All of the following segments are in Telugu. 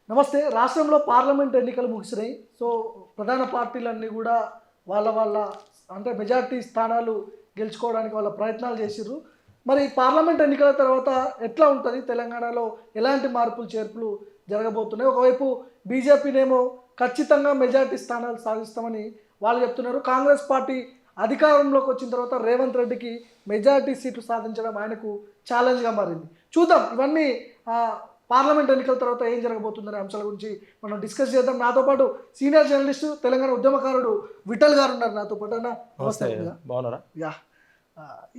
నమస్తే. రాష్ట్రంలో పార్లమెంట్ ఎన్నికలు ముగిసినాయి. సో ప్రధాన పార్టీలన్నీ కూడా వాళ్ళ అంటే మెజార్టీ స్థానాలు గెలుచుకోవడానికి వాళ్ళ ప్రయత్నాలు చేసిర్రు. మరి పార్లమెంట్ ఎన్నికల తర్వాత ఎట్లా ఉంటుంది తెలంగాణలో? ఎలాంటి మార్పులు చేర్పులు జరగబోతున్నాయి? ఒకవైపు బీజేపీనేమో ఖచ్చితంగా మెజార్టీ స్థానాలు సాధిస్తామని వాళ్ళు చెప్తున్నారు. కాంగ్రెస్ పార్టీ అధికారంలోకి వచ్చిన తర్వాత రేవంత్ రెడ్డికి మెజార్టీ సీట్లు సాధించడం ఆయనకు ఛాలెంజ్గా మారింది. చూద్దాం ఇవన్నీ పార్లమెంట్ ఎన్నికల తర్వాత ఏం జరగబోతుందనే అంశాల గురించి మనం డిస్కస్ చేద్దాం. నాతో పాటు సీనియర్ జర్నలిస్టు తెలంగాణ ఉద్యమకారుడు విఠల్ గారు ఉన్నారు నాతో పాటు. బాగున్నారా? యా.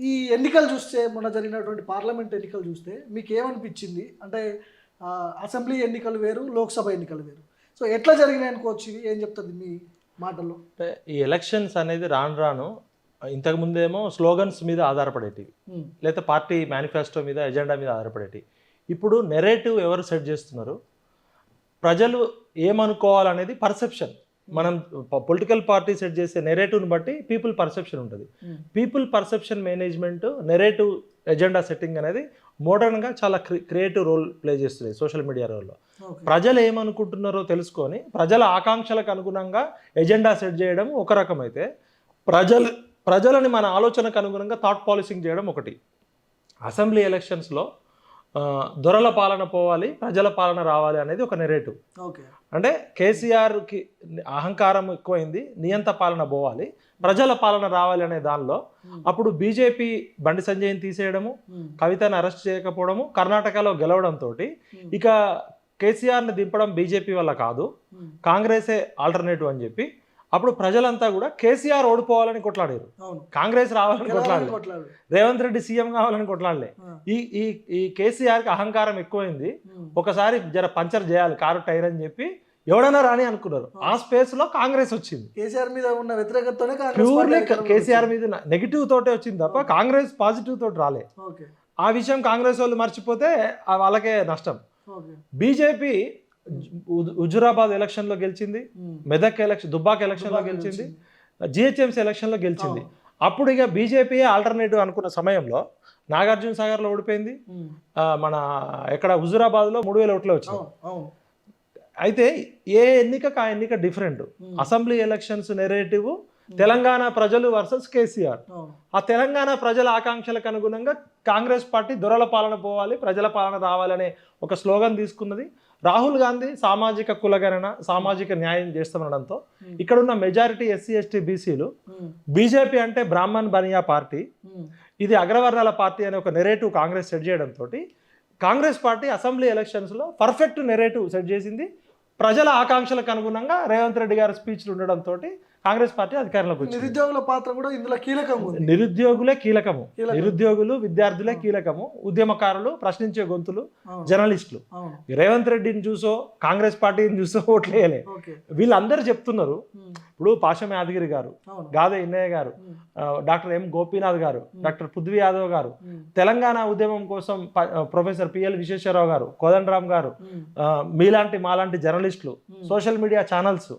ఈ ఎన్నికలు చూస్తే, మొన్న జరిగినటువంటి పార్లమెంట్ ఎన్నికలు చూస్తే మీకు ఏమనిపించింది? అంటే అసెంబ్లీ ఎన్నికలు వేరు, లోక్సభ ఎన్నికలు వేరు. సో ఎట్లా జరిగినాయి అనుకోవచ్చు? ఇవి ఏం చెప్తుంది మీ మాటల్లో? అంటే ఈ ఎలక్షన్స్ అనేది రాను ఇంతకుముందేమో స్లోగన్స్ మీద ఆధారపడేటివి, లేదా పార్టీ మేనిఫెస్టో మీద, ఎజెండా మీద ఆధారపడేటివి. ఇప్పుడు నెరేటివ్ ఎవరు సెట్ చేస్తున్నారు, ప్రజలు ఏమనుకోవాలనేది పర్సెప్షన్. మనం పొలిటికల్ పార్టీ సెట్ చేసే నెరేటివ్ని బట్టి పీపుల్ పర్సెప్షన్ ఉంటుంది. People perception management, narrative agenda setting అనేది మోడర్న్గా చాలా క్రియేటివ్ రోల్ ప్లే చేస్తుంది సోషల్ మీడియా రోల్లో. ప్రజలు ఏమనుకుంటున్నారో తెలుసుకొని ప్రజల ఆకాంక్షలకు అనుగుణంగా ఎజెండా సెట్ చేయడం ఒక రకం అయితే, ప్రజలని మన ఆలోచనకు అనుగుణంగా థాట్ పాలసింగ్ చేయడం ఒకటి. అసెంబ్లీ ఎలక్షన్స్లో దొరల పాలన పోవాలి, ప్రజల పాలన రావాలి అనేది ఒక నెరేటివ్. అంటే కేసీఆర్కి అహంకారం ఎక్కువైంది, నియంత పాలన పోవాలి, ప్రజల పాలన రావాలి అనే దానిలో అప్పుడు బీజేపీ బండి సంజయ్ని తీసేయడము, కవితను అరెస్ట్ చేయకపోవడము, కర్ణాటకలో గెలవడంతో ఇక కేసీఆర్ని దింపడం బీజేపీ వల్ల కాదు, కాంగ్రెసే ఆల్టర్నేటివ్ అని చెప్పి అప్పుడు ప్రజలంతా కూడా కేసీఆర్ ఓడిపోవాలని కొట్లాడారు, కాంగ్రెస్ రావాలని కొట్లాడలేదు, రేవంత్ రెడ్డి సీఎం కావాలని కొట్లాడలే. ఈ కేసీఆర్కి అహంకారం ఎక్కువైంది, ఒకసారి జర పంచర్ చేయాలి కారు టైర్ అని చెప్పి ఎవడన్నా రాని అనుకున్నారు. ఆ స్పేస్ లో కాంగ్రెస్ వచ్చింది. కేసీఆర్ మీద ఉన్న వ్యతిరేకతతోనే ప్యూర్లీ కేసీఆర్ మీద నెగిటివ్ తోటే వచ్చింది తప్ప కాంగ్రెస్ పాజిటివ్ తోటి రాలే. ఆ విషయం కాంగ్రెస్ వాళ్ళు మర్చిపోతే వాళ్ళకే నష్టం. బీజేపీ హుజురాబాద్ ఎలక్షన్లో గెలిచింది, మెదక్ ఎలక్షన్, దుబ్బాక్ ఎలక్షన్లో గెలిచింది, జిహెచ్ఎంసీ ఎలక్షన్లో గెలిచింది. అప్పుడు ఇక బీజేపీ ఆల్టర్నేటివ్ అనుకున్న సమయంలో నాగార్జున సాగర్లో ఓడిపోయింది, మన ఎక్కడ హుజురాబాద్లో 3000 ఓట్లే వచ్చింది. అయితే ఏ ఎన్నికకు ఆ ఎన్నిక different. Assembly elections narrative Telangana ప్రజలు వర్సెస్ కేసీఆర్. ఆ తెలంగాణ ప్రజల ఆకాంక్షలకు అనుగుణంగా కాంగ్రెస్ పార్టీ దొరల పాలన పోవాలి, ప్రజల పాలన రావాలనే ఒక స్లోగన్ తీసుకున్నది. రాహుల్ గాంధీ సామాజిక కులగణన, సామాజిక న్యాయం చేస్తామనడంతో ఇక్కడున్న మెజారిటీ ఎస్సీ ఎస్టీ బీసీలు బీజేపీ అంటే బ్రాహ్మణ్ బనియా పార్టీ, ఇది అగ్రవర్ణాల పార్టీ అనే ఒక నెరేటివ్ కాంగ్రెస్ సెట్ చేయడంతో కాంగ్రెస్ పార్టీ అసెంబ్లీ ఎలక్షన్స్లో పర్ఫెక్ట్ నెరేటివ్ సెట్ చేసింది. ప్రజల ఆకాంక్షలకు అనుగుణంగా రేవంత్ రెడ్డి గారి స్పీచ్లు ఉండడంతో కాంగ్రెస్ పార్టీ అధికారంలోకి వచ్చింది. నిరుద్యోగుల పాత్ర కూడా ఇందులో కీలకం. నిరుద్యోగులే కీలకము, నిరుద్యోగులు, విద్యార్థులే కీలకము, ఉద్యమకారులు, ప్రశ్నించే గొంతులు, జర్నలిస్టులు. రేవంత్ రెడ్డిని చూసో కాంగ్రెస్ పార్టీని చూసో ఓట్లేయలే. వీళ్ళందరూ చెప్తున్నారు. ఇప్పుడు పాషం యాదగిరి గారు, గాదే ఇన్నయ్య గారు, డాక్టర్ ఎం గోపీనాథ్ గారు, డాక్టర్ పృథ్వీ యాదవ్ గారు, తెలంగాణ ఉద్యమం కోసం ప్రొఫెసర్ పిఎల్ విశ్వేశ్వరరావు గారు, కోదండరామ్ గారు, మాలాంటి జర్నలిస్టులు, సోషల్ మీడియా ఛానల్స్,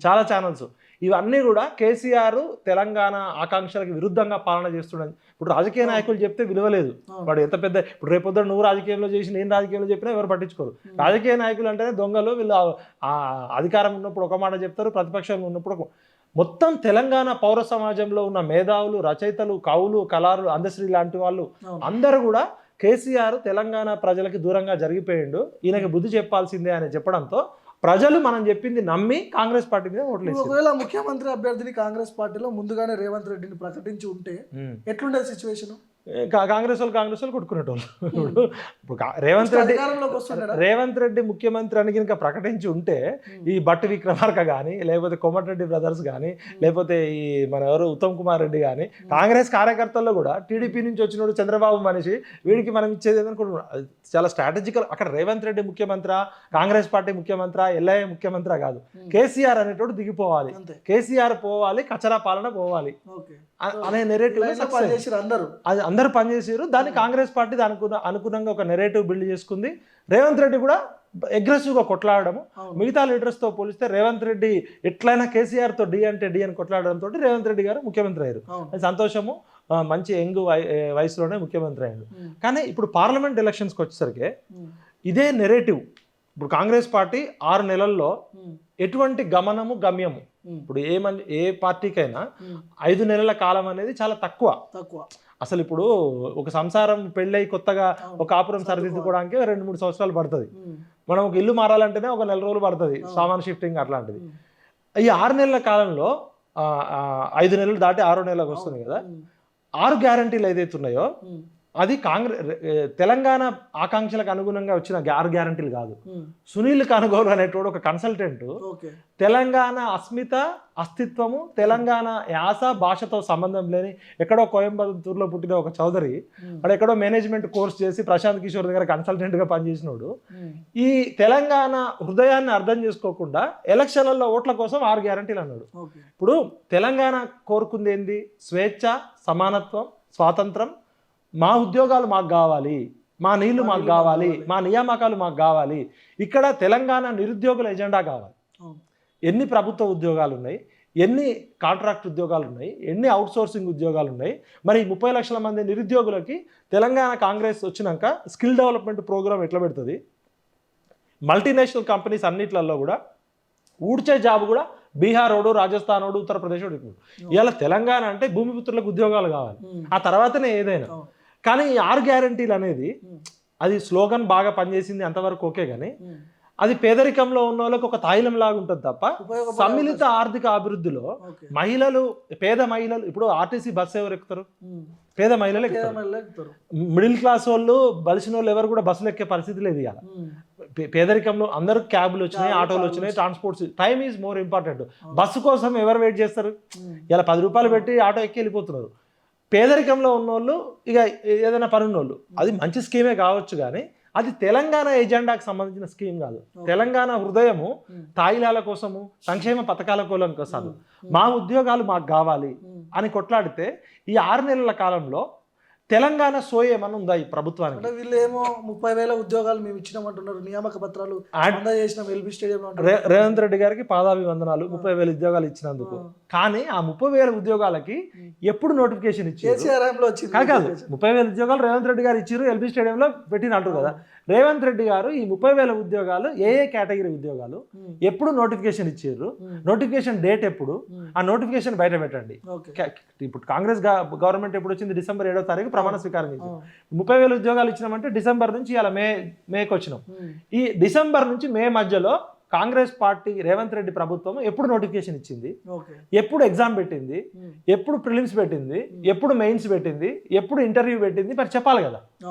చాలా ఛానల్స్, ఇవన్నీ కూడా కేసీఆర్ తెలంగాణ ఆకాంక్షలకు విరుద్ధంగా పాలన చేస్తున్నాడు. ఇప్పుడు రాజకీయ నాయకులు చెప్తే విలువలేదు. వాడు ఎంత పెద్ద, ఇప్పుడు రేపొద్దు నువ్వు రాజకీయంలో చేసి నేను రాజకీయంలో చెప్పినా ఎవరు పట్టించుకోరు. రాజకీయ నాయకులు అంటేనే దొంగలు. వీళ్ళు అధికారం ఉన్నప్పుడు ఒక మాట చెప్తారు, ప్రతిపక్షంలో ఉన్నప్పుడు మొత్తం తెలంగాణ పౌర సమాజంలో ఉన్న మేధావులు, రచయితలు, కవులు, కళారులు, అందశ్రీ లాంటి వాళ్ళు అందరూ కూడా కేసీఆర్ తెలంగాణ ప్రజలకి దూరంగా జరిగిపోయిండు, ఈయనకి బుద్ధి చెప్పాల్సిందే అని చెప్పడంతో ప్రజలు మనం చెప్పింది నమ్మి కాంగ్రెస్ పార్టీ మీద ఓట్లేదు. ఒకవేళ ముఖ్యమంత్రి అభ్యర్థిని కాంగ్రెస్ పార్టీలో ముందుగానే రేవంత్ రెడ్డిని ప్రకటించి ఉంటే ఎట్లుండే సిచ్యువేషన్? కాంగ్రెస్ వాళ్ళు కొట్టుకునేటోళ్ళు. ఇప్పుడు రేవంత్ రెడ్డి ముఖ్యమంత్రి అని కనుక ప్రకటించి ఉంటే ఈ భట్టి విక్రమార్క కానీ, లేకపోతే కోమటిరెడ్డి బ్రదర్స్ కానీ, లేకపోతే ఈ మన ఎవరు ఉత్తమ్ కుమార్ రెడ్డి కానీ, కాంగ్రెస్ కార్యకర్తల్లో కూడా టీడీపీ నుంచి వచ్చినోడు చంద్రబాబు మనిషి, వీడికి మనం ఇచ్చేది అనుకుంటున్నాం. చాలా స్ట్రాటజికల్. అక్కడ రేవంత్ రెడ్డి ముఖ్యమంత్రి, కాంగ్రెస్ పార్టీ ముఖ్యమంత్రి, ఎల్ఐఏ ముఖ్యమంత్రి కాదు, కేసీఆర్ అనేటోడు దిగిపోవాలి, కేసీఆర్ పోవాలి, కచరా పాలన పోవాలి అనే నెరేటివ్ అందరూ పనిచేసారు. దాన్ని కాంగ్రెస్ పార్టీ అనుగుణంగా ఒక నెరేటివ్ బిల్డ్ చేసుకుంది. రేవంత్ రెడ్డి కూడా అగ్రెసివ్గా కొట్లాడము. మిగతా లీడర్స్తో పోలిస్తే రేవంత్ రెడ్డి ఎట్లయినా కేసీఆర్తో డి అంటే డి అని కొట్లాడడంతో రేవంత్ రెడ్డి గారు ముఖ్యమంత్రి అయ్యారు. సంతోషము, మంచి యంగ్ వయసులోనే ముఖ్యమంత్రి అయ్యారు. కానీ ఇప్పుడు పార్లమెంట్ ఎలక్షన్స్కి వచ్చేసరికి ఇదే నెరేటివ్ ఇప్పుడు కాంగ్రెస్ పార్టీ 6 నెలల్లో ఎటువంటి గమ్యము ఇప్పుడు ఏ పార్టీకైనా 5 నెలల కాలం అనేది చాలా తక్కువ. అసలు ఇప్పుడు ఒక సంసారం పెళ్ళై కొత్తగా ఒక కాపురం సరిదిద్దుకోవడానికి 2-3 సంవత్సరాలు పడుతుంది. మనం ఒక ఇల్లు మారాలంటేనే ఒక 4 రోజులు పడుతుంది, సామాన్ షిఫ్టింగ్ అట్లాంటిది. ఈ 6 నెలల కాలంలో 5 నెలలు దాటి 6వ నెలకు వస్తుంది కదా, 6 గ్యారంటీలు ఏదైతే ఉన్నాయో అది తెలంగాణ ఆకాంక్షలకు అనుగుణంగా వచ్చిన 6 గ్యారంటీలు కాదు. సునీల్ కనుగోలు అనేటోడు ఒక కన్సల్టెంట్ తెలంగాణ అస్తిత్వము, తెలంగాణ యాస భాషతో సంబంధం లేని ఎక్కడో కోయంబత్తూరులో పుట్టిన ఒక చౌదరి వాడు ఎక్కడో మేనేజ్మెంట్ కోర్స్ చేసి ప్రశాంత్ కిషోర్ దగ్గర కన్సల్టెంట్గా పనిచేసినోడు ఈ తెలంగాణ హృదయాన్ని అర్థం చేసుకోకుండా ఎలక్షన్లలో ఓట్ల కోసం 6 గ్యారంటీలు అన్నాడు. ఇప్పుడు తెలంగాణ కోరుకుంది ఏంది? స్వేచ్ఛ, సమానత్వం, స్వాతంత్రం, మా ఉద్యోగాలు మాకు కావాలి, మా నీళ్లు మాకు కావాలి, మా నియామకాలు మాకు కావాలి. ఇక్కడ తెలంగాణ నిరుద్యోగుల ఎజెండా కావాలి. ఎన్ని ప్రభుత్వ ఉద్యోగాలు ఉన్నాయి, ఎన్ని కాంట్రాక్ట్ ఉద్యోగాలు ఉన్నాయి, ఎన్ని అవుట్సోర్సింగ్ ఉద్యోగాలు ఉన్నాయి? మరి 30 లక్షల మంది నిరుద్యోగులకి తెలంగాణ కాంగ్రెస్ వచ్చినాక స్కిల్ డెవలప్మెంట్ ప్రోగ్రామ్ ఎట్లా పెడుతుంది? మల్టీనేషనల్ కంపెనీస్ అన్నిట్లలో కూడా ఊడ్చే జాబ్ కూడా బీహార్ ఓడు, రాజస్థాన్ ఓడు, ఉత్తరప్రదేశ్ ఓడు. ఇవాళ తెలంగాణ అంటే భూమిపుత్రులకు ఉద్యోగాలు కావాలి, ఆ తర్వాతనే ఏదైనా. కానీ ఈ 6 గ్యారంటీలు అనేది అది స్లోగన్ బాగా పనిచేసింది అంతవరకు ఓకే, కానీ అది పేదరికంలో ఉన్న వాళ్ళకి ఒక తాయిలం లాగా ఉంటుంది తప్ప సమ్మిళిత ఆర్థిక అభివృద్ధిలో పేద మహిళలు ఇప్పుడు ఆర్టీసీ బస్సు ఎవరు ఎక్కుతారు? పేద మహిళలు ఎక్కుతారు. మిడిల్ క్లాస్ వాళ్ళు, బలిసిన వాళ్ళు ఎవరు కూడా బస్సులు ఎక్కే పరిస్థితి లేదు. ఇవాళ పేదరికంలో అందరూ క్యాబ్లు వచ్చినాయి, ఆటోలు వచ్చినాయి, transports. Time is more important. Bus కోసం ఎవరు వెయిట్ చేస్తారు? ఇలా 10 రూపాయలు పెట్టి ఆటో ఎక్కి వెళ్ళిపోతున్నారు. పేదరికంలో ఉన్నోళ్ళు ఇక ఏదైనా పని ఉన్నోళ్ళు, అది మంచి స్కీమే కావచ్చు, కానీ అది తెలంగాణ ఎజెండాకి సంబంధించిన స్కీమ్ కాదు. తెలంగాణ హృదయము తాయిలాల కోసము, సంక్షేమ పథకాల కోసం మా ఉద్యోగాలు మాకు కావాలి అని కొట్లాడితే ఈ 6 నెలల కాలంలో తెలంగాణ సోయ ఏమన్నా ఉందా ఈ ప్రభుత్వానికి? అంటే వీళ్ళు ఏమో 30,000 ఉద్యోగాలు మేము ఇచ్చినామంటున్నారు, నియామక పత్రాలు చేసిన ఎల్బీ స్టేడియం. రేవంత్ రెడ్డి గారికి పాదాభివందనాలు 30,000 ఉద్యోగాలు ఇచ్చినందుకు. కానీ ఆ 30,000 ఉద్యోగాలకి ఎప్పుడు నోటిఫికేషన్ ఇచ్చారు? కాదు, 30,000 ఉద్యోగాలు రేవంత్ రెడ్డి గారు ఇచ్చారు, ఎల్బీ స్టేడియంలో పెట్టినట్టు కదా. రేవంత్ రెడ్డి గారు ఈ 30,000 ఉద్యోగాలు ఏ కేటగిరీ ఉద్యోగాలు ఎప్పుడు నోటిఫికేషన్ ఇచ్చారు? నోటిఫికేషన్ డేట్ ఎప్పుడు? ఆ నోటిఫికేషన్ బయట పెట్టండి. ఇప్పుడు కాంగ్రెస్ గవర్నమెంట్ ఎప్పుడు వచ్చింది? డిసెంబర్ 7వ తారీఖు ప్రమాణ స్వీకారం చేసింది. 30,000 ఉద్యోగాలు ఇచ్చినామంటే డిసెంబర్ నుంచి ఇలా మేకి వచ్చినాం. ఈ డిసెంబర్ నుంచి మే మధ్యలో కాంగ్రెస్ పార్టీ రేవంత్ రెడ్డి ప్రభుత్వం ఎప్పుడు నోటిఫికేషన్ ఇచ్చింది? ఎప్పుడు ఎగ్జామ్ పెట్టింది? ఎప్పుడు ప్రిలిమ్స్ పెట్టింది? ఎప్పుడు మెయిన్స్ పెట్టింది? ఎప్పుడు ఇంటర్వ్యూ పెట్టింది? మరి చెప్పాలి కదా.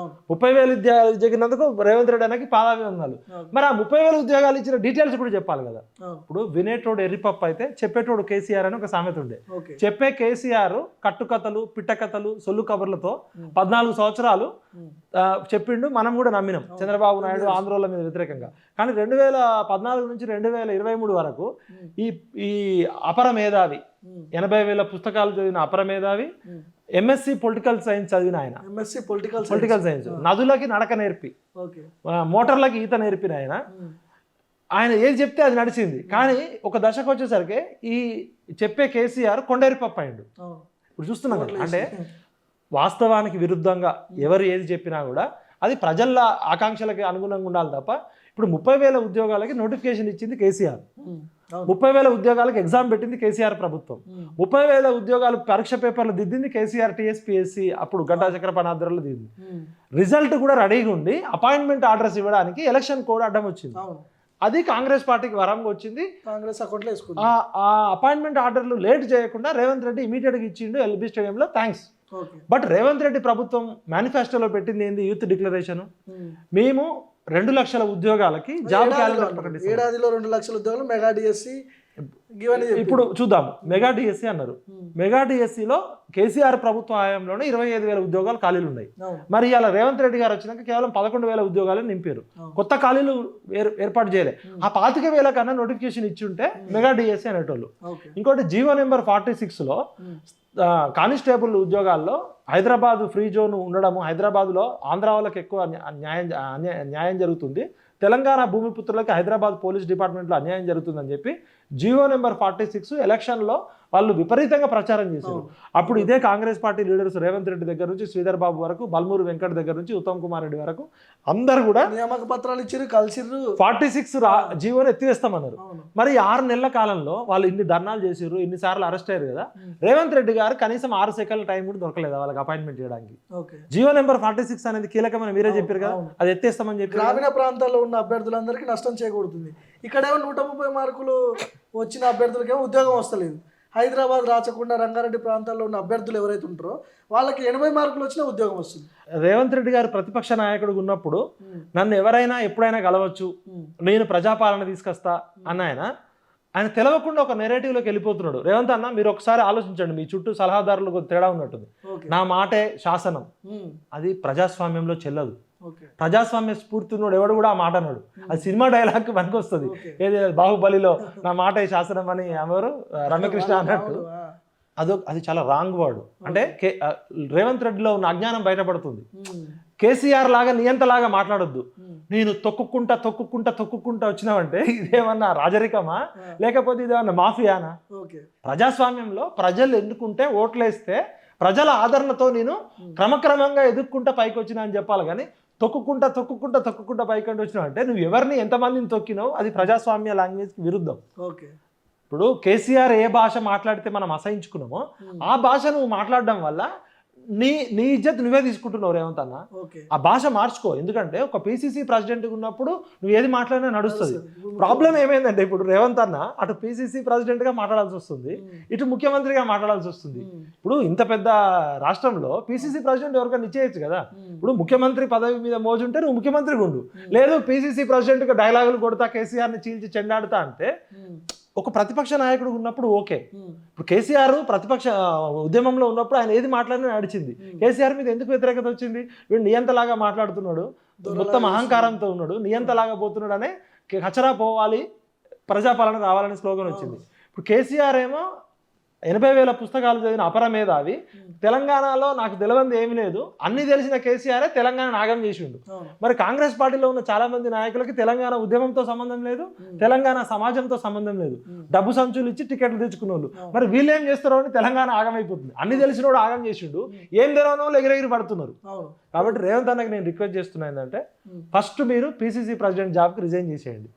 30,000 ఉద్యోగాలు జరిగినందుకు రేవంత్ రెడ్డి అన్నకి పాదాభివందనాలు. మరి ఆ 30,000 ఉద్యోగాలు ఇచ్చిన డీటెయిల్స్ కూడా చెప్పాలి కదా. ఇప్పుడు వినేటోడు ఎర్రిపప్పు అయితే చెప్పేటోడు కేసీఆర్ అని ఒక సామెత ఉండే. చెప్పే కేసీఆర్ కట్టుకథలు, పిట్టకథలు, సొల్లు కబుర్లతో 14 సంవత్సరాలు చెప్పిండు. మనం కూడా నమ్మినాం చంద్రబాబు నాయుడు ఆంధ్రోళ్ళ మీద వ్యతిరేకంగా. కానీ 2014 నుంచి 2023 వరకు ఈ అపర మేధావి, 80,000 పుస్తకాలు చదివిన అపర మేధావి, ఎంఎస్సి పొలిటికల్ సైన్స్ చదివిన ఆయన, పొలిటికల్ సైన్స్, నదులకి నడక నేర్పి, మోటార్లకి ఈత నేర్పిన ఆయన ఏది చెప్తే అది నడిచింది. కానీ ఒక దశకు వచ్చేసరికి ఈ చెప్పే కేసీఆర్ కొండేరిపప్పు అయిండు. ఇప్పుడు చూస్తున్నాం కదా. అంటే వాస్తవానికి విరుద్ధంగా ఎవరు ఏది చెప్పినా కూడా అది ప్రజల ఆకాంక్షలకు అనుగుణంగా ఉండాలి తప్ప. ఇప్పుడు 30,000 ఉద్యోగాలకి నోటిఫికేషన్ ఇచ్చింది కేసీఆర్, 30,000 ఉద్యోగాలకు ఎగ్జామ్ పెట్టింది కేసీఆర్ ప్రభుత్వం, 30,000 ఉద్యోగాలు పరీక్ష పేపర్లు దిద్దింది కేసీఆర్, టీఎస్పీఎస్సీ అప్పుడు గంటా చక్రపాణి ఆధ్వర్యంలో దిద్దింది. రిజల్ట్ కూడా రెడీగా ఉండి అపాయింట్మెంట్ ఆర్డర్స్ ఇవ్వడానికి ఎలక్షన్ కోడ్ అడ్డం వచ్చింది. అది కాంగ్రెస్ పార్టీకి వరంగా వచ్చింది. కాంగ్రెస్ అకౌంట్లో వేసుకుంది. ఆ అపాయింట్మెంట్ ఆర్డర్లు లేట్ చేయకుండా రేవంత్ రెడ్డి ఇమీడియట్గా ఇచ్చిండు ఎల్బీ స్టేడియంలో, థ్యాంక్స్. బట్ రేవంత్ రెడ్డి ప్రభుత్వం మేనిఫెస్టోలో పెట్టింది ఏంది? Youth declaration. మేము 2 లక్షల ఉద్యోగాలకి జాబ్ క్యాలెండర్ ప్రకటిస్తాం. ఏడాదిలో 2 లక్షల ఉద్యోగాలు మెగా డిఎస్సి. ఇప్పుడు చూద్దాం, మెగా డిఎస్సి అన్నారు. మెగా డిఎస్సిలో కేసీఆర్ ప్రభుత్వ హయాంలోనే 25,000 ఉద్యోగాలు ఖాళీలు ఉన్నాయి. మరి ఇలా రేవంత్ రెడ్డి గారు వచ్చినాక కేవలం 11,000 ఉద్యోగాలు నింపారు, కొత్త ఖాళీలు ఏర్పాటు చేయలే. ఆ 25,000 కన్నా నోటిఫికేషన్ ఇచ్చి ఉంటే మెగా డిఎస్సి అనేటోళ్ళు. ఇంకోటి జీవో నెంబర్ 46లో కానిస్టేబుల్ ఉద్యోగాల్లో హైదరాబాద్ ఫ్రీ జోన్ ఉండడము, హైదరాబాద్లో ఆంధ్ర వాళ్ళకి ఎక్కువ న్యాయం జరుగుతుంది, తెలంగాణ భూమిపుత్రులకి హైదరాబాద్ పోలీస్ డిపార్ట్మెంట్లో అన్యాయం జరుగుతుందని చెప్పి జీవో నెంబర్ 46 ఎలక్షన్లో వాళ్ళు విపరీతంగా ప్రచారం చేశారు. అప్పుడు ఇదే కాంగ్రెస్ పార్టీ లీడర్స్ రేవంత్ రెడ్డి దగ్గర నుంచి శ్రీధర్ బాబు వరకు, బల్మూరు వెంకట్ దగ్గర నుంచి ఉత్తమ్ కుమార్ రెడ్డి వరకు అందరు కూడా నియామక పత్రాలు ఇచ్చారు, కలిసిర్రు, 46 జీవోని ఎత్తివేస్తామన్నారు. మరి 6 నెలల కాలంలో వాళ్ళు ఇన్ని ధర్నాలు చేసిర్రు, ఇన్నిసార్లు అరెస్ట్ అయ్యారు కదా. రేవంత్ రెడ్డి గారు కనీసం 6 సెకండ్ల టైం కూడా దొరకలేదు వాళ్ళకి అపాయింట్మెంట్ చేయడానికి. జీవో నెంబర్ 46 అనేది కీలకమని మీరే చెప్పారు కదా, అది ఎత్తేస్తామని చెప్పి. గ్రామీణ ప్రాంతాల్లో ఉన్న అభ్యర్థులందరికీ నష్టం చేకూరుతుంది. ఇక్కడేమో 130 మార్కులు వచ్చిన అభ్యర్థులకేమో ఉద్యోగం వస్తలేదు. హైదరాబాద్, రాచకొండ, రంగారెడ్డి ప్రాంతాల్లో ఉన్న అభ్యర్థులు ఎవరైతే ఉంటారో వాళ్ళకి 80 మార్కులు వచ్చినా ఉద్యోగం వస్తుంది. రేవంత్ రెడ్డి గారు ప్రతిపక్ష నాయకుడు ఉన్నప్పుడు నన్ను ఎవరైనా ఎప్పుడైనా కలవచ్చు, నేను ప్రజాపాలన తీసుకొస్తా అన్న ఆయన తెలవకుండా ఒక నెరేటివ్లోకి వెళ్ళిపోతున్నాడు. రేవంత్ అన్న మీరు ఒకసారి ఆలోచించండి, మీ చుట్టూ సలహాదారులు కొద్ది తేడా ఉన్నట్టుంది. నా మాటే శాసనం, అది ప్రజాస్వామ్యంలో చెల్లదు. ప్రజాస్వామ్య స్ఫూర్తి ఉన్నాడు ఎవడు కూడా ఆ మాట అన్నాడు. అది సినిమా డైలాగ్ మనకు వస్తుంది. ఏది బాహుబలిలో నా మాటే శాసనం అని ఎవరు రమ్యకృష్ణ అన్నట్టు. అది చాలా రాంగ్ వర్డ్. అంటే రేవంత్ రెడ్డిలో ఉన్న అజ్ఞానం బయటపడుతుంది. కేసీఆర్ లాగా నియంతలాగా మాట్లాడొద్దు. నేను తొక్కుకుంటా వచ్చినావంటే ఇదేమన్నా రాజరికమా లేకపోతే ఇదేమన్నా మాఫియానా? ప్రజాస్వామ్యంలో ప్రజలు ఎన్నుకుంటే ఓట్లేస్తే ప్రజల ఆదరణతో నేను క్రమక్రమంగా ఎదుక్కుంటా పైకి వచ్చినా అని చెప్పాలి. కానీ తొక్కుకుంటా పైకి వచ్చినావు అంటే నువ్వు ఎవరిని ఎంతమందిని తొక్కినావు, అది ప్రజాస్వామ్య లాంగ్వేజ్కి విరుద్ధం. ఇప్పుడు కేసీఆర్ ఏ భాష మాట్లాడితే మనం అసహించుకున్నామో ఆ భాష నువ్వు మాట్లాడడం వల్ల నీ ఇజ్జత్ నువ్వే తీసుకుంటున్నావు రేవంత్ అన్న. ఆ భాష మార్చుకో. ఎందుకంటే ఒక పిసిసి ప్రెసిడెంట్ ఉన్నప్పుడు నువ్వు ఏది మాట్లాడినా నడుస్తుంది. ప్రాబ్లం ఏమైందంటే ఇప్పుడు రేవంత్ అన్న అటు పిసిసి ప్రెసిడెంట్ గా మాట్లాడాల్సి వస్తుంది, ఇటు ముఖ్యమంత్రిగా మాట్లాడాల్సి వస్తుంది. ఇప్పుడు ఇంత పెద్ద రాష్ట్రంలో పిసిసి ప్రెసిడెంట్ ఎవరికైనా నిశ్చయచ్చు కదా. ఇప్పుడు ముఖ్యమంత్రి పదవి మీద మోజుంటే నువ్వు ముఖ్యమంత్రిగా ఉండు, లేదు పిసిసి ప్రెసిడెంట్ గా డైలాగులు కొడతా కేసీఆర్ ని చీల్చి చెండాడుతా అంటే ఒక ప్రతిపక్ష నాయకుడు ఉన్నప్పుడు ఓకే. ఇప్పుడు కేసీఆర్ ప్రతిపక్ష ఉద్యమంలో ఉన్నప్పుడు ఆయన ఏది మాట్లాడినా నడిచింది. కేసీఆర్ మీద ఎందుకు వ్యతిరేకత వచ్చింది? వీడు నియంతలాగా మాట్లాడుతున్నాడు, మొత్తం అహంకారంతో ఉన్నాడు, నియంతలాగా పోతున్నాడు అనే కచరా పోవాలి, ప్రజాపాలన రావాలనే స్లోగన్ వచ్చింది. ఇప్పుడు కేసీఆర్ ఏమో 80,000 పుస్తకాలు చదివిన అపర మేధావి, తెలంగాణలో నాకు తెలియంది ఏమీ లేదు, అన్ని తెలిసిన కేసీఆర్ తెలంగాణ నాగం చేసిండు. మరి కాంగ్రెస్ పార్టీలో ఉన్న చాలా మంది నాయకులకి తెలంగాణ ఉద్యమంతో సంబంధం లేదు, తెలంగాణ సమాజంతో సంబంధం లేదు. డబ్బు సంచులు ఇచ్చి టికెట్లు తెచ్చుకున్న వాళ్ళు. మరి వీళ్ళు ఏం చేస్తారో అని తెలంగాణ ఆగమైపోతుంది. అన్ని తెలిసిన వాడు ఆగం చేసిండు, ఏం తెలియని వాళ్ళు ఎగిరెగిరి పడుతున్నారు. కాబట్టి రేవంత్ అన్నకి నేను రిక్వెస్ట్ చేస్తున్నా ఏంటంటే ఫస్ట్ మీరు పిసిసి ప్రెసిడెంట్ జాబ్కి రిజైన్ చేసేయండి.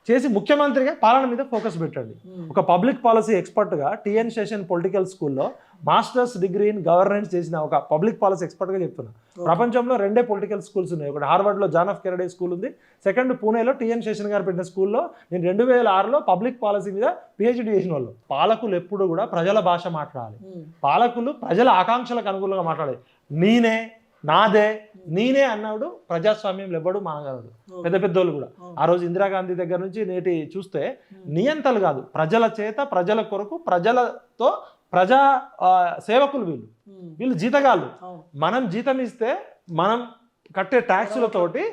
చేసి ముఖ్యమంత్రిగా పాలన మీద ఫోకస్ పెట్టండి. ఒక పబ్లిక్ పాలసీ ఎక్స్పర్ట్గా టిఎన్ శేషన్ పొలిటికల్ స్కూల్లో మాస్టర్స్ డిగ్రీ ఇన్ గవర్నెన్స్ చేసిన ఒక పబ్లిక్ పాలసీ ఎక్స్పర్ట్గా చెప్తున్నా. ప్రపంచంలో 2 పొలిటికల్ స్కూల్స్ ఉన్నాయి. ఒకటి హార్వర్డ్లో జాన్ ఆఫ్ కెనడీ స్కూల్ ఉంది, సెకండ్ పూణేలో టిఎన్ శేషన్ గారు పెట్టిన స్కూల్లో నేను 2006లో పబ్లిక్ పాలసీ మీద పిహెచ్డి చేసిన వాళ్ళు. పాలకులు ఎప్పుడు కూడా ప్రజల భాష మాట్లాడాలి, పాలకులు ప్రజల ఆకాంక్షలకు అనుకూలంగా మాట్లాడాలి. నాదే నేనే అన్నాడు ప్రజాస్వామ్యంలో ఎవ్వడు మానగలడు. పెద్ద పెద్దోళ్ళు కూడా ఆ రోజు ఇందిరాగాంధీ దగ్గర నుంచి నేటి చూస్తే నియంతలు కాదు, ప్రజల చేత ప్రజల కొరకు ప్రజలతో ప్రజా సేవకులు వీళ్ళు జీతగాళ్ళు. మనం జీతం ఇస్తే మనం కట్టే ట్యాక్సులతోటి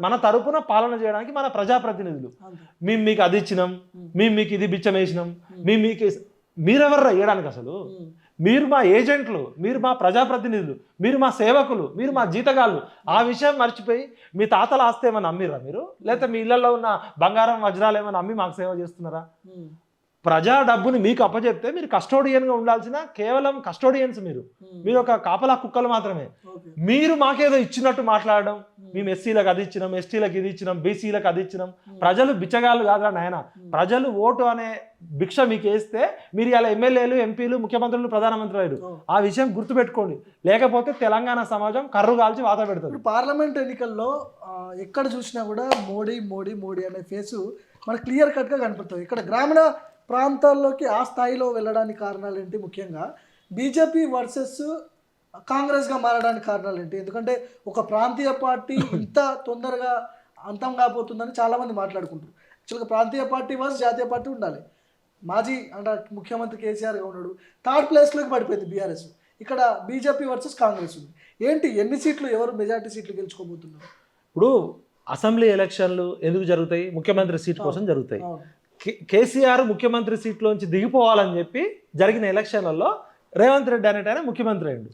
మన తరపున పాలన చేయడానికి మన ప్రజాప్రతినిధులు. మేము మీకు అది ఇచ్చినాం, మేము మీకు ఇది బిచ్చం వేసినాం, మీరెవర్రా ఇవ్వడానికి? అసలు మీరు మా ఏజెంట్లు, మీరు మా ప్రజాప్రతినిధులు, మీరు మా సేవకులు, మీరు మా జీతగాళ్ళు. ఆ విషయం మర్చిపోయి మీ తాతల ఆస్తి ఏమైనా అమ్మిరా మీరు? లేకపోతే మీ ఇళ్లలో ఉన్న బంగారం వజ్రాలు ఏమైనా అమ్మి మాకు సేవ చేస్తున్నారా? ప్రజా డబ్బుని మీకు అప్పచెప్తే మీరు కస్టోడియన్గా ఉండాల్సిన కేవలం కస్టోడియన్స్ మీరు ఒక కాపలా కుక్కలు మాత్రమే. మీరు మాకేదో ఇచ్చినట్టు మాట్లాడడం, మేము ఎస్సీలకు అది ఇచ్చినాం, ఎస్టీలకు ఇది ఇచ్చినాం, బీసీలకు అది ఇచ్చినాం. ప్రజలు బిచ్చగాళ్ళు కాదురా నాయన. ప్రజలు ఓటు అనే భిక్ష మీకు వేస్తే మీరు ఇలా ఎమ్మెల్యేలు, ఎంపీలు, ముఖ్యమంత్రులు, ప్రధానమంత్రి అయ్యారు. ఆ విషయం గుర్తుపెట్టుకోండి, లేకపోతే తెలంగాణ సమాజం కర్రు కాల్చి వాత పెడుతుంది. పార్లమెంట్ ఎన్నికల్లో ఎక్కడ చూసినా కూడా మోడీ మోడీ మోడీ అనే ఫేసు మనకు క్లియర్ కట్గా కనపడుతుంది. ఇక్కడ గ్రామీణ ప్రాంతాల్లోకి ఆ స్థాయిలో వెళ్ళడానికి కారణాలు ఏంటి? ముఖ్యంగా బీజేపీ వర్సెస్ కాంగ్రెస్గా మారడానికి కారణాలు ఏంటి? ఎందుకంటే ఒక ప్రాంతీయ పార్టీ ఇంత తొందరగా అంతం కాబోతుందని చాలామంది మాట్లాడుకుంటారు. యాక్చువల్గా ప్రాంతీయ పార్టీ వర్సెస్ జాతీయ పార్టీ ఉండాలి. మాజీ అంటే ముఖ్యమంత్రి కేసీఆర్గా ఉన్నాడు, 3rd ప్లేస్లోకి పడిపోయింది బీఆర్ఎస్. ఇక్కడ బీజేపీ వర్సెస్ కాంగ్రెస్ ఉంది. ఏంటి, ఎన్ని సీట్లు, ఎవరు మెజార్టీ సీట్లు గెలుచుకోబోతున్నారు? ఇప్పుడు అసెంబ్లీ ఎలక్షన్లు ఎందుకు జరుగుతాయి? ముఖ్యమంత్రి సీట్ కోసం జరుగుతాయి. కేసీఆర్ ముఖ్యమంత్రి సీట్లోంచి దిగిపోవాలని చెప్పి జరిగిన ఎలక్షన్లలో రేవంత్ రెడ్డి అనేటైనా ముఖ్యమంత్రి అయ్యిండు.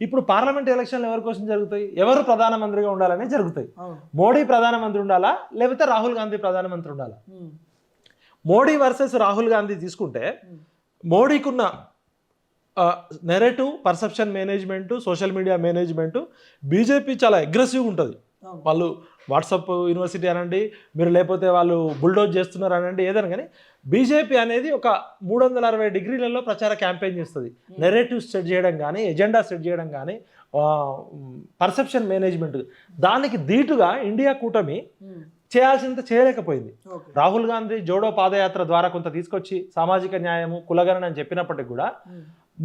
ఇప్పుడు పార్లమెంట్ ఎలక్షన్లు ఎవరి కోసం జరుగుతాయి? ఎవరు ప్రధానమంత్రిగా ఉండాలనే జరుగుతాయి. మోడీ ప్రధానమంత్రి ఉండాలా, లేకపోతే రాహుల్ గాంధీ ప్రధానమంత్రి ఉండాలా? మోడీ వర్సెస్ రాహుల్ గాంధీ తీసుకుంటే మోడీకున్న narrative perception management social media management BJP చాలా అగ్రెసివ్గా ఉంటుంది. వాళ్ళు వాట్సాప్ యూనివర్సిటీ అనండి, మీరు లేకపోతే వాళ్ళు బుల్డోజ్ చేస్తున్నారు అనండి, ఏదైనా కానీ బీజేపీ అనేది ఒక 360 డిగ్రీలలో ప్రచార క్యాంపెయిన్ చేస్తుంది. నెరేటివ్ సెట్ చేయడం కానీ, ఎజెండా సెట్ చేయడం కానీ, పర్సెప్షన్ మేనేజ్మెంట్, దానికి ధీటుగా ఇండియా కూటమి చేయాల్సినంత చేయలేకపోయింది. రాహుల్ గాంధీ జోడో పాదయాత్ర ద్వారా కొంత తీసుకొచ్చి సామాజిక న్యాయము కులగణన అని చెప్పినప్పటికీ కూడా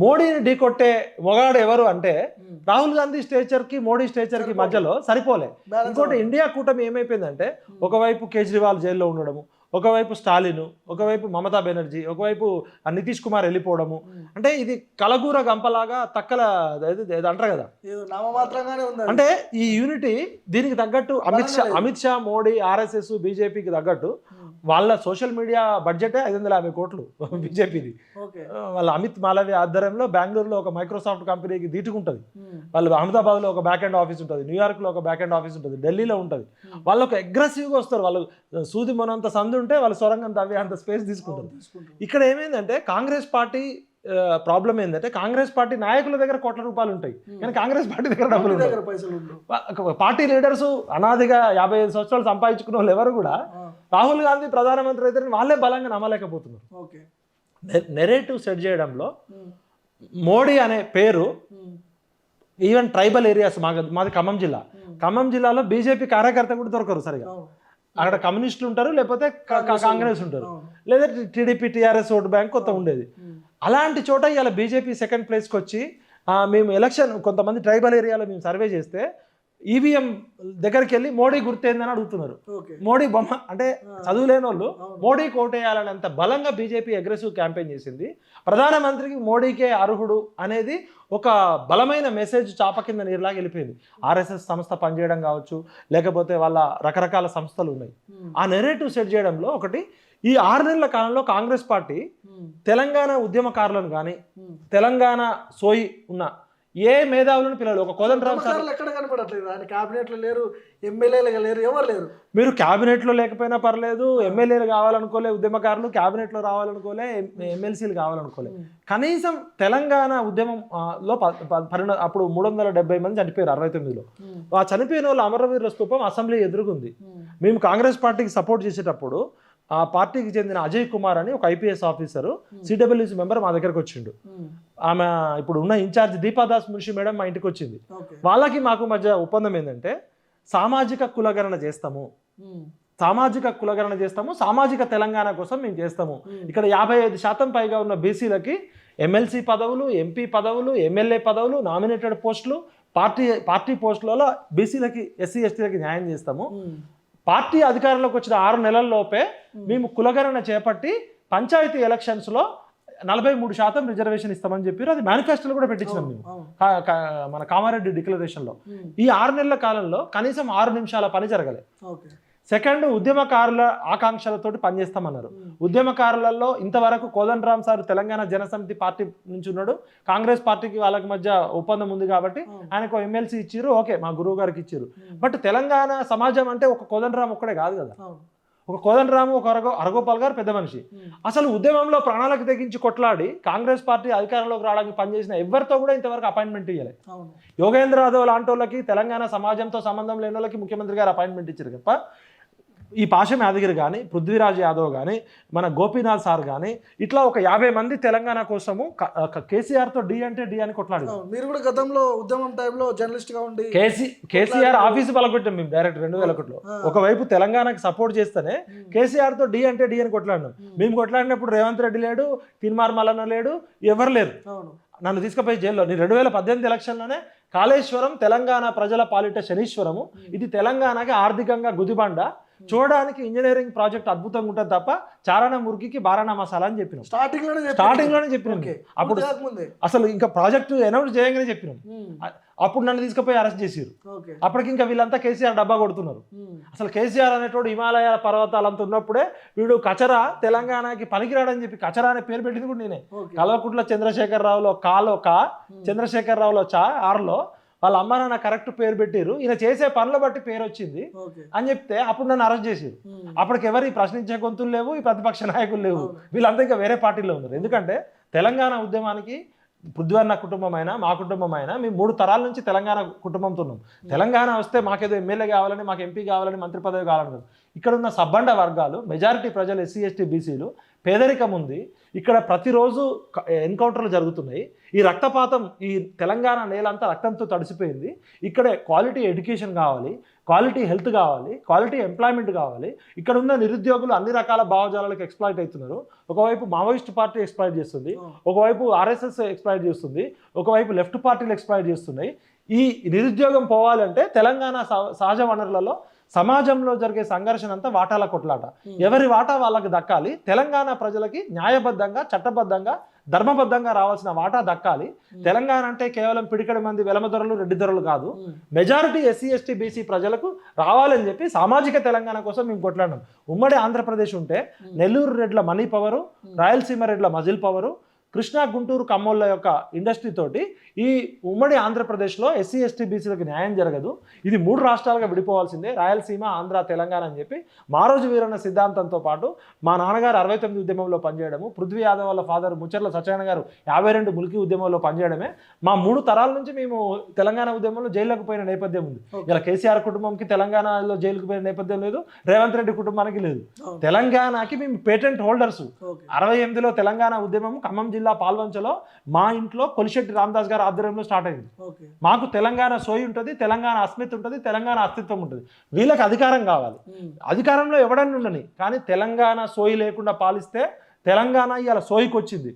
మోడీని ఢీకొట్టే మొగాడు ఎవరు అంటే రాహుల్ గాంధీ స్టేచర్కి మోడీ స్టేచర్కి మధ్యలో సరిపోలే. ఇంకోటి ఇండియా కూటమి ఏమైపోయిందంటే ఒకవైపు కేజ్రీవాల్ జైల్లో ఉండడము, ఒకవైపు స్టాలిన్, ఒకవైపు మమతా బెనర్జీ, ఒకవైపు నితీష్ కుమార్ వెళ్ళిపోవడము, అంటే ఇది కలగూర గంపలాగా తక్కల అంటారు కదా, అంటే ఈ యూనిటీ దీనికి తగ్గట్టు అమిత్ షా మోడీ ఆర్ఎస్ఎస్ బీజేపీకి తగ్గట్టు వాళ్ళ సోషల్ మీడియా బడ్జెటే 550 కోట్లు బీజేపీది. వాళ్ళ అమిత్ మాలవ్య ఆధ్వర్యంలో బెంగళూరులో ఒక మైక్రోసాఫ్ట్ కంపెనీకి ధీటుకుంటుంది. వాళ్ళు అహ్మదాబాద్లో ఒక బ్యాక్ అండ్ ఆఫీస్ ఉంటుంది, న్యూయార్క్లో ఒక బ్యాక్ అండ్ ఆఫీస్ ఉంటుంది, ఢిల్లీలో ఉంటుంది. వాళ్ళు ఒక అగ్రెసివ్గా వస్తారు. వాళ్ళు సూది మొనంత సందు ఉంటే వాళ్ళు సొరంగం తవ్వే అంత స్పేస్ తీసుకుంటారు. ఇక్కడ ఏమైందంటే కాంగ్రెస్ పార్టీ ప్రాబ్లం ఏంటంటే కాంగ్రెస్ పార్టీ నాయకుల దగ్గర కోట్ల రూపాయలు ఉంటాయి, కానీ కాంగ్రెస్ పార్టీ దగ్గర డబ్బులు ఉంటాయి. పార్టీ లీడర్స్ అనాదిగా 55 సంవత్సరాలు సంపాదించుకున్న వాళ్ళు ఎవరు కూడా రాహుల్ గాంధీ ప్రధానమంత్రి అయితే వాళ్ళే బలంగా నమ్మలేకపోతున్నారు. నెరేటివ్ సెట్ చేయడంలో మోడీ అనే పేరు ఈవెన్ ట్రైబల్ ఏరియాస్, మాది ఖమ్మం జిల్లాలో బీజేపీ కార్యకర్త కూడా దొరకరు సరిగా. అక్కడ కమ్యూనిస్టులు ఉంటారు, లేకపోతే కాంగ్రెస్ ఉంటారు, లేదా టీడీపీ టీఆర్ఎస్ ఓటు బ్యాంక్ కొంత ఉండేది. అలాంటి చోట ఇలా బీజేపీ సెకండ్ ప్లేస్కి వచ్చి మేము ఎలక్షన్ కొంతమంది ట్రైబల్ ఏరియాలో మేము సర్వే చేస్తే ఈవీఎం దగ్గరికి వెళ్ళి మోడీ గుర్తేందని అడుగుతున్నారు. మోడీ బొమ్మ అంటే చదువులేని వాళ్ళు మోడీకి ఓటేయాలని అంత బలంగా బీజేపీ అగ్రెసివ్ క్యాంపెయిన్ చేసింది. ప్రధానమంత్రికి మోడీకే అర్హుడు అనేది ఒక బలమైన మెసేజ్ చాప కింద నీరులాగా వెళ్ళిపోయింది. ఆర్ఎస్ఎస్ సంస్థ పనిచేయడం కావచ్చు, లేకపోతే వాళ్ళ రకరకాల సంస్థలు ఉన్నాయి. ఆ నెరేటివ్ సెట్ చేయడంలో ఒకటి ఈ 6 నెలల కాలంలో కాంగ్రెస్ పార్టీ తెలంగాణ ఉద్యమకారులను కానీ తెలంగాణ సోయి ఉన్న ఏ మేధావులను పిల్లలు ఒక కోదండరామ్ సార్ ఎక్కడ కనపడట్లేదు, ఆయన క్యాబినెట్లో లేరు, ఎమ్మెల్యేలు లేరు, ఎవరు లేరు. మీరు క్యాబినెట్లో లేకపోయినా పర్లేదు, ఎమ్మెల్యేలు కావాలనుకోలే, ఉద్యమకారులు క్యాబినెట్లో రావాలనుకోలే, ఎమ్మెల్సీలు కావాలనుకోలే, కనీసం తెలంగాణ ఉద్యమంలో అప్పుడు 370 మంది చనిపోయారు 69లో. ఆ చనిపోయిన వాళ్ళు అమరవీరుల స్తూపం అసెంబ్లీ ఎదురుగుంది. మేము కాంగ్రెస్ పార్టీకి సపోర్ట్ చేసేటప్పుడు ఆ పార్టీకి చెందిన అజయ్ కుమార్ అని ఒక ఐపీఎస్ ఆఫీసరు సిడబ్ల్యూసీ మెంబర్ మా దగ్గరకు వచ్చిండు. ఆమె ఇప్పుడు ఉన్న ఇన్ఛార్జ్ దీపాదాస్ మున్షి మేడం మా ఇంటికి వచ్చింది. వాళ్ళకి మాకు మధ్య ఒప్పందం ఏంటంటే సామాజిక కులగణన చేస్తాము, సామాజిక తెలంగాణ కోసం మేము చేస్తాము. ఇక్కడ 55% పైగా ఉన్న బీసీలకి ఎమ్మెల్సీ పదవులు, ఎంపీ పదవులు, ఎమ్మెల్యే పదవులు, నామినేటెడ్ పోస్టులు, పార్టీ పోస్టులలో బీసీలకి ఎస్సీ ఎస్టీలకి న్యాయం చేస్తాము. పార్టీ అధికారంలోకి వచ్చిన 6 నెలల్లోపే మేము కులగణన చేపట్టి పంచాయతీ ఎలక్షన్స్లో 43% రిజర్వేషన్ ఇస్తామని చెప్పారు. అది మేనిఫెస్టోలో కూడా పెట్టించినాం మేము మన కామారెడ్డి డిక్లరేషన్లో. ఈ 6 నెలల కాలంలో కనీసం 6 నిమిషాల పని జరగలే. సెకండ్, ఉద్యమకారుల ఆకాంక్షలతోటి పనిచేస్తామన్నారు. ఉద్యమకారులలో ఇంతవరకు కోదండరామ్ సార్ తెలంగాణ జనసమితి పార్టీ నుంచి ఉన్నాడు, కాంగ్రెస్ పార్టీకి వాళ్ళకి మధ్య ఒప్పందం ఉంది కాబట్టి ఆయనకు ఎమ్మెల్సీ ఇచ్చారు, ఓకే, మా గురువు గారికి ఇచ్చారు. బట్ తెలంగాణ సమాజం అంటే ఒక కోదండరామ్ ఒక్కడే కాదు కదా, ఒక కోదండరాము, ఒక అరగోపాల్ గారు పెద్ద మనిషి. అసలు ఉద్యమంలో ప్రాణాలకు తెగించి కొట్లాడి కాంగ్రెస్ పార్టీ అధికారంలోకి రావడానికి పనిచేసిన ఎవరితో కూడా ఇంతవరకు అపాయింట్మెంట్ ఇవ్వలేదు. యోగేంద్ర యాదవ్ లాంటి వాళ్ళకి, తెలంగాణ సమాజంతో సంబంధం లేని వాళ్ళకి ముఖ్యమంత్రి గారు అపాయింట్మెంట్ ఇచ్చారు తప్ప ఈ పాషం యాదగిరి కానీ, పృథ్వీరాజ్ యాదవ్ కానీ, మన గోపీనాథ్ సార్ కానీ, ఇట్లా ఒక 50 మంది తెలంగాణ కోసము కేసీఆర్తో డి అంటే డి అని కొట్లాడు. మీరు కూడా గతంలో ఉద్యమం టైంలో జర్నలిస్ట్ గా ఉండి కేసీఆర్ ఆఫీసు పలకొట్టాం మేము డైరెక్ట్ 2001లో. ఒకవైపు తెలంగాణకి సపోర్ట్ చేస్తేనే కేసీఆర్తో డి అంటే డి అని కొట్లాడినాం. మేము కొట్లాడినప్పుడు రేవంత్ రెడ్డి లేడు, తిన్మార్ మల్లన్న లేడు, ఎవరు లేరు. నన్ను తీసుకుపోయి జైల్లో 2018 ఎలక్షన్లోనే కాళేశ్వరం తెలంగాణ ప్రజల పాలిట శనీశ్వరము, ఇది తెలంగాణకి ఆర్థికంగా గుదిబండ, చూడడానికి ఇంజనీరింగ్ ప్రాజెక్ట్ అద్భుతంగా ఉంటుంది తప్ప చారణ మురికికి బారాణ మసాలా అని చెప్పినాం. స్టార్టింగ్ లోనే చెప్పినాం. అప్పుడు అసలు ఇంకా ప్రాజెక్టు అనౌన్స్ చేయగానే చెప్పినాం. అప్పుడు నన్ను తీసుకుపోయి అరెస్ట్ చేసారు. అప్పటికి ఇంకా వీళ్ళంతా కేసీఆర్ డబ్బా కొడుతున్నారు. అసలు కేసీఆర్ అనేటోడు హిమాలయ పర్వతాలంతా ఉన్నప్పుడే వీడు కచరా తెలంగాణకి పనికిరాడని చెప్పి కచరా అనే పేరు పెట్టింది కూడా నేనే. కల్వకుంట్ల చంద్రశేఖరరావులో కాలో చంద్రశేఖరరావులో ఆర్లో వాళ్ళ అమ్మ నాన్న కరెక్ట్ పేరు పెట్టారు, ఈయన చేసే పనులు బట్టి పేరు వచ్చింది అని చెప్తే అప్పుడు నన్ను అరెస్ట్ చేసారు. అప్పటికి ఎవరు ఈ ప్రశ్నించే గొంతులు లేవు, ఈ ప్రతిపక్ష నాయకులు లేవు, వీళ్ళంతా ఇంకా వేరే పార్టీలో ఉన్నారు. ఎందుకంటే తెలంగాణ ఉద్యమానికి పృథ్వన్న కుటుంబం అయినా మా కుటుంబం అయినా మేము 3 తరాల నుంచి తెలంగాణ కుటుంబంతో ఉన్నాం. తెలంగాణ వస్తే మాకేదో ఎమ్మెల్యే కావాలని, మాకు ఎంపీ కావాలని, మంత్రి పదవి కావాలని కాదు. ఇక్కడ ఉన్న సబ్బండ వర్గాలు, మెజారిటీ ప్రజలు, ఎస్సీ ఎస్టీ బీసీలు, పేదరికం ఉంది. ఇక్కడ ప్రతిరోజు ఎన్కౌంటర్లు జరుగుతున్నాయి. ఈ రక్తపాతం, ఈ తెలంగాణ నేల అంతా రక్తంతో తడిసిపోయింది. ఇక్కడే క్వాలిటీ ఎడ్యుకేషన్ కావాలి, క్వాలిటీ హెల్త్ కావాలి, క్వాలిటీ ఎంప్లాయ్మెంట్ కావాలి. ఇక్కడ ఉన్న నిరుద్యోగులు అన్ని రకాల భావజాలాలకు ఎక్స్ప్లాయిట్ అవుతున్నారు. ఒకవైపు మావోయిస్ట్ పార్టీ ఎక్స్ప్లాయిట్ చేస్తుంది, ఒకవైపు ఆర్ఎస్ఎస్ ఎక్స్ప్లాయిట్ చేస్తుంది, ఒకవైపు లెఫ్ట్ పార్టీలు ఎక్స్ప్లాయిట్ చేస్తున్నాయి. ఈ నిరుద్యోగం పోవాలంటే తెలంగాణ సహజ వనరులలో సమాజంలో జరిగే సంఘర్షణ అంతా వాటాల కొట్లాట. ఎవరి వాటా వాళ్ళకి దక్కాలి. తెలంగాణ ప్రజలకి న్యాయబద్ధంగా, చట్టబద్ధంగా, ధర్మబద్ధంగా రావాల్సిన వాటా దక్కాలి. తెలంగాణ అంటే కేవలం పిడికడి మంది వెలమదొరలు, రెడ్డి దొరలు కాదు, మెజారిటీ ఎస్సీ ఎస్టీ బీసీ ప్రజలకు రావాలని చెప్పి సామాజిక తెలంగాణ కోసం మేము కొట్లాడినాం. ఉమ్మడి ఆంధ్రప్రదేశ్ ఉంటే నెల్లూరు రెడ్ల మనీ పవరు, రాయలసీమ రెడ్ల మజిల్ పవరు, కృష్ణా గుంటూరు కమ్మోళ్ళ యొక్క ఇండస్ట్రీ తోటి ఈ ఉమ్మడి ఆంధ్రప్రదేశ్లో ఎస్సీ ఎస్టీ బీసీలకు న్యాయం జరగదు. ఇది 3 రాష్ట్రాలుగా విడిపోవాల్సిందే, రాయలసీమ, ఆంధ్ర, తెలంగాణ అని చెప్పి మారోజు వీరన్న సిద్ధాంతంతో పాటు మా నాన్నగారు 69 ఉద్యమంలో పనిచేయడము, పృథ్వీ యాదవ్ వాళ్ళ ఫాదర్ ముచ్చర్ల సత్యనారాయణ గారు 52 ములికి ఉద్యమంలో పనిచేయడమే మా 3 తరాల నుంచి మేము తెలంగాణ ఉద్యమంలో జైలుకు పోయిన నేపథ్యం ఉంది. ఇలా కేసీఆర్ కుటుంబంకి తెలంగాణలో జైలుకు పోయిన నేపథ్యం లేదు, రేవంత్ రెడ్డి కుటుంబానికి లేదు. తెలంగాణకి మేము పేటెంట్ హోల్డర్స్. 68లో తెలంగాణ ఉద్యమం ఖమ్మం జిల్లా పాల్వంచలో మా ఇంట్లో కొలిశెట్టి రామదాస్ గారి ఆధ్వర్యంలో స్టార్ట్ అయింది. మాకు తెలంగాణ సోయి ఉంటుంది, తెలంగాణ అస్మిత ఉంటుంది, తెలంగాణ అస్తిత్వం ఉంటుంది. వీళ్ళకి అధికారం కావాలి. అధికారంలో ఎవడన్నా ఉండని, కానీ తెలంగాణ సోయి లేకుండా పాలిస్తే తెలంగాణ ఇవాళ సోయికి వచ్చింది.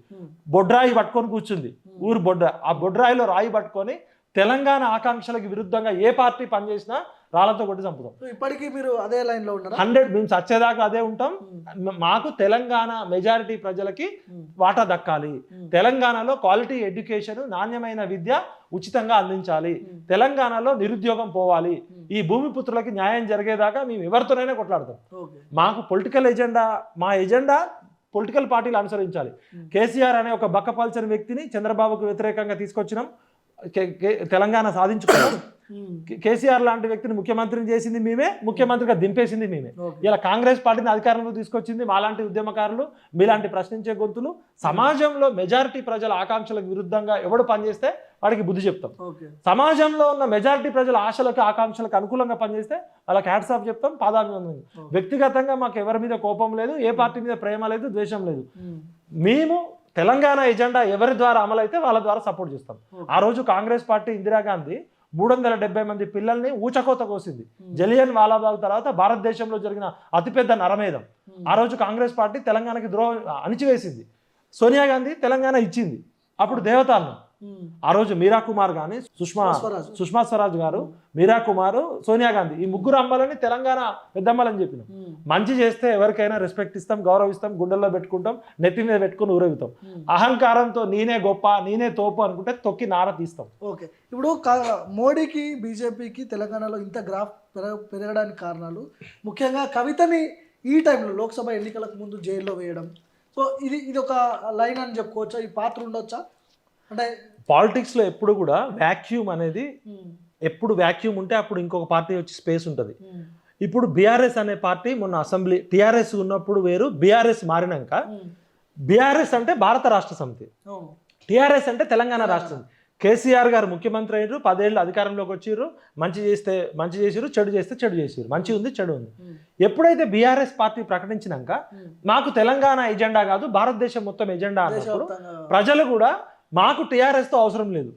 బొడ్రాయి పట్టుకొని కూర్చుంది, ఊరు బొడ్ర. ఆ బొడ్రాయిలో రాయి పట్టుకొని తెలంగాణ ఆకాంక్షలకు విరుద్ధంగా ఏ పార్టీ పనిచేసినా రాళ్లతో కొట్టి చంపుతాం. ఇప్పటికీ మీరు అదే లైన్లో ఉన్నారు. 100 మేము చచ్చేదాకా అదే ఉంటాం. మాకు తెలంగాణ మెజారిటీ ప్రజలకి వాటా దక్కాలి. తెలంగాణలో క్వాలిటీ ఎడ్యుకేషన్, నాణ్యమైన విద్య ఉచితంగా అందించాలి. తెలంగాణలో నిరుద్యోగం పోవాలి. ఈ భూమిపుత్రులకి న్యాయం జరిగేదాకా మేము ఎవరితోనైనా కొట్లాడతాం. మాకు పొలిటికల్ ఎజెండా, మా ఎజెండా పొలిటికల్ పార్టీలు అనుసరించాలి. కేసీఆర్ అనే ఒక బక్కపల్చని వ్యక్తిని చంద్రబాబుకు వ్యతిరేకంగా తీసుకొచ్చినాం, తెలంగాణ సాధించుకున్నాం. కేసీఆర్ లాంటి వ్యక్తిని ముఖ్యమంత్రిని చేసింది మేమే, ముఖ్యమంత్రిగా దింపేసింది మేమే. ఇలా కాంగ్రెస్ పార్టీని అధికారంలో తీసుకొచ్చింది మాలాంటి ఉద్యమకారులు, మీలాంటి ప్రశ్నించే గొంతులు. సమాజంలో మెజారిటీ ప్రజల ఆకాంక్షలకు విరుద్ధంగా ఎవడు పనిచేస్తే వాడికి బుద్ధి చెప్తాం. సమాజంలో ఉన్న మెజారిటీ ప్రజల ఆశలకు, ఆకాంక్షలకు అనుకూలంగా పనిచేస్తే వాళ్ళకి హ్యాట్స్ ఆఫ్ చెప్తాం, పాదాభివందనం. వ్యక్తిగతంగా మాకు ఎవరి మీద కోపం లేదు, ఏ పార్టీ మీద ప్రేమ లేదు, ద్వేషం లేదు. మేము తెలంగాణ ఎజెండా ఎవరి ద్వారా అమలైతే వాళ్ళ ద్వారా సపోర్ట్ చేస్తాం. ఆ రోజు కాంగ్రెస్ పార్టీ ఇందిరాగాంధీ 370 మంది పిల్లల్ని ఊచకోత కోసింది. జలియన్ వాలాబాగ్ తర్వాత భారతదేశంలో జరిగిన అతిపెద్ద నరమేధం. ఆ రోజు కాంగ్రెస్ పార్టీ తెలంగాణకి ద్రోహం అణిచివేసింది. సోనియా గాంధీ తెలంగాణ ఇచ్చింది. అప్పుడు దేవతాలను ఆ రోజు మీరా కుమార్ కానీ, సుష్మా స్వరాజ్ గారు, మీరా కుమార్, సోనియా గాంధీ, ఈ 3 అమ్మలని తెలంగాణ పెద్దమ్మలని చెప్పినాం. మంచి చేస్తే ఎవరికైనా రెస్పెక్ట్ ఇస్తాం, గౌరవిస్తాం, గుండెల్లో పెట్టుకుంటాం, నెత్తి మీద పెట్టుకుని ఊరేగుతాం. అహంకారంతో నేనే గొప్ప, నేనే తోపు అనుకుంటే తొక్కి నార తీస్తాం. ఓకే, ఇప్పుడు మోడీకి, బీజేపీకి తెలంగాణలో ఇంత గ్రాఫ్ పెరగడానికి కారణాలు ముఖ్యంగా కవితని ఈ టైంలో లోక్సభ ఎన్నికలకు ముందు జైల్లో వేయడం. సో ఇది ఒక లైన్ అని చెప్పుకోవచ్చా? ఈ పాత్ర ఉండొచ్చా? అంటే పాలిటిక్స్లో ఎప్పుడు కూడా వ్యాక్యూమ్ అనేది, ఎప్పుడు వ్యాక్యూమ్ ఉంటే అప్పుడు ఇంకొక పార్టీ వచ్చి స్పేస్ ఉంటుంది. ఇప్పుడు బీఆర్ఎస్ అనే పార్టీ మొన్న అసెంబ్లీ, టీఆర్ఎస్ ఉన్నప్పుడు వేరు, బీఆర్ఎస్ మారినాక, బీఆర్ఎస్ అంటే భారత రాష్ట్ర సమితి, టీఆర్ఎస్ అంటే తెలంగాణ రాష్ట్ర సమితి. కేసీఆర్ గారు ముఖ్యమంత్రి అయ్యారు, 10 ఏళ్ళు అధికారంలోకి వచ్చారు. మంచి చేస్తే మంచి చేసారు, చెడు చేస్తే చెడు చేసారు. మంచి ఉంది, చెడు ఉంది. ఎప్పుడైతే బీఆర్ఎస్ పార్టీ ప్రకటించినాక మాకు తెలంగాణ ఎజెండా కాదు, భారతదేశం మొత్తం ఎజెండా అన్నప్పుడు ప్రజలు కూడా మాకు టీఆర్ఎస్తో అవసరం లేదు,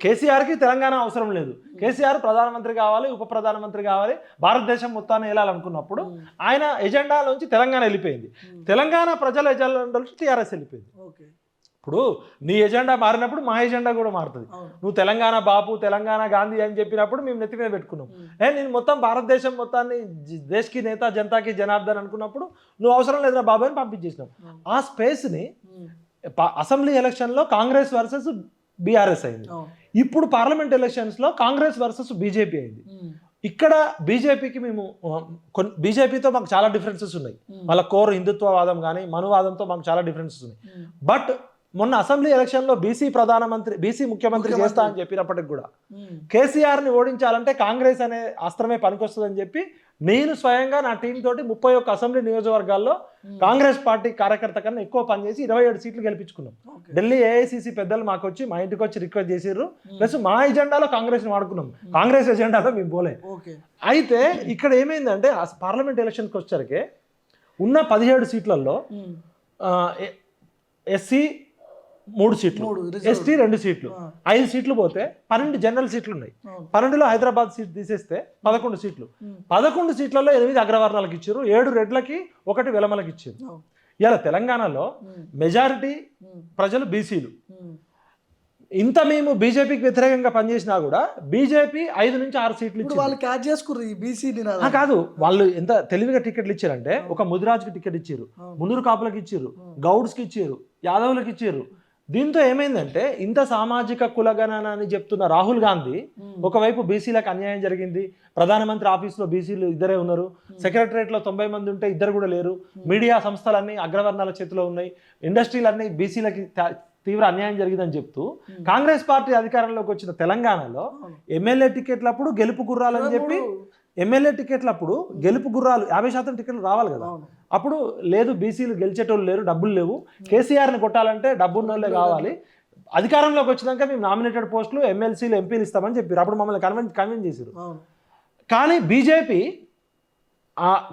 కేసీఆర్కి తెలంగాణ అవసరం లేదు. కేసీఆర్ ప్రధానమంత్రి కావాలి, ఉప ప్రధానమంత్రి కావాలి, భారతదేశం మొత్తాన్ని వెళ్ళాలనుకున్నప్పుడు ఆయన ఎజెండాలోంచి తెలంగాణ వెళ్ళిపోయింది. తెలంగాణ ప్రజల ఎజెండాలోంచి టీఆర్ఎస్ వెళ్ళిపోయింది. ఇప్పుడు నీ ఎజెండా మారినప్పుడు మా ఎజెండా కూడా మారుతుంది. నువ్వు తెలంగాణ బాపు, తెలంగాణ గాంధీ అని చెప్పినప్పుడు మేము నెత్తి మీద పెట్టుకున్నాం. నేను మొత్తం భారతదేశం మొత్తాన్ని దేశ్కి నేత, జనతాకి జనార్దన్ అనుకున్నప్పుడు నువ్వు అవసరం లేదురా బాబు అని పంపించేసినాం. ఆ స్పేస్ని అసెంబ్లీ ఎలక్షన్లో కాంగ్రెస్ వర్సెస్ బీఆర్ఎస్ అయింది. ఇప్పుడు పార్లమెంట్ ఎలక్షన్స్లో కాంగ్రెస్ వర్సెస్ బీజేపీ అయింది. ఇక్కడ బీజేపీకి మేము బీజేపీతో మాకు చాలా డిఫరెన్సెస్ ఉన్నాయి. వాళ్ళ కోర్ హిందుత్వవాదం కానీ మనువాదంతో మాకు చాలా డిఫరెన్సెస్ ఉన్నాయి. బట్ మొన్న అసెంబ్లీ ఎలక్షన్లో బీసీ ముఖ్యమంత్రి చేస్తా అని చెప్పినప్పటికి కూడా కేసీఆర్ని ఓడించాలంటే కాంగ్రెస్ అనే అస్త్రమే పనికొస్తుందని చెప్పి నేను స్వయంగా నా టీం తోటి 31 అసెంబ్లీ నియోజకవర్గాల్లో కాంగ్రెస్ పార్టీ కార్యకర్త కన్నా ఎక్కువ పనిచేసి 27 సీట్లు గెలిపించుకున్నాం. ఢిల్లీ ఏఐసిసి పెద్దలు మాకు వచ్చి మా ఇంటికి వచ్చి రిక్వెస్ట్ చేసిర్రు. ప్లస్ మా ఎజెండాలో కాంగ్రెస్ని వాడుకున్నాం, కాంగ్రెస్ ఎజెండాలో మేము పోలే. అయితే ఇక్కడ ఏమైందంటే పార్లమెంట్ ఎలక్షన్కి వచ్చరికి ఉన్న 17 సీట్లలో ఎస్సీ 3 సీట్లు, ఎస్టీ 2 సీట్లు, 5 సీట్లు పోతే 12 జనరల్ సీట్లు ఉన్నాయి. 12లో హైదరాబాద్ సీట్ తీసేస్తే 11 సీట్లు. 11 సీట్లలో 8 అగ్రవర్ణాలకు ఇచ్చారు, 7 రెడ్లకి 1 వెలమలకి ఇచ్చారు. ఇలా తెలంగాణలో మెజారిటీ ప్రజలు బీసీలు. ఇంత మేము బీజేపీకి వ్యతిరేకంగా పనిచేసినా కూడా బీజేపీ 5 నుంచి 6 సీట్లు ఇచ్చింది. వాళ్ళు క్యాచ్ చేసుకుర్రు ఈ బీసీని. కాదు, వాళ్ళు ఎంత తెలివిగా టికెట్లు ఇచ్చారంటే ఒక ముదిరాజుకి టికెట్ ఇచ్చారు, మున్నూరు కాపులకు ఇచ్చారు, గౌడ్స్కి ఇచ్చారు, యాదవులకు ఇచ్చారు. దీంతో ఏమైందంటే ఇంత సామాజిక కులగణన అని చెప్తున్న రాహుల్ గాంధీ ఒకవైపు బీసీలకు అన్యాయం జరిగింది, ప్రధానమంత్రి ఆఫీసులో బీసీలు 2 ఉన్నారు, సెక్రటరియట్లో 90 మంది ఉంటే 2 కూడా లేరు, మీడియా సంస్థలన్నీ అగ్రవర్ణాల చేతిలో ఉన్నాయి, ఇండస్ట్రీలన్నీ బీసీలకి తీవ్ర అన్యాయం జరిగిందని చెప్తూ కాంగ్రెస్ పార్టీ అధికారంలోకి వచ్చిన తెలంగాణలో ఎమ్మెల్యే టికెట్లప్పుడు గెలుపు గుర్రాలని చెప్పి ఎమ్మెల్యే టికెట్లప్పుడు గెలుపు గుర్రాలు 50% టికెట్లు రావాలి కదా. అప్పుడు లేదు, బీసీలు గెలిచేటోళ్ళు లేరు, డబ్బులు లేవు, కేసీఆర్ని కొట్టాలంటే డబ్బున్నోళ్ళే కావాలి, అధికారంలోకి వచ్చినాక మేము నామినేటెడ్ పోస్టులు ఎమ్మెల్సీలు ఎంపీలు ఇస్తామని చెప్పారు. అప్పుడు మమ్మల్ని కన్విన్స్ చేశారు. కానీ బీజేపీ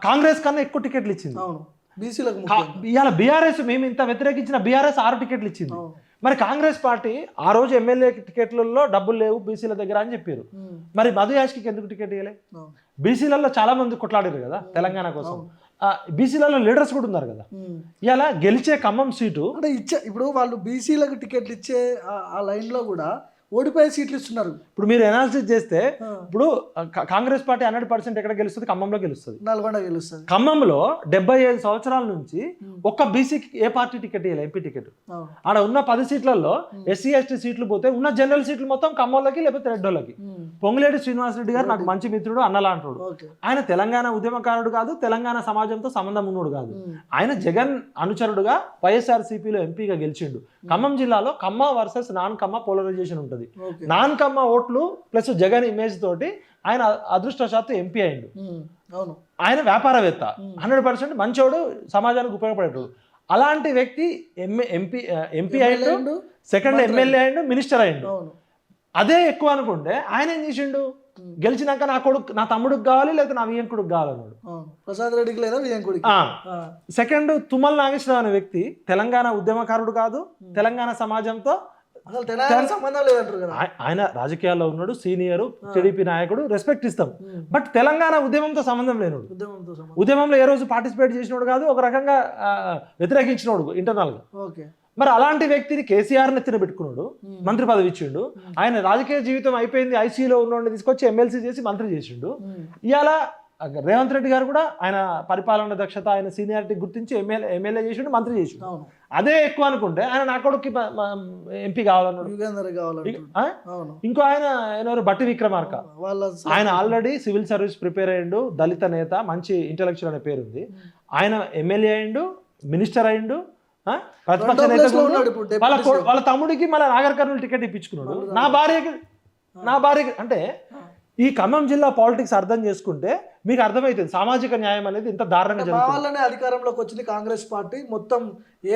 కాంగ్రెస్ కన్నా ఎక్కువ టికెట్లు ఇచ్చింది. ఇవాళ బీఆర్ఎస్ మేము ఇంత వ్యతిరేకించిన బీఆర్ఎస్ 6 టికెట్లు ఇచ్చింది. మరి కాంగ్రెస్ పార్టీ ఆ రోజు ఎమ్మెల్యే టికెట్లలో డబ్బులు లేవు బీసీల దగ్గర అని చెప్పారు. మరి మధు యాష్కి ఎందుకు టికెట్ ఇవ్వలే? బీసీలలో చాలా మంది కొట్లాడారు కదా తెలంగాణ కోసం, బీసీలలో లీడర్స్ కూడా ఉన్నారు కదా. ఇలా గెలిచే ఖమ్మం సీటు అంటే ఇప్పుడు వాళ్ళు బీసీలకు టికెట్లు ఇచ్చే ఆ లైన్లో కూడా ఓడిపోయే సీట్లు ఇస్తున్నారు. ఇప్పుడు మీరు అనాలిసిస్ చేస్తే ఇప్పుడు కాంగ్రెస్ పార్టీ 100% ఎక్కడ గెలుస్తుంది? ఖమ్మంలో గెలుస్తుంది, నల్గొండ గెలుస్తుంది. ఖమ్మంలో 75 సంవత్సరాల నుంచి ఒక్క బీసీకి ఏ పార్టీ టికెట్ ఇవ్వాలి, ఎంపీ టికెట్. ఆడ ఉన్న 10 సీట్లలో ఎస్సీ ఎస్టీ సీట్లు పోతే ఉన్న జనరల్ సీట్లు మొత్తం ఖమ్మంలోకి లేకపోతే రెడ్డోళ్ళకి. పొంగులేటి శ్రీనివాసరెడ్డి గారు నాకు మంచి మిత్రుడు, అన్నలాంటోడు. ఆయన తెలంగాణ ఉద్యమకారుడు కాదు, తెలంగాణ సమాజంతో సంబంధం ఉన్నోడు కాదు. ఆయన జగన్ అనుచరుడుగా వైఎస్ఆర్సీపీలో ఎంపీగా గెలిచిండు. ఖమ్మం జిల్లాలో కమ్మ వర్సెస్ నాన్ కమ్మ పోలరైజేషన్ ఉంటుంది. నాన్ కమ్మ ఓట్లు ప్లస్ జగన్ ఇమేజ్ తోటి ఆయన అదృష్టవశాత్తు ఎంపీ అయిండు. ఆయన వ్యాపారవేత్త, 100% మంచోడు, సమాజానికి ఉపయోగపడేటోడు. అలాంటి వ్యక్తి ఎంపీ అయిండు, సెకండ్ ఎమ్మెల్యే అయిండు, మినిస్టర్ అయిండు. అదే ఎక్కువ అనుకుంటే ఆయన ఏం చేసిండు? గెలిచినాక నా తమ్ముడికి కావాలి లేదా నా వియంకుడికి కావాలన్నాడు. ప్రసాద్ రెడ్డికి లేదా వియంకుడికి. సెకండ్ తుమ్మల నాగేశ్వరరావు అనే వ్యక్తి తెలంగాణ ఉద్యమకారుడు కాదు, తెలంగాణ సమాజంతో సంబంధం లేదంటారు కదా. ఆయన రాజకీయాల్లో ఉన్నాడు, సీనియర్ టీడీపీ నాయకుడు, రెస్పెక్ట్ ఇస్తాం. బట్ తెలంగాణ ఉద్యమంతో సంబంధం లేనుడు, ఉద్యమంలో ఏ రోజు పార్టిసిపేట్ చేసినోడు కాదు, ఒక రకంగా వ్యతిరేకించినోడు ఇంటర్నల్ గా. మరి అలాంటి వ్యక్తిని కేసీఆర్ నెత్తిన పెట్టుకున్నాడు, మంత్రి పదవి ఇచ్చిండు. ఆయన రాజకీయ జీవితం అయిపోయింది, ఐసీయూలో ఉన్నోడిని తీసుకొచ్చి ఎమ్మెల్సీ చేసి మంత్రి చేసిండు. ఇవాళ రేవంత్ రెడ్డి గారు కూడా ఆయన పరిపాలన దక్షత, ఆయన సీనియారిటీ గుర్తించి ఎమ్మెల్యే చేసిండు, మంత్రి చేసిండు. అదే ఎక్కువ అనుకుంటే ఆయన నా కొడుకు ఎంపీ కావాలన్నాడు. ఇంకో ఆయన ఎవరు, బట్టి విక్రమార్క, ఆయన ఆల్రెడీ సివిల్ సర్వీస్ ప్రిపేర్ అయ్యిండు, దళిత నేత, మంచి ఇంటెలెక్చువల్ అనే పేరుంది. ఆయన ఎమ్మెల్యే అయిండు, మినిస్టర్ అయిండు, ప్రతిపక్ష నేత. వాళ్ళ తమ్ముడికి మళ్ళీ నాగర్ కర్నూలు టికెట్ ఇప్పించుకున్నాడు. నా భార్యకి అంటే ఈ ఖమ్మం జిల్లా పాలిటిక్స్ అర్థం చేసుకుంటే మీకు అర్థమవుతుంది సామాజిక న్యాయం అనేది ఇంత దారుణంగా జరుగుతుంది. అధికారంలోకి వచ్చింది కాంగ్రెస్ పార్టీ, మొత్తం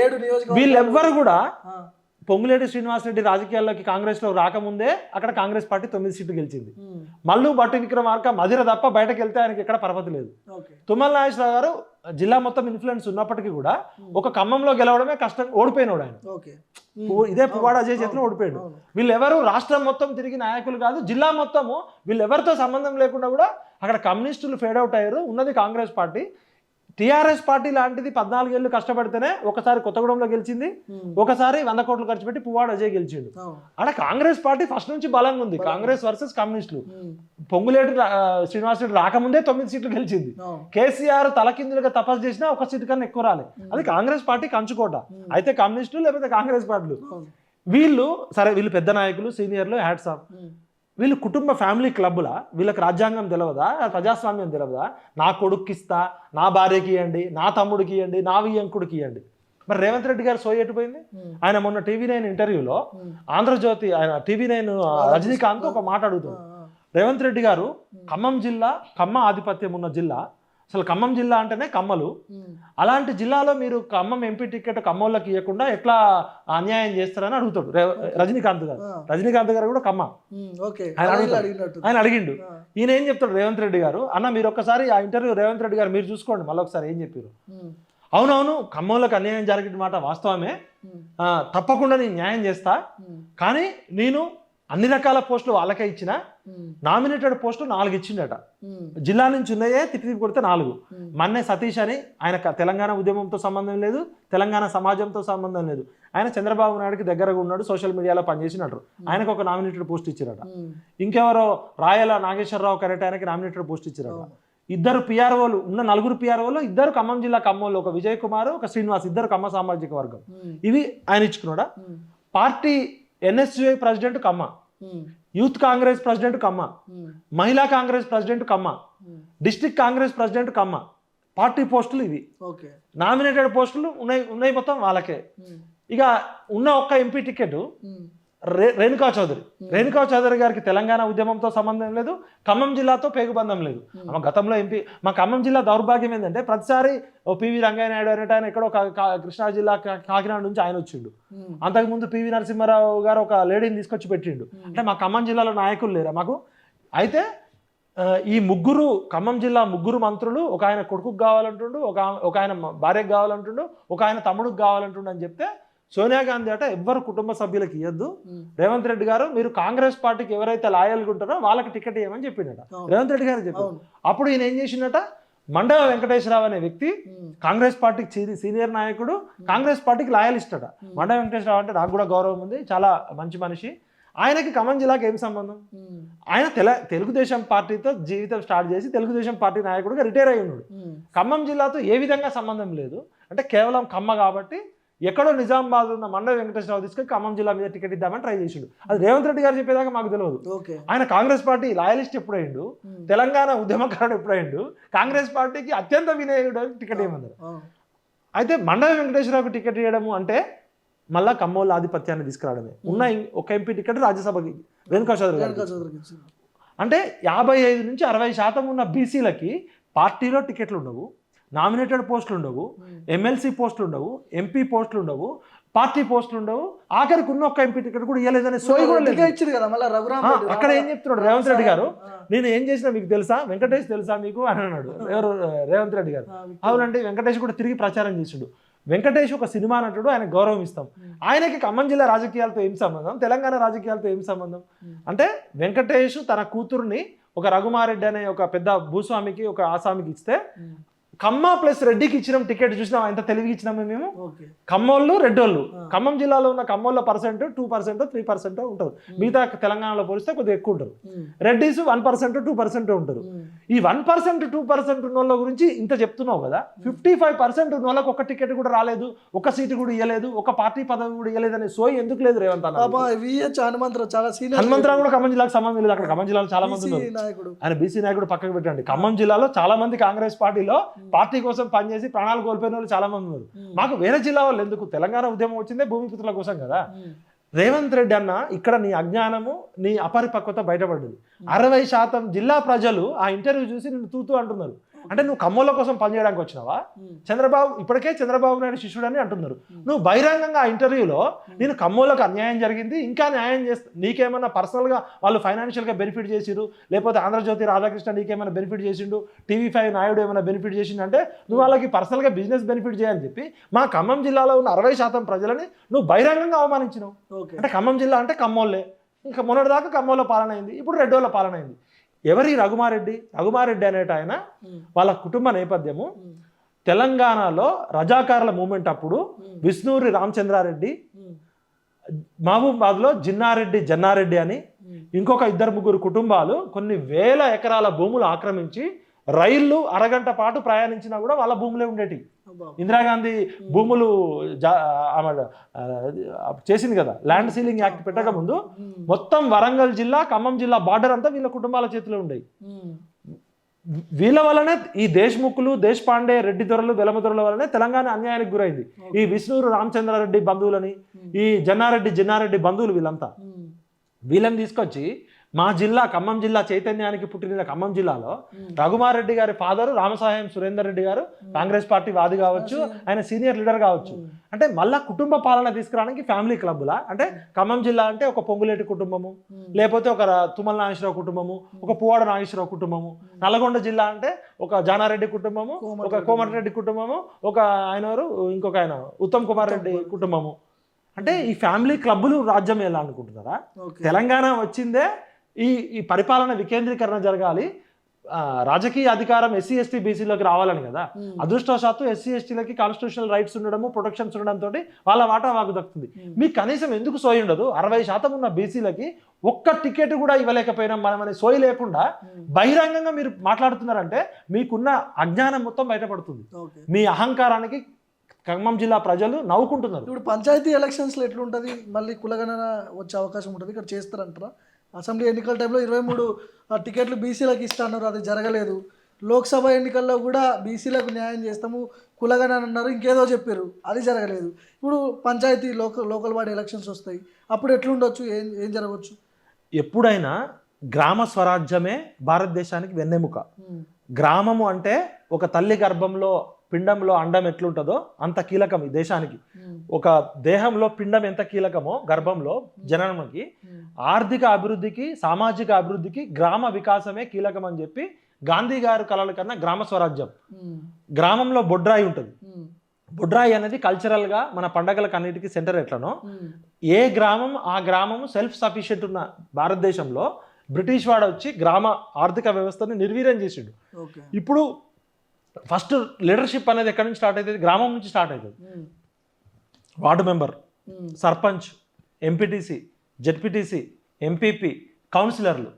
7 నియోజకవర్గాలు. వీళ్ళెవ్వరు కూడా పొంగులేటి శ్రీనివాసరెడ్డి రాజకీయాల్లోకి కాంగ్రెస్ లో రాకముందే అక్కడ కాంగ్రెస్ పార్టీ 9 సీట్లు గెలిచింది. మల్లు బట్టి విక్రమార్క మధిర తప్ప బయటకు వెళ్తే ఆయనకి ఎక్కడ పరపతి లేదు. తుమ్మల నాగేశ్వరరావు గారు జిల్లా మొత్తం ఇన్ఫ్లుయెన్స్ ఉన్నప్పటికీ కూడా ఒక ఖమ్మంలో గెలవడమే కష్టం, ఓడిపోయినాడు ఆయన. ఇదే పువ్వాడ అజయ్ చేతిలో ఓడిపోయాడు. వీళ్ళెవరు రాష్ట్రం మొత్తం తిరిగి నాయకులు కాదు, జిల్లా మొత్తము వీళ్ళెవరితో సంబంధం లేకుండా కూడా అక్కడ కమ్యూనిస్టులు ఫేడ్ అవుట్ అయ్యారు. ఉన్నది కాంగ్రెస్ పార్టీ. టీఆర్ఎస్ పార్టీ లాంటిది 14 ఏళ్ళు కష్టపడితేనే ఒకసారి కొత్తగూడెంలో గెలిచింది, ఒకసారి 100 కోట్లు ఖర్చు పెట్టి పువ్వాడ అజయ్ గెలిచిండు. అక్కడ కాంగ్రెస్ పార్టీ ఫస్ట్ నుంచి బలంగా ఉంది, కాంగ్రెస్ వర్సెస్ కమ్యూనిస్టులు. పొంగులేటి శ్రీనివాసరెడ్డి రాకముందే 9 సీట్లు గెలిచింది. కేసీఆర్ తలకిందులుగా తపస్సు చేసినా 1 సీటు కన్నా ఎక్కువ రాలేదు. అది కాంగ్రెస్ పార్టీ కంచుకోట. అయితే కమ్యూనిస్టులు లేకపోతే కాంగ్రెస్ పార్టీలు వీళ్ళు సరే, వీళ్ళు పెద్ద నాయకులు, సీనియర్లు, హ్యాట్స్ ఆఫ్. వీళ్ళు కుటుంబ ఫ్యామిలీ క్లబ్లా, వీళ్ళకి రాజ్యాంగం తెలియదా, ప్రజాస్వామ్యం తెలియదా? నా కొడుక్కి ఇస్తా, నా భార్యకి ఇవ్వండి, నా తమ్ముడికి ఇవ్వండి, నా వియ్యంకుడికి ఇవ్వండి. మరి రేవంత్ రెడ్డి గారు సోయి ఎట్టుపోయింది? ఆయన మొన్న టీవీ9 ఇంటర్వ్యూలో ఆంధ్రజ్యోతి, ఆయన టీవీ9 రజనీకాంత్ ఒక మాట అడుగుతుంది, రేవంత్ రెడ్డి గారు ఖమ్మం జిల్లా కమ్మ ఆధిపత్యం ఉన్న జిల్లా, అసలు ఖమ్మం జిల్లా అంటేనే కమ్మలు. అలాంటి జిల్లాలో మీరు ఖమ్మం ఎంపీ టికెట్ కమ్మోళ్ళకి ఇవ్వకుండా ఎట్లా అన్యాయం చేస్తారని అడుగుతాడు రజనీకాంత్ గారు. రజనీకాంత్ గారు కూడా కమ్మ ఆయన అడిగిండు. ఈయన ఏం చెప్తాడు రేవంత్ రెడ్డి గారు, అన్న మీరు ఒక్కసారి ఆ ఇంటర్వ్యూ రేవంత్ రెడ్డి గారు మీరు చూసుకోండి మళ్ళీ ఒకసారి ఏం చెప్పారు. అవునవును ఖమ్మంలోకి అన్యాయం జరిగిన మాట వాస్తవమే, తప్పకుండా నేను న్యాయం చేస్తా, కానీ నేను అన్ని రకాల పోస్టులు వాళ్ళకే ఇచ్చిన, నామినేటెడ్ పోస్టులు 4 ఇచ్చిండట. జిల్లా నుంచి ఉన్నాయే తిప్పి కొడితే 4. మన్నే సతీష్ అని ఆయన తెలంగాణ ఉద్యమంతో సంబంధం లేదు, తెలంగాణ సమాజంతో సంబంధం లేదు, ఆయన చంద్రబాబు నాయుడుకి దగ్గరగా ఉన్నాడు, సోషల్ మీడియాలో పనిచేసినట్టు, ఆయనకు ఒక నామినేటెడ్ పోస్ట్ ఇచ్చారట. ఇంకెవరో రాయల నాగేశ్వరరావు కరెక్ట్ ఆయనకి నామినేటెడ్ పోస్ట్ ఇచ్చారట. 2 పిఆర్ఓలు ఉన్న 4 పిఆర్ఓలు 2 ఖమ్మం జిల్లా ఖమ్మంలో, ఒక విజయ్ కుమార్ ఒక శ్రీనివాస్, 2 ఖమ్మ సామాజిక వర్గం. ఇవి ఆయన ఇచ్చుకున్నాడా. పార్టీ ఎన్ఎస్యుఐ ప్రెసిడెంట్ కమ్మ, యూత్ కాంగ్రెస్ ప్రెసిడెంట్ కమ్మ, మహిళా కాంగ్రెస్ ప్రెసిడెంట్ కమ్మ, డిస్ట్రిక్ట్ కాంగ్రెస్ ప్రెసిడెంట్ కమ్మ. పార్టీ పోస్టులు ఇవి. నామినేటెడ్ పోస్టులు ఉన్నాయి మొత్తం వాళ్ళకే. ఇక ఉన్న ఒక్క ఎంపీ టికెట్ రేణుకా చౌదరి గారికి తెలంగాణ ఉద్యమంతో సంబంధం లేదు, ఖమ్మం జిల్లాతో పేగుబంధం లేదు. ఆమె గతంలో ఎంపీ. మా ఖమ్మం జిల్లా దౌర్భాగ్యం ఏంటంటే ప్రతిసారి పివి రంగయ్య నాయుడు అనేట ఆయన ఎక్కడో కృష్ణా జిల్లా కాకినాడ నుంచి ఆయన వచ్చిండు. అంతకుముందు పివి నరసింహారావు గారు ఒక లేడీని తీసుకొచ్చి పెట్టిండు. అంటే మా ఖమ్మం జిల్లాలో నాయకులు లేరా మాకు? అయితే ఈ ఖమ్మం జిల్లా 3 మంత్రులు, ఒక ఆయన కొడుకుకు కావాలంటుండు, ఒక ఆయన భార్యకు కావాలంటుండు, ఒక ఆయన తమ్ముడికి కావాలంటుండు అని చెప్తే సోనియా గాంధీ అట ఎవ్వరు కుటుంబ సభ్యులకు ఇవ్వద్దు, రేవంత్ రెడ్డి గారు మీరు కాంగ్రెస్ పార్టీకి ఎవరైతే లాయల్గా ఉంటారో వాళ్ళకి టికెట్ ఇవ్వమని చెప్పిండట. రేవంత్ రెడ్డి గారు చెప్పారు. అప్పుడు ఈయన ఏం చేసిండట, మండవ వెంకటేశ్వరరావు అనే వ్యక్తి కాంగ్రెస్ పార్టీకి సీనియర్ నాయకుడు, కాంగ్రెస్ పార్టీకి లాయలిస్ట్ అట. మండవ వెంకటేశ్వరరావు అంటే నాకు కూడా గౌరవం ఉంది, చాలా మంచి మనిషి. ఆయనకి ఖమ్మం జిల్లాకి ఏం సంబంధం? ఆయన తెలుగుదేశం పార్టీతో జీవితం స్టార్ట్ చేసి తెలుగుదేశం పార్టీ నాయకుడిగా రిటైర్ అయి ఉన్నాడు. ఖమ్మం జిల్లాతో ఏ విధంగా సంబంధం లేదు. అంటే కేవలం ఖమ్మ కాబట్టి ఎక్కడో నిజామాబాద్ ఉన్న మండవ వెంకటేశ్వరరావు తీసుకొని ఖమ్మం జిల్లా మీద టికెట్ ఇద్దామని ట్రై చేసిండు. అది రేవంత్ రెడ్డి గారు చెప్పేదాకా మాకు తెలియదు. ఆయన కాంగ్రెస్ పార్టీ లాయలిస్ట్ ఎప్పుడైండు, తెలంగాణ ఉద్యమకారుడు ఎప్పుడైండు, కాంగ్రెస్ పార్టీకి అత్యంత వినేయుడు టికెట్ ఇవ్వమన్నారు. అయితే మండవ వెంకటేశ్వరరావుకి టికెట్ ఇవ్వడము అంటే మళ్ళా ఖమ్మోళ్ళ ఆధిపత్యాన్ని తీసుకురావడమే. ఉన్న ఒక ఎంపీ టికెట్ రాజ్యసభకి రేణుకా చౌదరి గారు. అంటే 55 నుంచి 60% ఉన్న బీసీలకి పార్టీలో టికెట్లు ఉండవు, నామినేటెడ్ పోస్టులు ఉండవు, ఎమ్మెల్సీ పోస్టులు ఉండవు, ఎంపీ పోస్టులు ఉండవు, పార్టీ పోస్టులు ఉండవు, ఆఖరికి ఉన్న ఒక్క ఎంపీ టికెట్ కూడా ఇవ్వలేదనే సోయి కూడా ఇచ్చింది కదా. అక్కడ ఏం చెప్తున్నాడు రేవంత్ రెడ్డి గారు, నేను ఏం చేసినా మీకు తెలుసా, వెంకటేష్ తెలుసా మీకు అని అన్నాడు. ఎవరు? రేవంత్ రెడ్డి గారు. అవునండి, వెంకటేష్ కూడా తిరిగి ప్రచారం చేసిండు. వెంకటేష్ ఒక సినిమా నటుడు, ఆయన గౌరవం ఇస్తాం. ఆయనకి ఖమ్మం జిల్లా రాజకీయాలతో ఏం సంబంధం, తెలంగాణ రాజకీయాలతో ఏం సంబంధం? అంటే వెంకటేష్ తన కూతురుని ఒక రఘుమారెడ్డి అనే ఒక పెద్ద భూస్వామికి, ఒక ఆసామికి ఇస్తే ఖమ్మ ప్లస్ రెడ్డికి ఇచ్చిన టికెట్ చూసినా ఎంత తెలివికి ఇచ్చినాము మేము. ఖమ్మోళ్ళు రెడ్డోళ్ళు, ఖమ్మం జిల్లాలో ఉన్న ఖమ్మోళ్ళ పర్సెంట్ 2% 3% ఉంటారు, మిగతా తెలంగాణలో పోలిస్తే కొద్దిగా ఎక్కువ ఉంటారు. రెడ్డీస్ 1% 2% ఉంటారు. ఈ 1% 2% ఉన్న వాళ్ళ గురించి ఇంత చెప్తున్నావు కదా, 55% ఉన్న వాళ్ళకి ఒక టికెట్ కూడా రాలేదు, ఒక సీటు కూడా ఇవ్వలేదు, ఒక పార్టీ పదవి కూడా ఇవ్వలేదు అనే సోయి ఎందుకు లేదు రేవంత్ అన్న? హనుమంతరావు కూడా ఖమ్మం జిల్లాకు సంబంధం లేదు. అక్కడ ఖమ్మం జిల్లాలో చాలా మంది ఉన్నారు. ఆయన బీసీ నాయకుడు పక్కకు పెట్టండి. ఖమ్మం జిల్లాలో చాలా మంది కాంగ్రెస్ పార్టీలో పార్టీ కోసం పనిచేసి ప్రాణాలు కోల్పోయిన వాళ్ళు చాలా మంది ఉన్నారు. మాకు వేరే జిల్లా వాళ్ళు ఎందుకు? తెలంగాణ ఉద్యమం వచ్చిందే భూమిపుత్రుల కోసం కదా. రేవంత్ రెడ్డి అన్న, ఇక్కడ నీ అజ్ఞానము, నీ అపరిపక్వత బయటపడ్డది. 60% జిల్లా ప్రజలు ఆ ఇంటర్వ్యూ చూసి నిన్ను తూతూ అంటున్నారు. అంటే నువ్వు ఖమ్మంల కోసం పనిచేయడానికి వచ్చినావా? ఇప్పటికే చంద్రబాబు నాయుడు శిష్యుడని అంటున్నారు. నువ్వు బహిరంగంగా ఆ ఇంటర్వ్యూలో నేను ఖమ్మంలకు అన్యాయం జరిగింది, ఇంకా న్యాయం చేస్తా, నీకేమన్నా పర్సనల్గా వాళ్ళు ఫైనాన్షియల్గా బెనిఫిట్ చేసిరు, లేకపోతే ఆంధ్రజ్యోతి రాధాకృష్ణ నీకేమైనా బెనిఫిట్ చేసిండు, TV5 నాయుడు ఏమైనా బెనిఫిట్ చేసిండు అంటే నువ్వు వాళ్ళకి పర్సనల్గా బిజినెస్ బెనిఫిట్ చేయని చెప్పి మా ఖమ్మం జిల్లాలో ఉన్న 60% ప్రజలని నువ్వు బహిరంగంగా అవమానించినావు. అంటే ఖమ్మం జిల్లా అంటే ఖమ్మోళ్ళే. ఇంకా మొన్నటిదాకా ఖమ్మంలో పాలన అయింది, ఇప్పుడు రెడ్డోళ్ళ పాలన అయింది. ఎవరి? రఘుమారెడ్డి అనేట ఆయన, వాళ్ళ కుటుంబ నేపథ్యము తెలంగాణలో రజాకారుల మూమెంట్ అప్పుడు విష్ణూరి రామచంద్రారెడ్డి, మహబూబాబాద్లో జన్నారెడ్డి అని ఇంకొక 2-3 కుటుంబాలు కొన్ని వేల ఎకరాల భూములు ఆక్రమించి రైళ్లు అరగంట పాటు ప్రయాణించినా కూడా వాళ్ళ భూములే ఉండేటి. ఇందిరాగాంధీ భూములు చేసింది కదా, ల్యాండ్ సీలింగ్ యాక్ట్ పెట్టక ముందు మొత్తం వరంగల్ జిల్లా, ఖమ్మం జిల్లా బార్డర్ అంతా వీళ్ళ కుటుంబాల చేతిలో ఉండేవి. వీళ్ళ వల్లనే ఈ దేశ్ముఖులు, దేశపాండే, రెడ్డి దొరలు, వెలమ దొరల వల్లనే తెలంగాణ అన్యాయానికి గురైంది. ఈ విష్ణూరు రామచంద్రారెడ్డి బంధువులని, ఈ జన్నారెడ్డి బంధువులు వీళ్ళంతా, వీళ్ళని తీసుకొచ్చి మా జిల్లా ఖమ్మం జిల్లా చైతన్యానికి పుట్టిన ఖమ్మం జిల్లాలో రఘుమార్ రెడ్డి గారి ఫాదరు రామసాయం సురేందర్ రెడ్డి గారు కాంగ్రెస్ పార్టీ వాది కావచ్చు, ఆయన సీనియర్ లీడర్ కావచ్చు. అంటే మళ్ళా కుటుంబ పాలన తీసుకురావడానికి ఫ్యామిలీ క్లబ్లా, అంటే ఖమ్మం జిల్లా అంటే ఒక పొంగులేటి కుటుంబము, లేకపోతే ఒక తుమ్మల నాగేశ్వరరావు కుటుంబము, ఒక పువ్వాడ నాగేశ్వరరావు కుటుంబము. నల్గొండ జిల్లా అంటే ఒక జానారెడ్డి కుటుంబము, ఒక కోమటిరెడ్డి కుటుంబము, ఒక ఇంకొక ఆయన ఉత్తమ్ కుమార్ రెడ్డి కుటుంబము. అంటే ఈ ఫ్యామిలీ క్లబ్బులు రాజ్యం ఎలా అనుకుంటున్నారా? తెలంగాణ వచ్చిందే ఈ పరిపాలన వికేంద్రీకరణ జరగాలి, రాజకీయ అధికారం ఎస్సీ ఎస్టీ బీసీలోకి రావాలని కదా. అదృష్టవశాత్తు ఎస్సీ ఎస్టీలకి కాన్స్టిట్యూషనల్ రైట్స్ ఉండడము, ప్రొటెక్షన్స్ ఉండడంతో వాళ్ళ వాటా మాకు దక్కుతుంది. మీకు కనీసం ఎందుకు సోయి ఉండదు? 60% ఉన్న బీసీలకి ఒక్క టికెట్ కూడా ఇవ్వలేకపోయినా మనమని సోయి లేకుండా బహిరంగంగా మీరు మాట్లాడుతున్నారంటే మీకున్న అజ్ఞానం మొత్తం బయటపడుతుంది. మీ అహంకారానికి ఖమ్మం జిల్లా ప్రజలు నవ్వుకుంటున్నారు. ఇప్పుడు పంచాయతీ ఎలక్షన్స్లో ఎట్లుంటుంది? మళ్ళీ కులగణన వచ్చే అవకాశం ఉంటుంది, ఇక్కడ చేస్తారంటారా? అసెంబ్లీ ఎన్నికల టైంలో 23 టికెట్లు బీసీలకు ఇస్తున్నారు, అది జరగలేదు. లోక్సభ ఎన్నికల్లో కూడా బీసీలకు న్యాయం చేస్తాము కులగణన అన్నారు, ఇంకేదో చెప్పారు, అది జరగలేదు. ఇప్పుడు పంచాయతీ లోకల్ బాడీ ఎలక్షన్స్ వస్తాయి, అప్పుడు ఎట్లుండొచ్చు, ఏం జరగవచ్చు? ఎప్పుడైనా గ్రామ స్వరాజ్యమే భారతదేశానికి వెన్నెముక. గ్రామము అంటే ఒక తల్లి గర్భంలో పిండంలో అండం ఎట్లుంటుందో అంత కీలకం ఈ దేశానికి. ఒక దేహంలో పిండం ఎంత కీలకమో గర్భంలో జననకి, ఆర్థిక అభివృద్ధికి, సామాజిక అభివృద్ధికి గ్రామ వికాసమే కీలకం అని చెప్పి గాంధీ గారు కలల కన్నా గ్రామ స్వరాజ్యం. గ్రామంలో బొడ్రాయి ఉంటుంది. బొడ్రాయి అనేది కల్చరల్గా మన పండగలకు అన్నిటికీ సెంటర్ ఎట్లనో, ఏ గ్రామం ఆ గ్రామము సెల్ఫ్ సఫిషియెంట్ ఉన్న భారతదేశంలో బ్రిటిష్ వాడు వచ్చి గ్రామ ఆర్థిక వ్యవస్థని నిర్వీర్యం చేసిండు. ఇప్పుడు ఫస్ట్ లీడర్షిప్ అనేది ఎక్కడి నుంచి స్టార్ట్ అవుతుంది? గ్రామం నుంచి స్టార్ట్ అవుతుంది. Ward member, sarpanch, MPTC, ZPTC, MPP, కౌన్సిలర్లు.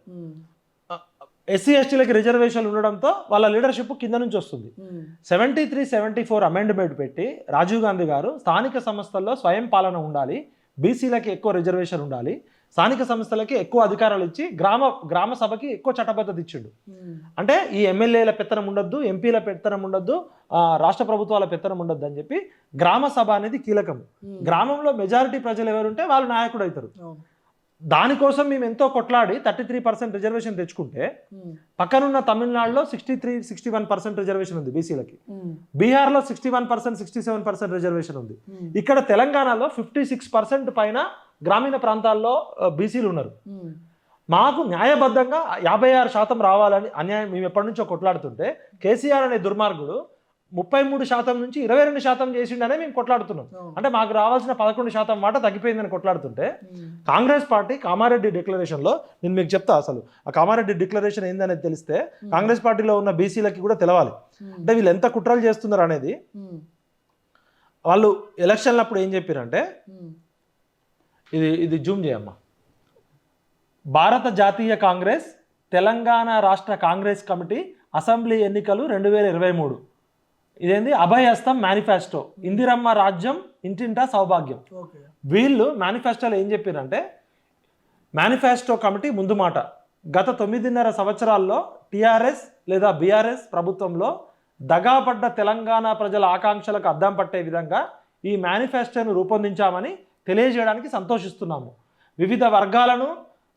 ఎస్సీ ఎస్టీలకి రిజర్వేషన్లు ఉండడంతో వాళ్ళ లీడర్షిప్ కింద నుంచి వస్తుంది. 73-74 అమెండ్మెంట్ పెట్టి రాజీవ్ గాంధీ గారు స్థానిక సంస్థల్లో స్వయం పాలన ఉండాలి, బీసీలకి ఎక్కువ రిజర్వేషన్ ఉండాలి, స్థానిక సంస్థలకి ఎక్కువ అధికారాలు ఇచ్చి గ్రామ సభకి ఎక్కువ చట్టబద్ధత ఇచ్చిండు. అంటే ఈ ఎమ్మెల్యేల పెత్తనం ఉండొద్దు, ఎంపీల పెత్తనం ఉండొద్దు, రాష్ట్ర ప్రభుత్వాల పెత్తనం ఉండొద్దు అని చెప్పి గ్రామ సభ అనేది కీలకం. గ్రామంలో మెజారిటీ ప్రజలు ఎవరుంటే వాళ్ళు నాయకుడు అవుతారు. దానికోసం మేము ఎంతో కొట్లాడి 33% రిజర్వేషన్ తెచ్చుకుంటే పక్కనున్న తమిళనాడులో 63-61% రిజర్వేషన్ ఉంది బీసీలకి, బీహార్లో 61%, 67% రిజర్వేషన్ ఉంది. ఇక్కడ తెలంగాణలో 56% పైన గ్రామీణ ప్రాంతాల్లో బీసీలు ఉన్నారు. మాకు న్యాయబద్ధంగా 56% రావాలని అన్యాయం మేము ఎప్పటి నుంచో కొట్లాడుతుంటే కేసీఆర్ అనే దుర్మార్గుడు 33% నుంచి 22% చేసిండనే మేము కొట్లాడుతున్నాం. అంటే మాకు రావాల్సిన 11% మాట తగ్గిపోయిందని కొట్లాడుతుంటే కాంగ్రెస్ పార్టీ కామారెడ్డి డిక్లరేషన్లో, నేను మీకు చెప్తా అసలు ఆ కామారెడ్డి డిక్లరేషన్ ఏందనేది తెలిస్తే కాంగ్రెస్ పార్టీలో ఉన్న బీసీలకి కూడా తెలవాలి. అంటే వీళ్ళు ఎంత కుట్రలు చేస్తున్నారు అనేది. వాళ్ళు ఎలక్షన్లప్పుడు ఏం చెప్పారంటే, ఇది జూమ్ చేయమ్మా, భారత జాతీయ కాంగ్రెస్ తెలంగాణ రాష్ట్ర కాంగ్రెస్ కమిటీ అసెంబ్లీ ఎన్నికలు 2023, ఇదేంది అభయహస్తం మేనిఫెస్టో, ఇందిరమ్మ రాజ్యం ఇంటింటా సౌభాగ్యం. వీళ్ళు మేనిఫెస్టోలో ఏం చెప్పారంటే, మేనిఫెస్టో కమిటీ ముందు మాట, గత 9.5 సంవత్సరాల్లో టీఆర్ఎస్ లేదా బీఆర్ఎస్ ప్రభుత్వంలో దగాపడ్డ తెలంగాణ ప్రజల ఆకాంక్షలకు అద్దం పట్టే విధంగా ఈ మేనిఫెస్టోను రూపొందించామని తెలియజేయడానికి సంతోషిస్తున్నాము. వివిధ వర్గాలను,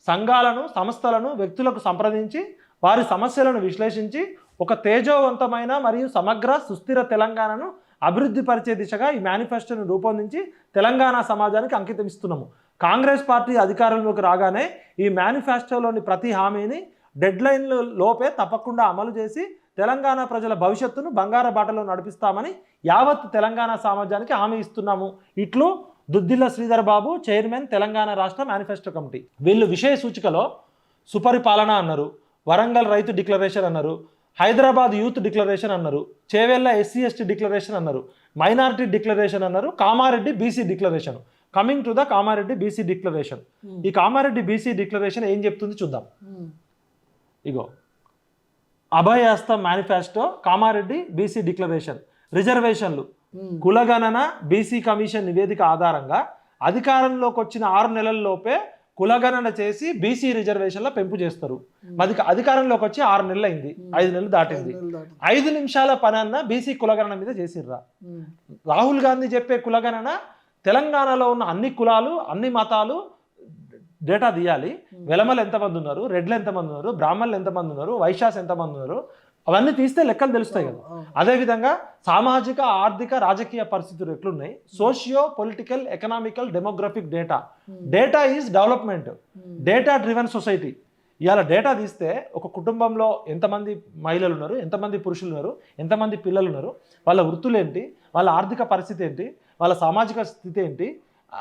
సంఘాలను, సంస్థలను, వ్యక్తులకు సంప్రదించి వారి సమస్యలను విశ్లేషించి ఒక తేజోవంతమైన మరియు సమగ్ర సుస్థిర తెలంగాణను అభివృద్ధి పరిచే దిశగా ఈ మేనిఫెస్టోను రూపొందించి తెలంగాణ సమాజానికి అంకితం ఇస్తున్నాము. కాంగ్రెస్ పార్టీ అధికారంలోకి రాగానే ఈ మేనిఫెస్టోలోని ప్రతి హామీని డెడ్లైన్ల లోపే తప్పకుండా అమలు చేసి తెలంగాణ ప్రజల భవిష్యత్తును బంగారు బాటలో నడిపిస్తామని యావత్ తెలంగాణ సమాజానికి హామీ ఇస్తున్నాము. ఇట్లు దుద్దిల్ల శ్రీధర్ బాబు, చైర్మన్, తెలంగాణ రాష్ట్ర మేనిఫెస్టో కమిటీ. వీళ్ళు విషయ సూచికలో సుపరిపాలన అన్నారు, వరంగల్ రైతు డిక్లరేషన్ అన్నారు, హైదరాబాద్ యూత్ డిక్లరేషన్ అన్నారు, చేవెళ్ళ ఎస్సీ ఎస్టీ డిక్లరేషన్ అన్నారు, మైనారిటీ డిక్లరేషన్ అన్నారు, Kamareddy BC declaration. Coming to the Kamareddy BC declaration. ఈ కామారెడ్డి బీసీ డిక్లరేషన్ ఏం చెప్తుంది చూద్దాం. ఇగో అభయహస్తం మేనిఫెస్టో, కామారెడ్డి బీసీ డిక్లరేషన్. రిజర్వేషన్లు, కులగణన, బీసీ కమిషన్ నివేదిక ఆధారంగా అధికారంలోకి వచ్చిన 6 నెలల్లోపే కులగణన చేసి బీసీ రిజర్వేషన్ల పెంపు చేస్తారు. మరి అధికారంలోకి వచ్చి 6 నెలలు అయింది, 5 నెలలు దాటింది. 5 నిమిషాల పని అన్న బీసీ కులగణన మీద చేసిర్రా? రాహుల్ గాంధీ చెప్పే కులగణన తెలంగాణలో ఉన్న అన్ని కులాలు, అన్ని మతాలు డేటా తీయాలి. వెలమలు ఎంతమంది ఉన్నారు, రెడ్లు ఎంతమంది ఉన్నారు, బ్రాహ్మణులు ఎంతమంది ఉన్నారు, వైశ్యాస్ ఎంతమంది ఉన్నారు, అవన్నీ తీస్తే లెక్కలు తెలుస్తాయి కదా. అదేవిధంగా సామాజిక, ఆర్థిక, రాజకీయ పరిస్థితులు ఎట్లున్నాయి, socio political, economical, demographic data. Data is development, data driven society. ఇవాళ డేటా తీస్తే ఒక కుటుంబంలో ఎంతమంది మహిళలు ఉన్నారు, ఎంతమంది పురుషులు ఉన్నారు, ఎంతమంది పిల్లలు ఉన్నారు, వాళ్ళ వృత్తులు ఏంటి, వాళ్ళ ఆర్థిక పరిస్థితి ఏంటి, వాళ్ళ సామాజిక స్థితి ఏంటి,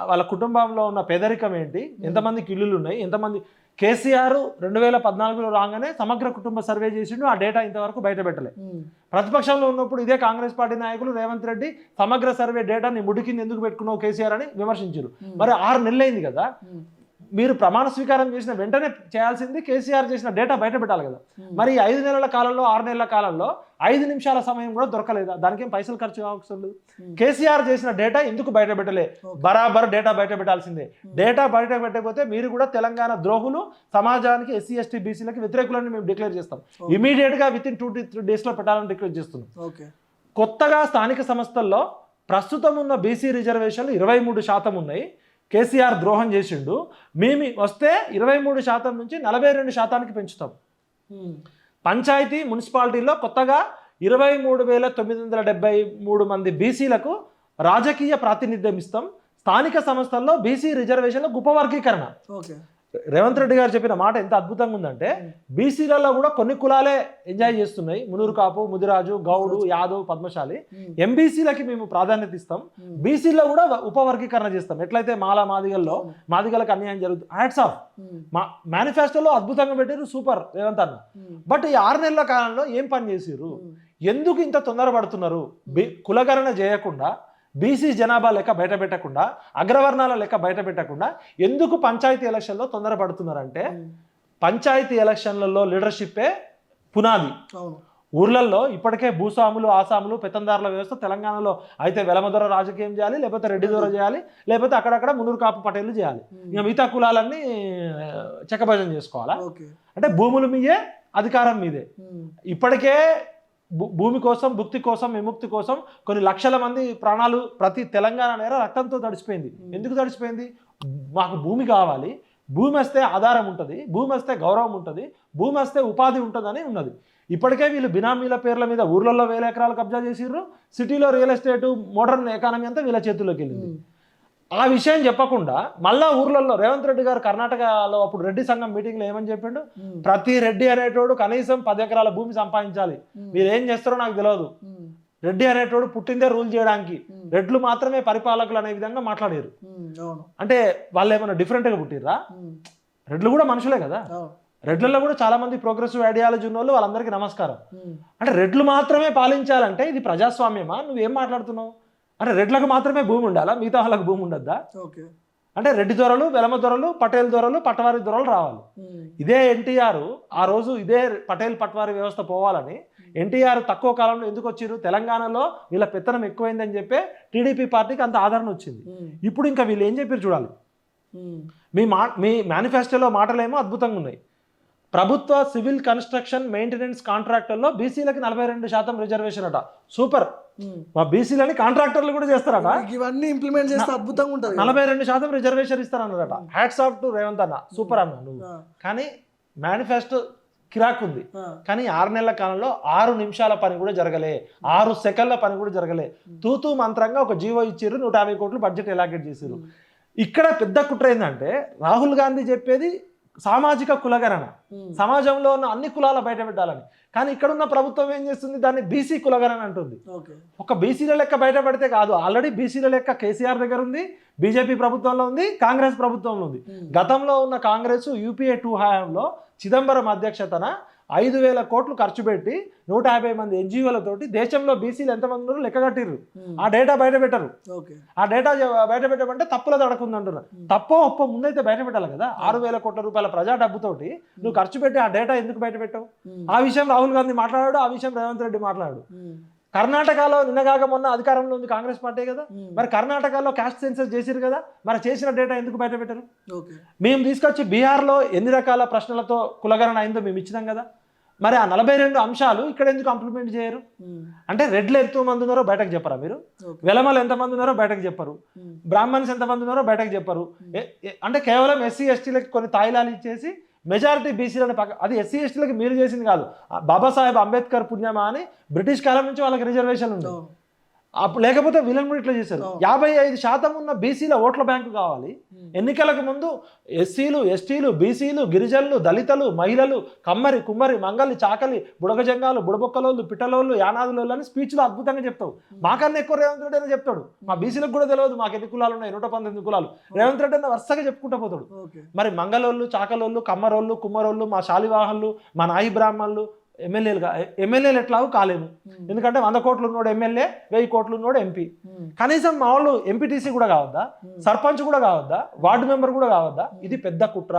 వాళ్ళ కుటుంబంలో ఉన్న పేదరికం ఏంటి, ఎంతమందికి ఇల్లులు ఉన్నాయి, ఎంతమంది. కేసీఆర్ 2014లో రాగానే సమగ్ర కుటుంబ సర్వే చేసిండు, ఆ డేటా ఇంతవరకు బయట పెట్టలే. ప్రతిపక్షంలో ఉన్నప్పుడు ఇదే కాంగ్రెస్ పార్టీ నాయకులు రేవంత్ రెడ్డి సమగ్ర సర్వే డేటాని ముడి కింద ఎందుకు పెట్టుకున్నావు కేసీఆర్ అని విమర్శించారు. మరి 6 నెలలు అయింది కదా, మీరు ప్రమాణ స్వీకారం చేసిన వెంటనే చేయాల్సింది కేసీఆర్ చేసిన డేటా బయట పెట్టాలి కదా. మరి 5 నెలల కాలంలో, 6 నెలల కాలంలో 5 నిమిషాల సమయం కూడా దొరకలేదా? దానికేం పైసలు ఖర్చు కావసం లేదు. కేసీఆర్ చేసిన డేటా ఎందుకు బయట పెట్టలే? బరాబర్ డేటా బయట పెట్టాల్సిందే. డేటా బయట పెట్టకపోతే మీరు కూడా తెలంగాణ ద్రోహులు, సమాజానికి ఎస్సీ ఎస్టీ బీసీలకి వ్యతిరేకులని మేము డిక్లేర్ చేస్తాం. ఇమీడియట్గా వితిన్ 2-3 డేస్లో పెట్టాలని డిక్లేర్ చేస్తున్నాం. కొత్తగా స్థానిక సంస్థల్లో ప్రస్తుతం ఉన్న బీసీ రిజర్వేషన్లు 23% ఉన్నాయి. కేసీఆర్ ద్రోహం చేసిండు. మేము వస్తే 23% నుంచి 42% పెంచుతాం. పంచాయతీ, మున్సిపాలిటీలో కొత్తగా 23,973 మంది బీసీలకు రాజకీయ ప్రాతినిధ్యం ఇస్తాం. స్థానిక సంస్థల్లో బీసీ రిజర్వేషన్ల ఉపవర్గీకరణ. రేవంత్ రెడ్డి గారు చెప్పిన మాట ఎంత అద్భుతంగా ఉందంటే, బీసీలలో కూడా కొన్ని కులాలే ఎంజాయ్ చేస్తున్నాయి. మునూరు కాపు, ముదిరాజు, గౌడు, యాదవ్, పద్మశాలి. ఎంబీసీలకి మేము ప్రాధాన్యత ఇస్తాం. బీసీలో కూడా ఉపవర్గీకరణ చేస్తాం. ఎట్లయితే మాల మాదిగలకు అన్యాయం జరుగుతుంది. Hats off. మేనిఫెస్టోలో అద్భుతంగా పెట్టారు, సూపర్ రేవంత్ అన్న. బట్ ఈ 6 నెలల కాలంలో ఏం పని చేసిర్రు? ఎందుకు ఇంత తొందరపడుతున్నారు? కులగణన చేయకుండా, బీసీ జనాభా లెక్క బయట పెట్టకుండా, అగ్రవర్ణాల లెక్క బయట పెట్టకుండా ఎందుకు పంచాయతీ ఎలక్షన్లో తొందరపడుతున్నారంటే, పంచాయతీ ఎలక్షన్లలో లీడర్షిప్పే పునాది. ఊర్లలో ఇప్పటికే భూస్వాములు, ఆసాములు, పెత్తందారుల వ్యవస్థ తెలంగాణలో అయితే వెలమదొర రాజకీయం చేయాలి, లేకపోతే రెడ్డి దొర చేయాలి, లేకపోతే అక్కడక్కడ మునూరు కాపు పటేళ్ళు చేయాలి. ఇంకా మిగతా కులాలన్నీ చెక్కభజన చేసుకోవాలా? అంటే భూముల మీదే, అధికారం మీదే. ఇప్పటికే భూమి కోసం, భుక్తి కోసం, విముక్తి కోసం కొన్ని లక్షల మంది ప్రాణాలు ప్రతి తెలంగాణ నేర రక్తంతో తడిచిపోయింది. ఎందుకు తడిచిపోయింది? మాకు భూమి కావాలి, భూమి వస్తే ఆధారం ఉంటుంది, భూమి వస్తే గౌరవం ఉంటుంది, భూమి వస్తే ఉపాధి ఉంటుందని ఉన్నది. ఇప్పటికే వీళ్ళు బినామీల పేర్ల మీద ఊర్లలో 1000 ఎకరాలు కబ్జా చేసిర్రు. సిటీలో రియల్ ఎస్టేట్, మోడర్న్ ఎకానమీ అంతా వీళ్ళ చేతుల్లోకి వెళ్ళింది. ఆ విషయం చెప్పకుండా మళ్ళా ఊర్లలో రేవంత్ రెడ్డి గారు కర్ణాటకలో అప్పుడు రెడ్డి సంఘం మీటింగ్లో ఏమని చెప్పిండు? ప్రతి రెడ్డి అనేటోడు కనీసం 10 ఎకరాల భూమి సంపాదించాలి. మీరు ఏం చేస్తారో నాకు తెలియదు. రెడ్డి అనేటోడు పుట్టిందే రూల్ చేయడానికి, రెడ్లు మాత్రమే పరిపాలకులు అనే విధంగా మాట్లాడారు. అంటే వాళ్ళు ఏమైనా డిఫరెంట్గా పుట్టిర్రా? రెడ్లు కూడా మనుషులే కదా. రెడ్లలో కూడా చాలా మంది ప్రోగ్రెసివ్ ఐడియాలజీ ఉన్న వాళ్ళు, వాళ్ళందరికీ నమస్కారం. అంటే రెడ్లు మాత్రమే పాలించాలంటే ఇది ప్రజాస్వామ్యమా? నువ్వేం మాట్లాడుతున్నావు? అంటే రెడ్లకు మాత్రమే భూమి ఉండాలా, మిగతా వాళ్ళకి భూమి ఉండద్దా? అంటే రెడ్డి దొరలు, వెలమ దొరలు, పటేల్ దొరలు, పట్వారి దొరలు రావాలి. ఇదే ఎన్టీఆర్ ఆ రోజు ఇదే పటేల్ పట్వారి వ్యవస్థ పోవాలని ఎన్టీఆర్ తక్కువ కాలంలో ఎందుకు వచ్చిర్రు? తెలంగాణలో వీళ్ళ పెత్తనం ఎక్కువైందని చెప్పి టీడీపీ పార్టీకి అంత ఆదరణ వచ్చింది. ఇప్పుడు ఇంకా వీళ్ళు ఏం చెప్పారు చూడాలి. మీ మేనిఫెస్టోలో మాటలేమో అద్భుతంగా ఉన్నాయి. ప్రభుత్వ సివిల్ కన్స్ట్రక్షన్ మెయింటెనెన్స్ కాంట్రాక్టర్లో బీసీలకి 42% రిజర్వేషన్ అట. సూపర్. మా బీసీలని కాంట్రాక్టర్లు కూడా చేస్తారట. ఇవన్నీ ఇంప్లిమెంట్ చేస్తే అద్భుతంగా ఉంటుంది. 42% రిజర్వేషన్ ఇస్తారన్నారట. హ్యాట్స్ ఆఫ్ టు రేవంత్ అన్న, సూపర్ అన్న నువ్వు. కానీ మేనిఫెస్టో కిరాక్ ఉంది. కానీ 6 నెలల కాలంలో 6 నిమిషాల పని కూడా జరగలే, 6 సెకండ్ల పని కూడా జరగలే. తూతూ మంత్రంగా ఒక జీవో ఇచ్చారు, 150 కోట్లు బడ్జెట్ ఎలాకేట్ చేశారు. ఇక్కడ పెద్ద కుట్ర ఏంటంటే, రాహుల్ గాంధీ చెప్పేది సామాజిక కులగణన, సమాజంలో ఉన్న అన్ని కులాల బయట పెట్టాలని. కానీ ఇక్కడ ఉన్న ప్రభుత్వం ఏం చేస్తుంది? దాన్ని బీసీ కులగణన అంటుంది. ఒక బీసీల లెక్క బయట పెడితే కాదు, ఆల్రెడీ బీసీల లెక్క కేసీఆర్ దగ్గర ఉంది, బీజేపీ ప్రభుత్వంలో ఉంది, కాంగ్రెస్ ప్రభుత్వంలో ఉంది. గతంలో ఉన్న కాంగ్రెస్ యూపీఏ 2 హయాంలో చిదంబరం అధ్యక్షతన 5,000 కోట్లు ఖర్చు పెట్టి 150 మంది ఎన్జిఓలతోటి దేశంలో బీసీలు ఎంతమంది ఉన్నారో లెక్క కట్టిర్రు. ఆ డేటా బయట పెట్టరు. ఆ డేటా బయట పెట్టమంటే తప్పుల దడకుంది అంటున్నారు. తప్పో ఒప్పో ముందైతే బయట పెట్టాలి కదా. 6,000 కోట్ల రూపాయల ప్రజా డబ్బుతోటి నువ్వు ఖర్చు పెట్టి ఆ డేటా ఎందుకు బయట పెట్టావు? ఆ విషయం రాహుల్ గాంధీ మాట్లాడాడు, ఆ విషయం రేవంత్ రెడ్డి మాట్లాడాడు. కర్ణాటకలో నిన్నగాక మొన్న అధికారంలో ఉంది కాంగ్రెస్ పార్టీ కదా. మరి కర్ణాటకలో క్యాస్ట్ సెన్సస్ చేసిరు కదా. మరి చేసిన డేటా ఎందుకు బయట పెట్టారు? మేము తీసుకొచ్చి బీహార్లో ఎన్ని రకాల ప్రశ్నలతో కులగణన అయిందో మేము ఇచ్చినాం కదా. మరి ఆ 42 అంశాలు ఇక్కడ ఎందుకు ఇంప్లిమెంట్ చేయరు? అంటే రెడ్లు ఎంతమంది ఉన్నారో బయటకు చెప్పరా మీరు? వెలమలు ఎంతమంది ఉన్నారో బయటకు చెప్పరు, బ్రాహ్మణ్స్ ఎంతమంది ఉన్నారో బయటకు చెప్పరు. అంటే కేవలం ఎస్సీ ఎస్టీలకి కొన్ని తాయిలాలు ఇచ్చేసి మెజారిటీ బీసీలను అది ఎస్సీ ఎస్టీలకి మీరు చేసింది కాదు, బాబాసాహెబ్ అంబేద్కర్ పుణ్యమా అని బ్రిటిష్ కాలం నుంచి వాళ్ళకి రిజర్వేషన్ ఉంది. లేకపోతే వీళ్ళని కూడా ఇట్లా చేశారు. 55% ఉన్న బీసీల ఓట్ల బ్యాంకు కావాలి. ఎన్నికలకు ముందు ఎస్సీలు, ఎస్టీలు, బీసీలు, గిరిజనులు, దళితులు, మహిళలు, కమ్మరి, కుమ్మరి, మంగలి, చాకలి, బుడగజంగాలు, బుడబొక్కలోళ్ళు, పిట్టలోళ్ళు, యానాదులోళ్ళు అని స్పీచ్లో అద్భుతంగా చెప్తావు. మాకన్నా ఎక్కువ రేవంత్ రెడ్డి అని చెప్తాడు. మా బీసీలకు కూడా తెలియదు మాకు ఎన్ని కులాలు ఉన్నాయి, 119 కులాలు. రేవంత్ రెడ్డి అన్న వరుసగా చెప్పుకుంటూ పోతాడు. మరి మంగళోళ్ళు, చాకలోళ్ళు, కమ్మరోళ్ళు, కుమ్మరోళ్ళు, మా శాలివాహన్లు, మా నాయి బ్రాహ్మణులు ఎమ్మెల్యేలు ఎట్లాగూ కాలేము. ఎందుకంటే 100 కోట్లు ఉన్నోడు ఎమ్మెల్యే, 1000 కోట్లు ఉన్నోడు ఎంపీ. కనీసం మా వాళ్ళు ఎంపీటీసీ కూడా కావద్దా, సర్పంచ్ కూడా కావద్దా, వార్డు మెంబర్ కూడా కావద్దా? ఇది పెద్ద కుట్ర.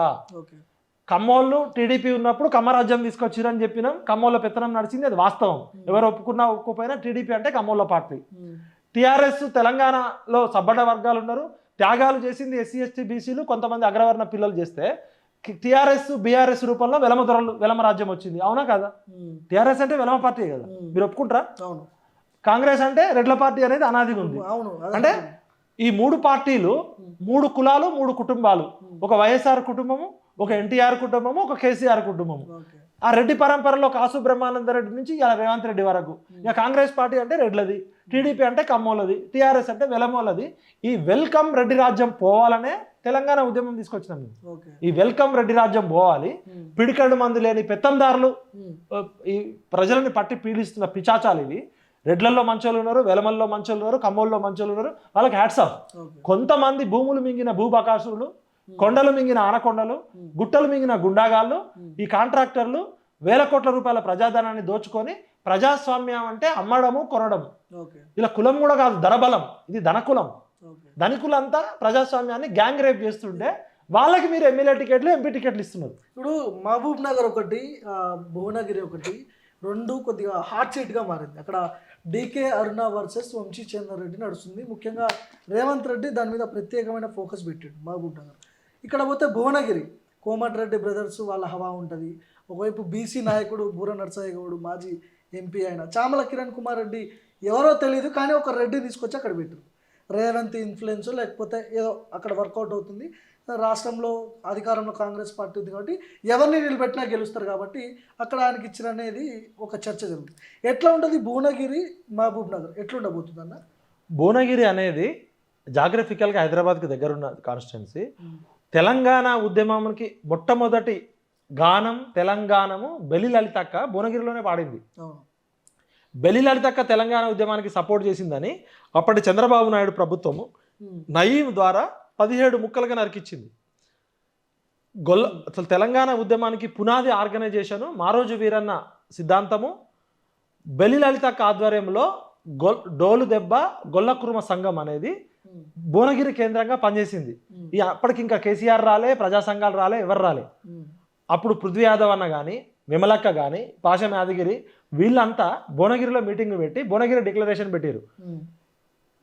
ఖమ్మోళ్ళు టీడీపీ ఉన్నప్పుడు కమ్మరాజ్యం తీసుకొచ్చిరని చెప్పినాం, ఖమ్మోళ్ళ పెత్తనం నడిచింది, అది వాస్తవం. ఎవరు ఒప్పుకున్నా ఒప్పుకోపోయినా టీడీపీ అంటే ఖమ్మోళ్ళ పార్టీ. టీఆర్ఎస్ తెలంగాణలో సబ్బడ్డ వర్గాలు ఉన్నారు, త్యాగాలు చేసింది ఎస్సీ ఎస్టీ బీసీలు, కొంతమంది అగ్రవర్ణ పిల్లలు చేస్తే టీఆర్ఎస్ బీఆర్ఎస్ రూపంలో వెలమ రాజ్యం వచ్చింది. అవునా కదా? టీఆర్ఎస్ అంటే వెలమ పార్టీ కదా, మీరు ఒప్పుకుంటారా? కాంగ్రెస్ అంటే రెడ్ల పార్టీ అనేది అనాదిగా ఉంది. అంటే ఈ 3 పార్టీలు 3 కులాలు 3 కుటుంబాలు, ఒక వైఎస్ఆర్ కుటుంబము, ఒక ఎన్టీఆర్ కుటుంబము, ఒక కేసీఆర్ కుటుంబము. ఆ రెడ్డి పరంపరలో కాసు బ్రహ్మానంద రెడ్డి నుంచి ఇలా రేవంత్ రెడ్డి వరకు. ఇక కాంగ్రెస్ పార్టీ అంటే రెడ్లది, టీడీపీ అంటే కమ్మోలది, టీఆర్ఎస్ అంటే వెలమోలది. ఈ వెల్కమ్ రెడ్డి రాజ్యం పోవాలనే తెలంగాణ ఉద్యమం తీసుకొచ్చినాం. ఈ వెల్కమ్ రెడ్డి రాజ్యం పోవాలి. పిడికడు మందు లేని పెత్తందారులు ఈ ప్రజలని పట్టి పీడిస్తున్న పిచాచాలు ఇవి. రెడ్లల్లో మంచోళ్ళు ఉన్నారు, వెలమల్లో మంచోళ్ళు ఉన్నారు, కమ్మోల్లో మంచోళ్ళు ఉన్నారు. వాళ్ళకి హ్యాట్స్ ఆఫ్. కొంతమంది భూములు మింగిన భూబకాసులు, కొండలు మింగిన ఆనకొండలు, గుట్టలు మింగిన గుండాగాళ్ళు, ఈ కాంట్రాక్టర్లు వేల కోట్ల రూపాయల ప్రజాధనాన్ని దోచుకొని ప్రజాస్వామ్యం అంటే అమ్మడము కొనడము. ఇలా కులం కూడా కాదు, ధనబలం. ఇది ధనకులం. ధనికులంతా ప్రజాస్వామ్యాన్ని గ్యాంగ్ రేప్ చేస్తుంటే వాళ్ళకి మీరు ఎమ్మెల్యే టికెట్లు, ఎంపీ టికెట్లు ఇస్తున్నారు. ఇప్పుడు మహబూబ్ నగర్ ఒకటి, భువనగిరి ఒకటి, 2 కొద్దిగా హాట్ సీట్గా మారింది. అక్కడ డీకే అరుణ వర్సెస్ వంశీ చందర్ రెడ్డి నడుస్తుంది. ముఖ్యంగా రేవంత్ రెడ్డి దాని మీద ప్రత్యేకమైన ఫోకస్ పెట్టాడు మహబూబ్ నగర్. ఇక్కడ పోతే భువనగిరి కోమటిరెడ్డి బ్రదర్స్ వాళ్ళ హవా ఉంటుంది. ఒకవైపు బీసీ నాయకుడు బూర నర్సయ్య గౌడ్, మాజీ ఎంపీ అయిన చామల కిరణ్ కుమార్ రెడ్డి, ఎవరో తెలియదు కానీ ఒక రెడ్డి తీసుకొచ్చి అక్కడ పెట్టారు. రేవంత్ ఇన్ఫ్లుయెన్స్ లేకపోతే ఏదో అక్కడ వర్కౌట్ అవుతుంది. రాష్ట్రంలో అధికారంలో కాంగ్రెస్ పార్టీ ఉంది కాబట్టి ఎవరిని నిలబెట్టినా గెలుస్తారు కాబట్టి అక్కడ ఆయనకి ఇచ్చిన అనేది ఒక చర్చ జరుగుతుంది. ఎట్లా ఉంటుంది భువనగిరి, మహబూబ్ నగర్ ఎట్లా ఉండబోతుంది అన్న? భువనగిరి అనేది జాగ్రఫికల్గా హైదరాబాద్కి దగ్గరున్న కాన్స్టిట్యున్సీ. తెలంగాణ ఉద్యమానికి మొట్టమొదటి గానం తెలంగాణము బెలి లలితక్క భువనగిరిలోనే పాడింది. బెలి లలితక్క తెలంగాణ ఉద్యమానికి సపోర్ట్ చేసిందని అప్పటి చంద్రబాబు నాయుడు ప్రభుత్వము నయీం ద్వారా 17 ముక్కలుగా నరికిచ్చింది. అసలు తెలంగాణ ఉద్యమానికి పునాది ఆర్గనైజేషను మారోజు వీరన్న సిద్ధాంతము, బెలి లలితక్క ఆధ్వర్యంలో డోలు దెబ్బ గొల్లకుర్మ సంఘం అనేది భువనగిరి కేంద్రంగా పనిచేసింది. అప్పటికి ఇంకా కేసీఆర్ రాలే, ప్రజా సంఘాలు రాలే, ఎవరు రాలే. అప్పుడు పృథ్వీ యాదవ్ అన్న కానీ, విమలక్క కానీ, పాషం యాదగిరి వీళ్ళంతా భువనగిరిలో మీటింగ్ పెట్టి భువనగిరి డిక్లరేషన్ పెట్టారు.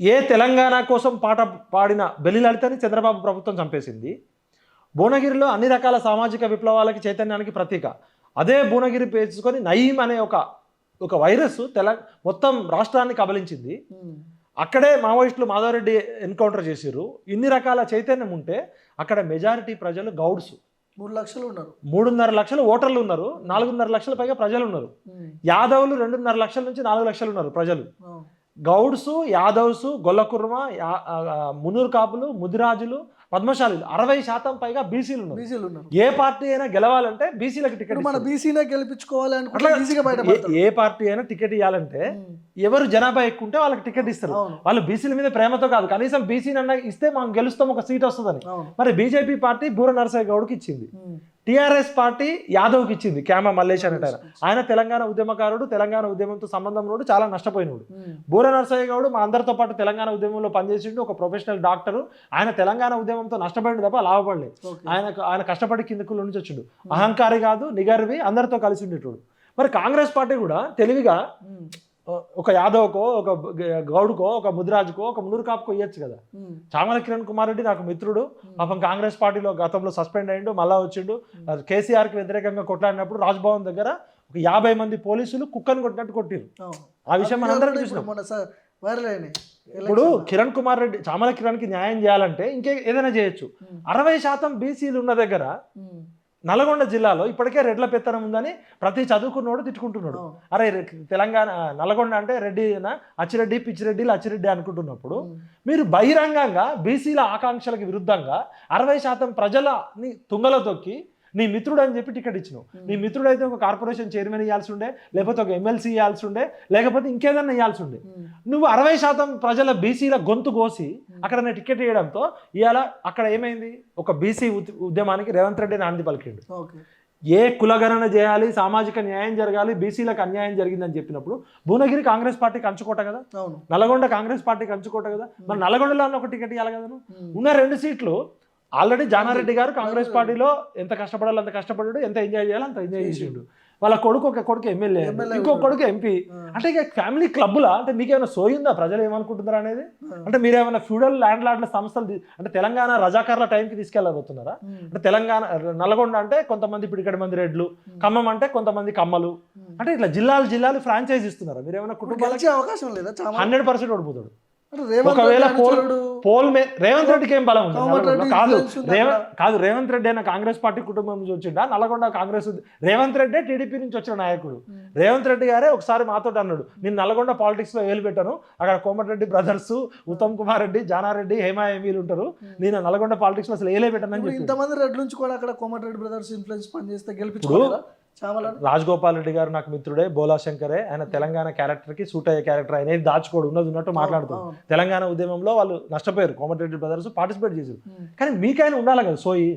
ఏ తెలంగాణ కోసం పాట పాడిన బెలి లలితని చంద్రబాబు ప్రభుత్వం చంపేసింది. భువనగిరిలో అన్ని రకాల సామాజిక విప్లవాలకి చైతన్యానికి ప్రతీక. అదే భువనగిరి పేర్చుకొని నయీం అనే ఒక వైరస్ మొత్తం రాష్ట్రాన్ని కబలించింది. అక్కడే మావోయిస్టులు మాధవరెడ్డి ఎన్కౌంటర్ చేసిర్రు. ఇన్ని రకాల చైతన్యం ఉంటే అక్కడ మెజారిటీ ప్రజలు గౌడ్స్ 3 లక్షలు ఉన్నారు, 3.5 లక్షలు ఓటర్లు ఉన్నారు, 4.5 లక్షల పైగా ప్రజలు ఉన్నారు. యాదవులు 2.5 లక్షల నుంచి 4 లక్షలు ఉన్నారు ప్రజలు. గౌడ్స్, యాదవ్స్, గొల్లకుర్మ, మునూరు కాపులు, ముదిరాజులు, పద్మశాలీలు 60% పైగా బీసీలు ఉన్నారు. ఏ పార్టీ అయినా గెలవాలంటే బీసీలకు టికెట్, మన బీసీనే గెలిపించుకోవాలి అనుకుంటే ఏ పార్టీ అయినా టికెట్ ఇవ్వాలంటే ఎవరు జనాభా ఎక్కువ ఉంటే వాళ్ళకి టికెట్ ఇస్తారు. వాళ్ళు బీసీల మీద ప్రేమతో కాదు, కనీసం బీసీని అన్న ఇస్తే మనం గెలుస్తాం, ఒక సీట్ వస్తుందని. మరి బీజేపీ పార్టీ బూర నరసయ్య గౌడ్కి ఇచ్చింది, టీఆర్ఎస్ పార్టీ యాదవ్కి ఇచ్చింది. క్యామ మల్లేష్ అనేటారు, ఆయన తెలంగాణ ఉద్యమకారుడు, తెలంగాణ ఉద్యమంతో సంబంధం ఉన్నాడు, చాలా నష్టపోయినాడు. బూర నరసయ్య గౌడ్ మా అందరితో పాటు తెలంగాణ ఉద్యమంలో పనిచేసిండు, ఒక ప్రొఫెషనల్ డాక్టరు. ఆయన తెలంగాణ ఉద్యమంతో నష్టపోయింది తప్ప లాభపడలేదు. ఆయన కష్టపడి కిందకుల నుంచి వచ్చిండు. అహంకారి కాదు, నిగర్వి, అందరితో కలిసి ఉండేటోడు. మరి కాంగ్రెస్ పార్టీ కూడా తెలివిగా ఒక యాదవ్కో, ఒక గౌడ్కో, ఒక ముదిరాజుకో, ఒక మునూరు కాపుకో ఇవ్వచ్చు కదా. చామల కిరణ్ కుమార్ రెడ్డి నాకు మిత్రుడు, పాపం కాంగ్రెస్ పార్టీలో గతంలో సస్పెండ్ అయ్యిండు, మళ్ళా వచ్చిండు. కేసీఆర్కి వ్యతిరేకంగా కొట్లాడినప్పుడు రాజ్భవన్ దగ్గర ఒక 50 మంది పోలీసులు కుక్కను కొట్టినట్టు కొట్టిరు. ఆ విషయం మనందరం చూసినాం. వైరల్ అయినాయి. ఇప్పుడు కిరణ్ కుమార్ రెడ్డి, చామల కిరణ్కి న్యాయం చేయాలంటే ఏదైనా చేయొచ్చు. 60% బీసీలు ఉన్న దగ్గర నల్గొండ జిల్లాలో ఇప్పటికే రెడ్ల పెత్తనం ఉందని ప్రతి చదువుకున్నోడు తిట్టుకుంటున్నాడు. అరే తెలంగాణ నల్గొండ అంటే రెడ్డి అచ్చిరెడ్డి పిచ్చిరెడ్డి అచ్చిరెడ్డి అనుకుంటున్నప్పుడు మీరు బహిరంగంగా బీసీల ఆకాంక్షలకు విరుద్ధంగా 60% ప్రజలని తుంగలో తొక్కి నీ మిత్రుడు అని చెప్పి టికెట్ ఇచ్చినావు. నీ మిత్రుడు అయితే ఒక కార్పొరేషన్ చైర్మన్ ఇవ్వాల్సి ఉండే, లేకపోతే ఒక ఎమ్మెల్సీ ఇవ్వాల్సి ఉండే, లేకపోతే ఇంకేదన్నా ఇవ్వాల్సి ఉండే. నువ్వు 60% ప్రజల బీసీల గొంతు కోసి అక్కడ నేను టికెట్ ఇవ్వడంతో ఇవాళ అక్కడ ఏమైంది, ఒక బీసీ ఉద్యమానికి రేవంత్ రెడ్డి నాంది పలికిండు. ఏ కులగణన చేయాలి, సామాజిక న్యాయం జరగాలి, బీసీలకు అన్యాయం జరిగిందని చెప్పినప్పుడు భువనగిరి కాంగ్రెస్ పార్టీకి అంచుకోట కదా, నల్గొండ కాంగ్రెస్ పార్టీకి అంచుకోట కదా, మరి నల్గొండలో ఒక టికెట్ ఇవ్వాలి కదా. ఉన్న 2 సీట్లు ఆల్రెడీ జానారెడ్డి గారు కాంగ్రెస్ పార్టీలో ఎంత కష్టపడాలి అంత కష్టపడ్డాడు, ఎంత ఎంజాయ్ చేయాలి అంత ఎంజాయ్ చేసిండు. వాళ్ళ ఒక కొడుకు ఎమ్మెల్యే, ఇంకో కొడుకు ఎంపీ. అంటే ఇక ఫ్యామిలీ క్లబ్లా అంటే మీకేమైనా సోయిందా, ప్రజలు ఏమనుకుంటున్నారా అనేది? అంటే మీరేమైనా ఫ్యూడల్ ల్యాండ్ లార్డ్ల సంస్థలు అంటే తెలంగాణ రజాకార్ల టైంకి తీసుకెళ్ళబోతున్నారా? అంటే తెలంగాణ నల్గొండ అంటే కొంతమంది పిడికడి మంది రెడ్లు, ఖమ్మం అంటే కొంతమంది కమ్మలు, అంటే ఇట్లా జిల్లాలు ఫ్రాంచైజ్ ఇస్తున్నారా? మీరేమైనా కుటుంబాలకి అవకాశం లేదా? 100% ఓడిపోతాడు. ఒకవేళ రేవంత్ రెడ్డికి ఏం బలం ఉంది? కాదు రేవంత్ రెడ్డి అయినా కాంగ్రెస్ పార్టీ కుటుంబం నుంచి వచ్చిండా? నల్గొండ కాంగ్రెస్ రేవంత్ రెడ్డి టీడీపీ నుంచి వచ్చిన నాయకుడు. రేవంత్ రెడ్డి గారే ఒకసారి మాతో అన్నాడు, నేను నల్గొండ పాలిటిక్స్ లో వేలు పెట్టాను, అక్కడ కోమటిరెడ్డి బ్రదర్స్, ఉత్తమ్ కుమార్ రెడ్డి, జానారెడ్డి, హేమా ఎంవీలు ఉంటారు, నేను నల్గొండ పాలిటిక్స్ లో అసలు వేలే పెట్టానని చెప్పి. ఇంతమంది రెడ్ల నుంచి కూడా అక్కడ కోమటిరెడ్డి బ్రదర్స్ ఇన్ఫ్లుయెన్స్ పనిచేస్తే గెలిపించుకోవాలా? రాజగోపాల్ రెడ్డి గారు నాకు మిత్రుడే, బోలా శంకరే, ఆయన తెలంగాణ క్యారెక్టర్ కి సూట్ అయ్యే క్యారెక్టర్, ఆయన దాచుకోడు, ఉన్నట్టు మాట్లాడుతారు. తెలంగాణ ఉద్యమంలో వాళ్ళు నష్టపోయారు, కోమటిరెడ్డి బ్రదర్స్ పార్టిసిపేట్ చేశారు. కానీ మీకైనా ఉండాలి కదా సోయి.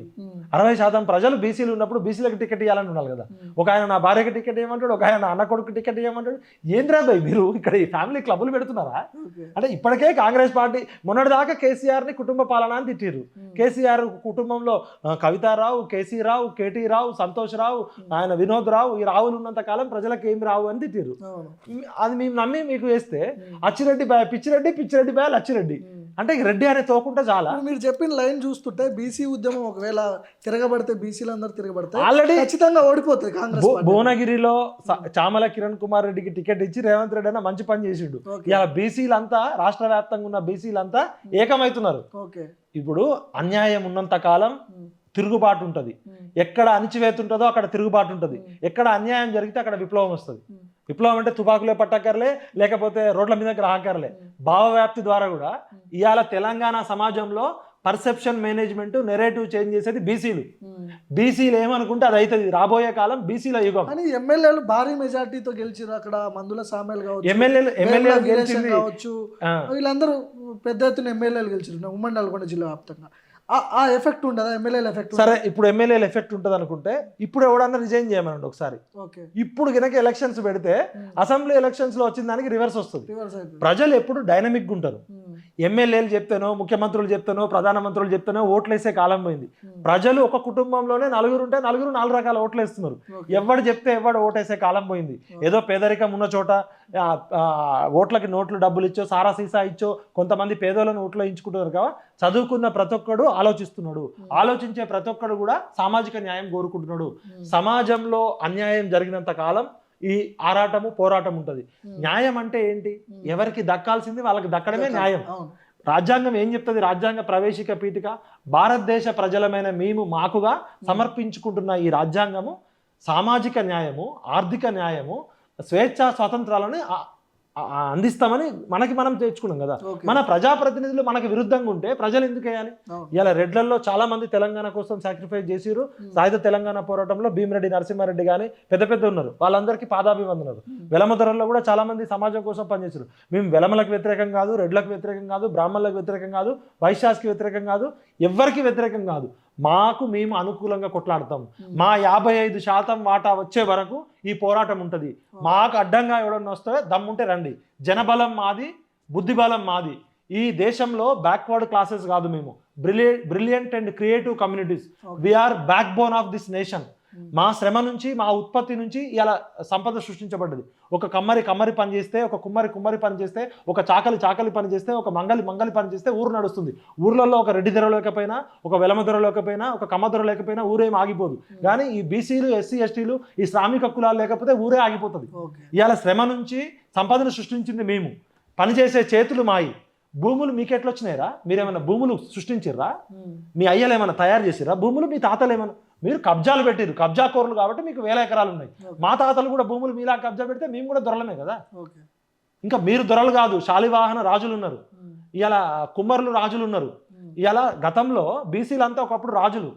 60% ప్రజలు బీసీలు ఉన్నప్పుడు బీసీలకు టికెట్ ఇవ్వాలని ఉండాలి కదా. ఒక ఆయన నా భార్యకి టికెట్ ఇవ్వమంటాడు, ఒక ఆయన అన్న కొడుకు టికెట్ ఇవ్వమంటాడు. ఏంద్రా భయ్ మీరు ఇక్కడ ఈ ఫ్యామిలీ క్లబ్లు పెడుతున్నారా? అంటే ఇప్పటికే కాంగ్రెస్ పార్టీ మొన్నటిదాకా కేసీఆర్ ని కుటుంబ పాలన అని తిట్టిరు. కేసీఆర్ కుటుంబంలో కవితారావు, కేసీ రావు, కేటీ రావు, సంతోష్ రావు, ఆయన వినోద్ రావు, ఈ రావులు ఉన్నంత కాలం ప్రజలకు ఏమి రావు అని తిట్టిరు. అది మేము నమ్మి మీకు వేస్తే అచ్చిరెడ్డి బాయ్ పిచ్చిరెడ్డి, పిచ్చిరెడ్డి బాయ్ అచ్చిరెడ్డి, అంటే రెడ్డి అనే తోకుంటే చాలా. మీరు చెప్పిన లైన్ చూస్తుంటే బీసీ ఉద్యమం ఒకవేళ తిరగబడితే, బీసీలు అందరూ తిరగబడితే ఆల్రెడీ ఖచ్చితంగా ఓడిపోతుంది కాంగ్రెస్. భువనగిరిలో చామల కిరణ్ కుమార్ రెడ్డికి టికెట్ ఇచ్చి రేవంత్ రెడ్డి అయినా మంచి పని చేసిండు. ఇలా బీసీలంతా రాష్ట్ర వ్యాప్తంగా ఉన్న బీసీలంతా ఏకమవుతున్నారు. ఇప్పుడు అన్యాయం ఉన్నంత కాలం తిరుగుబాటు ఉంటుంది. ఎక్కడ అణిచివేత ఉంటుందో అక్కడ తిరుగుబాటు ఉంటుంది. ఎక్కడ అన్యాయం జరిగితే అక్కడ విప్లవం వస్తుంది. విప్లవం అంటే తుపాకులే పట్టక్కర్లే, లేకపోతే రోడ్ల మీదకి రాకర్లే, భావవ్యాప్తి ద్వారా కూడా. ఇవాళ తెలంగాణ సమాజంలో పర్సెప్షన్ మేనేజ్మెంట్, నెరేటివ్ చేంజ్ చేసేది బీసీలు. బీసీలు ఏమనుకుంటే అది అవుతుంది. రాబోయే కాలం బీసీల యుగం. కానీ ఎమ్మెల్యేలు భారీ మెజార్టీతో గెలిచారు. అక్కడ మందుల సామెలు కావచ్చు, ఎమ్మెల్యేలు గెలిచింది కావచ్చు, వీళ్ళందరూ పెద్ద ఎత్తున ఎమ్మెల్యేలు గెలిచారు ఉమ్మడి నల్గొండ జిల్లా వ్యాప్తంగా. ఆ ఎఫెక్ట్ ఉండదా ఎమ్మెల్యేల ఎఫెక్ట్? సరే, ఇప్పుడు ఎమ్మెల్యేల ఎఫెక్ట్ ఉంటుంది అనుకుంటే ఇప్పుడు ఎవడన్నా రిజైన్ చేయమనండి ఒకసారి. ఇప్పుడు కనుక ఎలక్షన్స్ పెడితే అసెంబ్లీ ఎలక్షన్స్ లో వచ్చిన దానికి రివర్స్ వస్తుంది. ప్రజలు ఎప్పుడు డైనమిక్ గా ఉంటారు. ఎమ్మెల్యేలు చెప్తానో, ముఖ్యమంత్రులు చెప్తానో, ప్రధానమంత్రులు చెప్తానో ఓట్లు వేసే కాలం పోయింది. ప్రజలు ఒక కుటుంబంలోనే నలుగురు ఉంటే నలుగురు 4 రకాల ఓట్లు వేస్తున్నారు. ఎవడు చెప్తే ఎవడు ఓటేసే కాలం పోయింది. ఏదో పేదరికం ఉన్న చోట ఓట్లకి నోట్లు డబ్బులు ఇచ్చో, సారా సీసా ఇచ్చో కొంతమంది పేదోళ్ళని ఓట్లు వేయించుకుంటున్నారు కదా. చదువుకున్న ప్రతి ఒక్కడు ఆలోచిస్తున్నాడు. ఆలోచించే ప్రతి ఒక్కడు కూడా సామాజిక న్యాయం కోరుకుంటున్నాడు. సమాజంలో అన్యాయం జరిగినంత కాలం ఈ ఆరాటము, పోరాటం ఉంటుంది. న్యాయం అంటే ఏంటి? ఎవరికి దక్కాల్సింది వాళ్ళకి దక్కడమే న్యాయం. రాజ్యాంగం ఏం చెప్తుంది? రాజ్యాంగ ప్రవేశిక పీఠిక భారతదేశ ప్రజలమైన మేము మాకుగా సమర్పించుకుంటున్న ఈ రాజ్యాంగము సామాజిక న్యాయము, ఆర్థిక న్యాయము, స్వేచ్ఛా స్వాతంత్రాలని అందిస్తామని మనం తెచ్చుకున్నాం కదా. మన ప్రజాప్రతినిధులు మనకు విరుద్ధంగా ఉంటే ప్రజలు ఎందుకు వేయాలి? ఇలా రెడ్లలో చాలా మంది తెలంగాణ కోసం సాక్రిఫైస్ చేసిరు. సాయుధ తెలంగాణ పోరాటంలో భీమిరెడ్డి నరసింహారెడ్డి కానీ పెద్ద ఉన్నారు. వాళ్ళందరికీ పాదాభివందనాలు. వెలమధరల్లో కూడా చాలా మంది సమాజం కోసం పనిచేసారు. మేము వెలమలకు వ్యతిరేకం కాదు, రెడ్లకు వ్యతిరేకం కాదు, బ్రాహ్మణులకు వ్యతిరేకం కాదు, వైశ్యాస్కి వ్యతిరేకం కాదు, ఎవ్వరికి వ్యతిరేకం కాదు. మేము అనుకూలంగా కొట్లాడతాం. మా 55% వాటా వచ్చే వరకు ఈ పోరాటం ఉంటుంది. మాకు అడ్డంగా ఎవడన్నా వస్తే దమ్ముంటే రండి. జనబలం మాది, బుద్ధిబలం మాది. ఈ దేశంలో బ్యాక్వర్డ్ క్లాసెస్ కాదు మేము, brilliant and creative communities. We are backbone of this nation. మా శ్రమ నుంచి, మా ఉత్పత్తి నుంచి ఇలా సంపద సృష్టించబడ్డది. ఒక కమ్మరి పని చేస్తే, ఒక కుమ్మరి పని చేస్తే, ఒక చాకలి పని చేస్తే, ఒక మంగలి పని చేస్తే ఊరు నడుస్తుంది. ఊర్లలో ఒక రెడ్డి ధర లేకపోయినా, ఒక వెలమ ధర లేకపోయినా, ఒక కమ్మ ధర లేకపోయినా ఊరేం ఆగిపోదు. కానీ ఈ బీసీలు, ఎస్సీ, ఎస్టీలు, ఈ శ్రామిక కులాలు లేకపోతే ఊరే ఆగిపోతుంది. ఇవాళ శ్రమ నుంచి సంపదను సృష్టించింది మేము, పనిచేసే చేతులు మాయి. భూములు మీకెట్లా వచ్చినాయిరా? మీరేమన్నా భూములు సృష్టించిర్రా? మీ అయ్యలు ఏమైనా తయారు చేసిర్రా భూములు? మీ తాతలు ఏమన్నా? మీరు కబ్జాలు పెట్టిరు, కబ్జాకోరులు కాబట్టి మీకు 1000 ఎకరాలు ఉన్నాయి. మా తాతలు కూడా భూములు మీలా కబ్జా పెడితే మేము కూడా దొరలమే కదా. ఇంకా మీరు దొరలు కాదు, శాలివాహన రాజులు ఉన్నారు, ఇలా కుమ్మరులు రాజులు ఉన్నారు. ఇలా గతంలో బీసీలంతా ఒకప్పుడు రాజులు,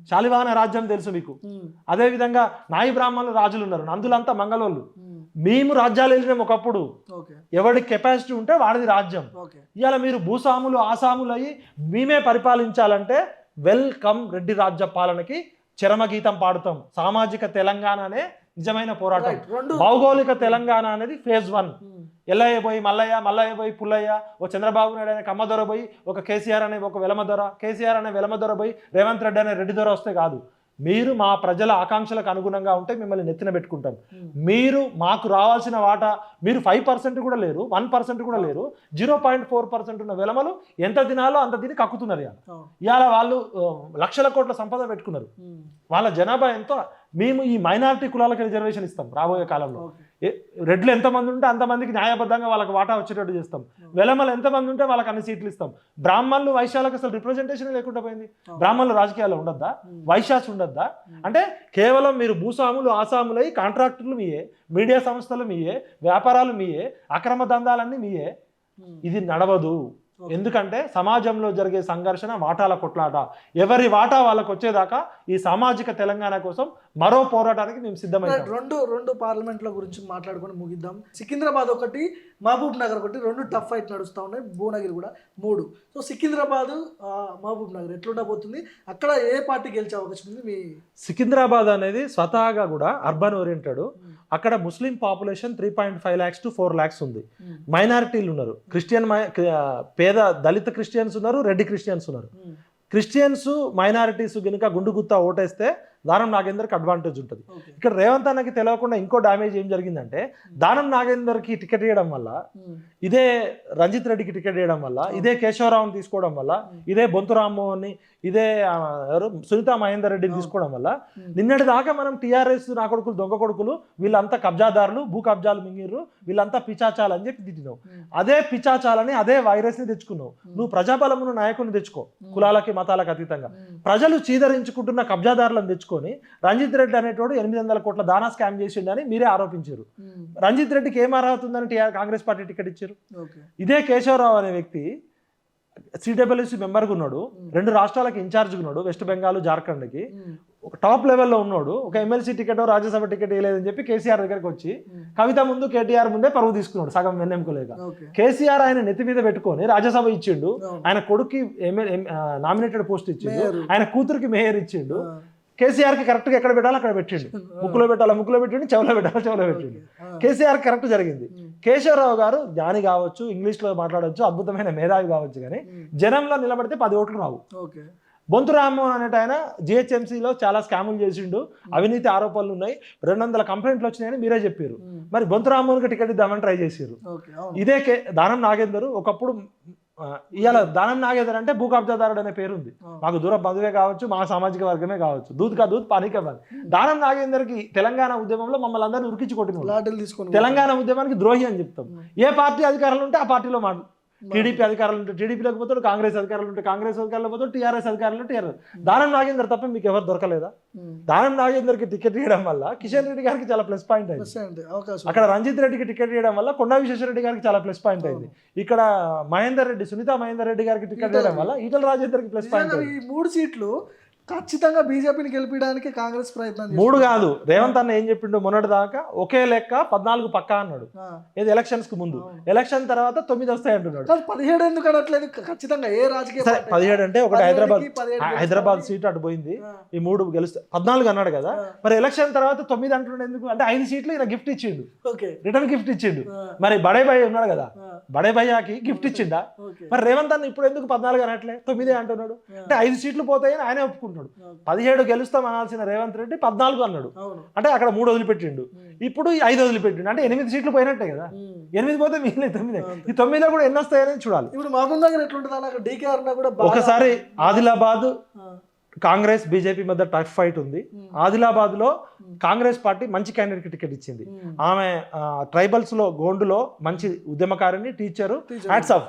శాలివాహన రాజ్యం తెలుసు మీకు. అదేవిధంగా నాయి బ్రాహ్మణులు రాజులు ఉన్నారు, నందులంతా మంగళోళ్ళు. మేము రాజ్యాలు వెళ్ళినాం ఒకప్పుడు. ఎవరికి కెపాసిటీ ఉంటే వాడిది రాజ్యం. ఇవాళ మీరు భూస్వాములు, ఆసాములు అయ్యి మేమే పరిపాలించాలంటే వెల్కమ్ రెడ్డి రాజ్య పాలనకి చరమగీతం పాడుతాం. సామాజిక తెలంగాణ అనే నిజమైన పోరాటం. భౌగోళిక తెలంగాణ అనేది ఫేజ్ 1. ఎల్లయ్య పోయి మల్లయ్య పోయి పుల్లయ్య, ఓ చంద్రబాబు నాయుడు అనే కమ్మదొర పోయి, ఒక కేసీఆర్ అనే ఒక వెలమదొర, కేసీఆర్ అనే వెలమదొర పోయి రేవంత్ రెడ్డి అనే రెడ్డి దొర వస్తే కాదు. మీరు మా ప్రజల ఆకాంక్షలకు అనుగుణంగా ఉంటే మిమ్మల్ని నెత్తిన పెట్టుకుంటాం. మీరు మాకు రావాల్సిన వాటా, మీరు 5% కూడా లేరు, 1% కూడా లేరు, 0.4% ఉన్న వెలమలు ఎంత తినాలో అంత తిని కక్కుతున్నారు. ఇవాళ వాళ్ళు లక్షల కోట్ల సంపద పెట్టుకున్నారు. వాళ్ళ జనాభా ఎంతో. మేము ఈ మైనారిటీ కులాలకు రిజర్వేషన్ ఇస్తాం రాబోయే కాలంలో. రెడ్లు ఎంతమంది ఉంటే అంతమందికి న్యాయబద్ధంగా వాళ్ళకి వాటా వచ్చేటట్టు చేస్తాం. వెలమలు ఎంతమంది ఉంటే వాళ్ళకి అన్ని సీట్లు ఇస్తాం. బ్రాహ్మణులు, వైశ్యాలకు అసలు రిప్రజెంటేషన్ లేకుండా పోయింది. బ్రాహ్మణులు రాజకీయాల్లో ఉండద్దా? వైశ్యాస్ ఉండద్దా? అంటే కేవలం మీరు భూస్వాములు, ఆసాములై కాంట్రాక్టర్లు మీయే, మీడియా సంస్థలు మీయే, వ్యాపారాలు మీయే, అక్రమ దందాలన్నీ మీయే. ఇది నడవదు. ఎందుకంటే సమాజంలో జరిగే సంఘర్షణ వాటాల కొట్లాట. ఎవరి వాటా వాళ్ళకు వచ్చేదాకా ఈ సామాజిక తెలంగాణ కోసం మరో పోరాటానికి మేము సిద్ధమైనాం. రెండు పార్లమెంట్ల గురించి మాట్లాడుకొని ముగిద్దాం. సికింద్రాబాద్ ఒకటి, మహబూబ్ నగర్ ఒకటి, 2 టఫ్ ఫైట్ నడుస్తూ ఉన్నాయి. భువనగిరి కూడా 3. సో సికింద్రాబాద్, మహబూబ్ నగర్ ఎట్లుండబోతుంది? అక్కడ ఏ పార్టీ గెలిచే అవకాశం ఉంది? మీ సికింద్రాబాద్ అనేది స్వతహాగా కూడా అర్బన్ ఓరియంటెడ్. అక్కడ ముస్లిం పాపులేషన్ 3.5 lakhs to 4 lakhs ఉంది. మైనారిటీలు ఉన్నారు, క్రిస్టియన్, పేద దళిత క్రిస్టియన్స్ ఉన్నారు, రెడ్డి క్రిస్టియన్స్ ఉన్నారు. క్రిస్టియన్స్, మైనారిటీస్ కనుక గుండు గుత్తా ఓటేస్తే దానం నాగేందర్కి అడ్వాంటేజ్ ఉంటుంది. ఇక్కడ రేవంత్ అన్నకి తెలియకుండా ఇంకో డ్యామేజ్ ఏం జరిగిందంటే, దానం నాగేందర్కి టికెట్ ఇవ్వడం వల్ల, ఇదే రంజిత్ రెడ్డికి టికెట్ ఇవ్వడం వల్ల, ఇదే కేశవరావుని తీసుకోవడం వల్ల, ఇదే బొంతు రామ్మోహన్ని, ఇదే ఎవరు సునీతా మహేందర్ రెడ్డిని తీసుకోవడం వల్ల నిన్నటి దాకా మనం టీఆర్ఎస్ నా కొడుకులు, దొంగ కొడుకులు, వీళ్ళంతా కబ్జాదారులు, భూ కబ్జాలు మింగిర్రు, వీళ్ళంతా పిచాచాలు అని చెప్పి తిట్టినావు. అదే పిచాచాలని, అదే వైరస్ని తెచ్చుకున్నావు. నువ్వు ప్రజాబలమును నాయకుని తెచ్చుకో, కులాలకి మతాలకు అతీతంగా. ప్రజలు చీదరించుకుంటున్న కబ్జాదారులను తెచ్చుకొని రంజిత్ రెడ్డి అనేటోడు 800 కోట్ల దానా స్కామ్ చేసిండని మీరే ఆరోపించారు. రంజిత్ రెడ్డికి ఏం అర్హత ఉందని కాంగ్రెస్ పార్టీ టికెట్ ఇచ్చారు. ఇదే కేశవరావు అనే వ్యక్తి సిడబ్ల్యూసీ మెంబర్గా ఉన్నాడు, 2 రాష్ట్రాలకు ఇన్ఛార్జ్గా ఉన్నాడు, వెస్ట్ బెంగాల్, జార్ఖండ్కి. ఒక టాప్ లెవెల్లో ఉన్నాడు. ఒక ఎమ్మెల్సీ టికెట్, రాజ్యసభ టికెట్ వేయలేదని చెప్పి కేసీఆర్ దగ్గరికి వచ్చి కవిత ముందు, కేటీఆర్ ముందే పరువు తీసుకున్నాడు సగం వెన్నెంకలేక. కేసీఆర్ ఆయన నెత్తి మీద పెట్టుకొని రాజ్యసభ ఇచ్చిండు, ఆయన కొడుక్కి నామినేటెడ్ పోస్ట్ ఇచ్చిండు, ఆయన కూతురికి మేయర్ ఇచ్చిండు. కేసీఆర్కి కరెక్ట్గా ఎక్కడ పెట్టాలో అక్కడ పెట్టిండు. ముక్కులో పెట్టాలో ముక్కులో పెట్టిండు, చెవులో పెట్టాలో చెవులో పెట్టిండు. కేసీఆర్ కరెక్ట్ జరిగింది. కేశవరావు గారు జ్ఞాని కావచ్చు, ఇంగ్లీష్లో మాట్లాడవచ్చు, అద్భుతమైన మేధావి కావచ్చు, కానీ జనంలో నిలబడితే 10 ఓట్లు రావు. బొంతు రామ్మోహన్ అనేట ఆయన జిహెచ్ఎంసీలో చాలా స్కాములు చేసిండు, అవినీతి ఆరోపణలు ఉన్నాయి, 200 కంప్లైంట్లు వచ్చినాయని మీరే చెప్పారు. మరి బొంతు రామ్మోహన్కి టికెట్ ఇద్దామని ట్రై చేశారు. ఇదే దానం నాగేందర్ ఒకప్పుడు, ఇవాళ దానం నాగేందర్ అంటే భూ కబ్జాదారుడు అనే పేరు ఉంది. మాకు దూర బంధువే కావచ్చు, మా సామాజిక వర్గమే కావచ్చు, దూద్ కా దూద్ పానీ కా పానీ. దానం నాగేందర్కి తెలంగాణ ఉద్యమంలో మమ్మల్ని అందరినీ ఉరికించి కొట్టిన తెలంగాణ ఉద్యమానికి ద్రోహి అని చెప్తాం. ఏ పార్టీ అధికారులు ఉంటే ఆ పార్టీలో మాట, టీడీపీ అధికారులు ఉంటే టీడీపీ లేకపోతే, కాంగ్రెస్ అధికారులు ఉంటే కాంగ్రెస్ అధికారులు పోతే, టీఆర్ఎస్ అధికారులు టీఆర్ఎస్. దానం నాగేందర్ తప్ప మీకు ఎవరు దొరకలేదా? దానం నాగేందర్కి టికెట్ ఇవ్వడం వల్ల కిషన్ రెడ్డి గారికి చాలా ప్లస్ పాయింట్ అయింది. అక్కడ రంజిత్ రెడ్డికి టికెట్ ఇవ్వడం వల్ల కొండా విశ్వేశ్వరరెడ్డి గారికి చాలా ప్లస్ పాయింట్ అయింది. ఇక్కడ మహేందర్ రెడ్డి, సునీతా మహేందర్ రెడ్డి గారికి టికెట్ ఇవ్వడం వల్ల ఈటల రాజేందర్కి ప్లస్ పాయింట్. ఈ 3 సీట్లు ఖచ్చితంగా బీజేపీని గెలిపించడానికి కాంగ్రెస్ ప్రయత్నం. 3 కాదు, రేవంత్ అన్న ఏం చెప్పిండు మొన్నటి దాకా, ఒకే లెక్క 14 పక్కా అన్నాడు. ఏది ఎలక్షన్స్ కు ముందు, ఎలక్షన్ తర్వాత 9 వస్తాయి అంటున్నాడు. 17 ఎందుకు అనట్లేదు? ఖచ్చితంగా ఏ రాజకీయ 17 అంటే ఒకటి హైదరాబాద్ సీట్ అటు పోయింది, ఈ 3 గెలుస్తాయి. 14 అన్నాడు కదా, మరి ఎలక్షన్ తర్వాత 9 అంటున్నాడు ఎందుకు? అంటే 5 సీట్లు ఈయన గిఫ్ట్ ఇచ్చిండు, రిటర్న్ గిఫ్ట్ ఇచ్చిండు. మరి బడే భయ్య ఉన్నాడు కదా, బడే భయ్యాకి గిఫ్ట్ ఇచ్చిండా? మరి రేవంత్ అన్న ఇప్పుడు ఎందుకు 14 అనట్లే, 9 అంటున్నాడు? అంటే 5 సీట్లు పోతాయని ఆయనే ఒప్పుకుంటున్నాడు. చెప్పుకుంటున్నాడు. 17 గెలుస్తాం అనాల్సిన రేవంత్ రెడ్డి 14 అన్నాడు. అంటే అక్కడ 3 వదిలిపెట్టిండు, ఇప్పుడు 5 వదిలిపెట్టిండు. అంటే 8 సీట్లు పోయినట్టే కదా. 8 పోతే మిగిలిన 9. ఈ 9లో కూడా ఎన్ని వస్తాయని చూడాలి. ఇప్పుడు మహబూబ్ నగర్ ఎట్లుంటుంది అన్న, డీకే అన్న కూడా ఒకసారి ఆదిలాబాద్ కాంగ్రెస్ బీజేపీ మధ్య టఫ్ ఫైట్ ఉంది. ఆదిలాబాద్ లో కాంగ్రెస్ పార్టీ మంచి క్యాండిడేట్ కి టికెట్ ఇచ్చింది. ఆమె ట్రైబల్స్ లో గోండులో మంచి ఉద్యమకారిని, టీచరు, హ్యాట్స్ ఆఫ్.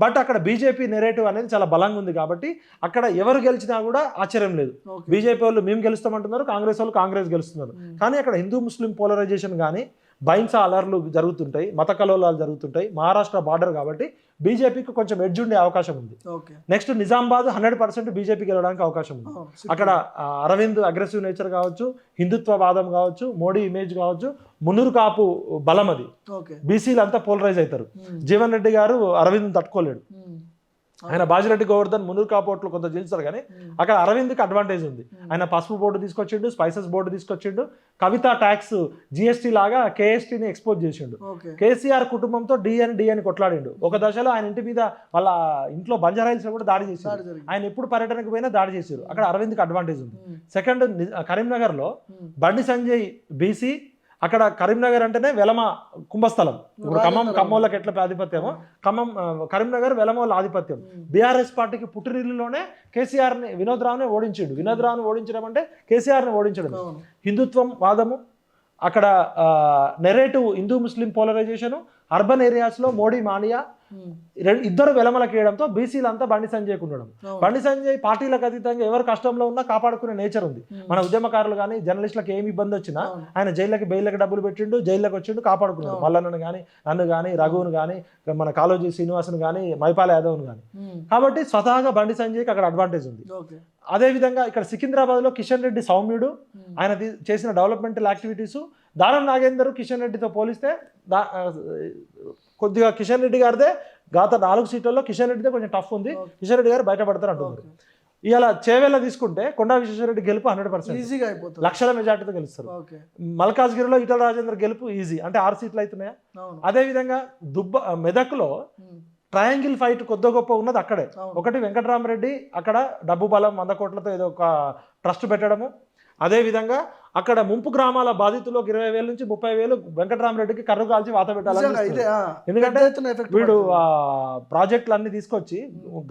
బట్ అక్కడ బీజేపీ నెరేటివ్ అనేది చాలా బలంగా ఉంది కాబట్టి అక్కడ ఎవరు గెలిచినా కూడా ఆశ్చర్యం లేదు. బీజేపీ వాళ్ళు మేము గెలుస్తామంటున్నారు, కాంగ్రెస్ వాళ్ళు కాంగ్రెస్ గెలుస్తున్నారు. కానీ అక్కడ హిందూ ముస్లిం పోలరైజేషన్ కానీ బైన్సా అలర్లు జరుగుతుంటాయి, మత కలోలాలు జరుగుతుంటాయి. మహారాష్ట్ర బార్డర్ కాబట్టి బీజేపీకి కొంచెం ఎడ్జ్ ఉండే అవకాశం ఉంది. నెక్స్ట్ నిజామాబాద్ 100% బీజేపీకి వెళ్ళడానికి అవకాశం ఉంది. అక్కడ అరవింద్ అగ్రెసివ్ నేచర్ కావచ్చు, హిందుత్వవాదం కావచ్చు, మోడీ ఇమేజ్ కావచ్చు, మున్నూరు కాపు బలం అది. బీసీలు అంతా పోలరైజ్ అవుతారు. జీవన్ రెడ్డి గారు అరవింద్ తట్టుకోలేడు. ఆయన బాజిరెడ్డి గోవర్ధన్ మున్నూరు కాపోట్లు కొంత గెలుస్తారు కానీ అక్కడ అరవింద్కి అడ్వాంటేజ్ ఉంది. ఆయన పసుపు బోర్డు తీసుకొచ్చిండు, స్పైసెస్ బోర్డు తీసుకొచ్చిండు, కవిత ట్యాక్స్ జిఎస్టీ లాగా కేఎస్టీని ఎక్స్పోజ్ చేసిండు. కేసీఆర్ కుటుంబంతో డిఎన్ కొట్లాడిండు. ఒక దశలో ఆయన ఇంటి మీద వాళ్ళ ఇంట్లో బంజారాయిల్స్ కూడా దాడి చేశారు. ఆయన ఎప్పుడు పర్యటనకు పోయినా దాడి చేశారు. అక్కడ అరవింద్కి అడ్వాంటేజ్ ఉంది. సెకండ్ కరీంనగర్లో బండి సంజయ్ బీసీ, అక్కడ కరీంనగర్ అంటేనే వెలమ కుంభస్థలం. ఇప్పుడు ఖమ్మంలోకి ఎట్లా ఆధిపత్యమో కరీంనగర్ వెలమ వాళ్ళ ఆధిపత్యం. బీఆర్ఎస్ పార్టీకి పుట్టినిల్లులోనే కేసీఆర్ని వినోద్ రావుని ఓడించిండు. వినోద్ రావుని ఓడించడం అంటే కేసీఆర్ని ఓడించడం. హిందుత్వం వాదము, అక్కడ నెరేటివ్ హిందూ ముస్లిం పోలరైజేషన్, అర్బన్ ఏరియాస్లో మోడీ మానియా ఇద్దరు వెలమలకు వేయడంతో బీసీలంతా బండి సంజయ్కి ఉండడం. బండి సంజయ్ పార్టీలకు అతీతంగా ఎవరు కష్టంలో ఉన్నా కాపాడుకునే నేచర్ ఉంది. మన ఉద్యమకారులు కానీ జర్నలిస్టులకు ఏమి ఇబ్బంది వచ్చినా ఆయన బెయిల్కి డబ్బులు పెట్టిండు, జైల్లోకి వచ్చిండు, కాపాడుకున్నాడు. మల్లన్నను కానీ, నన్ను కానీ, రఘువును కానీ, మన కాళోజీ శ్రీనివాసును కానీ, మైపాల్ యాదవ్ను కానీ. కాబట్టి స్వతహాగా బండి సంజయ్కి అక్కడ అడ్వాంటేజ్ ఉంది. అదేవిధంగా ఇక్కడ సికింద్రాబాద్లో కిషన్ రెడ్డి సౌమ్యుడు, ఆయన చేసిన డెవలప్మెంటల్ యాక్టివిటీసు దానం నాగేందర్ కిషన్ రెడ్డితో పోలిస్తే కొద్దిగా కిషన్ రెడ్డి గారిదే గత 4 సీట్లలో కిషన్ రెడ్డిదే కొంచెం టఫ్ ఉంది. కిషన్ రెడ్డి గారు బయటపడతారు అంటున్నారు. ఇలా చేవేళ్ళ తీసుకుంటే కొండా విశ్వేశ్వరరెడ్డి గెలుపు 100% ఈజీగా అయిపోతుంది, లక్షల మెజార్టీతో గెలుస్తారు. మల్కాజ్గిరిలో ఈటల రాజేందర్ గెలుపు ఈజీ, అంటే 6 సీట్లు అవుతున్నాయా. అదేవిధంగా మెదక్లో ట్రయాంగిల్ ఫైట్ కొద్ది గొప్ప ఉన్నది అక్కడే. ఒకటి వెంకటరామరెడ్డి అక్కడ డబ్బు బలం 100 కోట్లతో ఏదో ఒక ట్రస్ట్ పెట్టడము. అదేవిధంగా అక్కడ ముంపు గ్రామాల బాధితులకు 20,000 నుంచి 30,000 వెంకటరామరెడ్డికి కర్రు కాల్చి వాత పెట్టాలని. ఎందుకంటే వీడు ఆ ప్రాజెక్టులు అన్ని తీసుకొచ్చి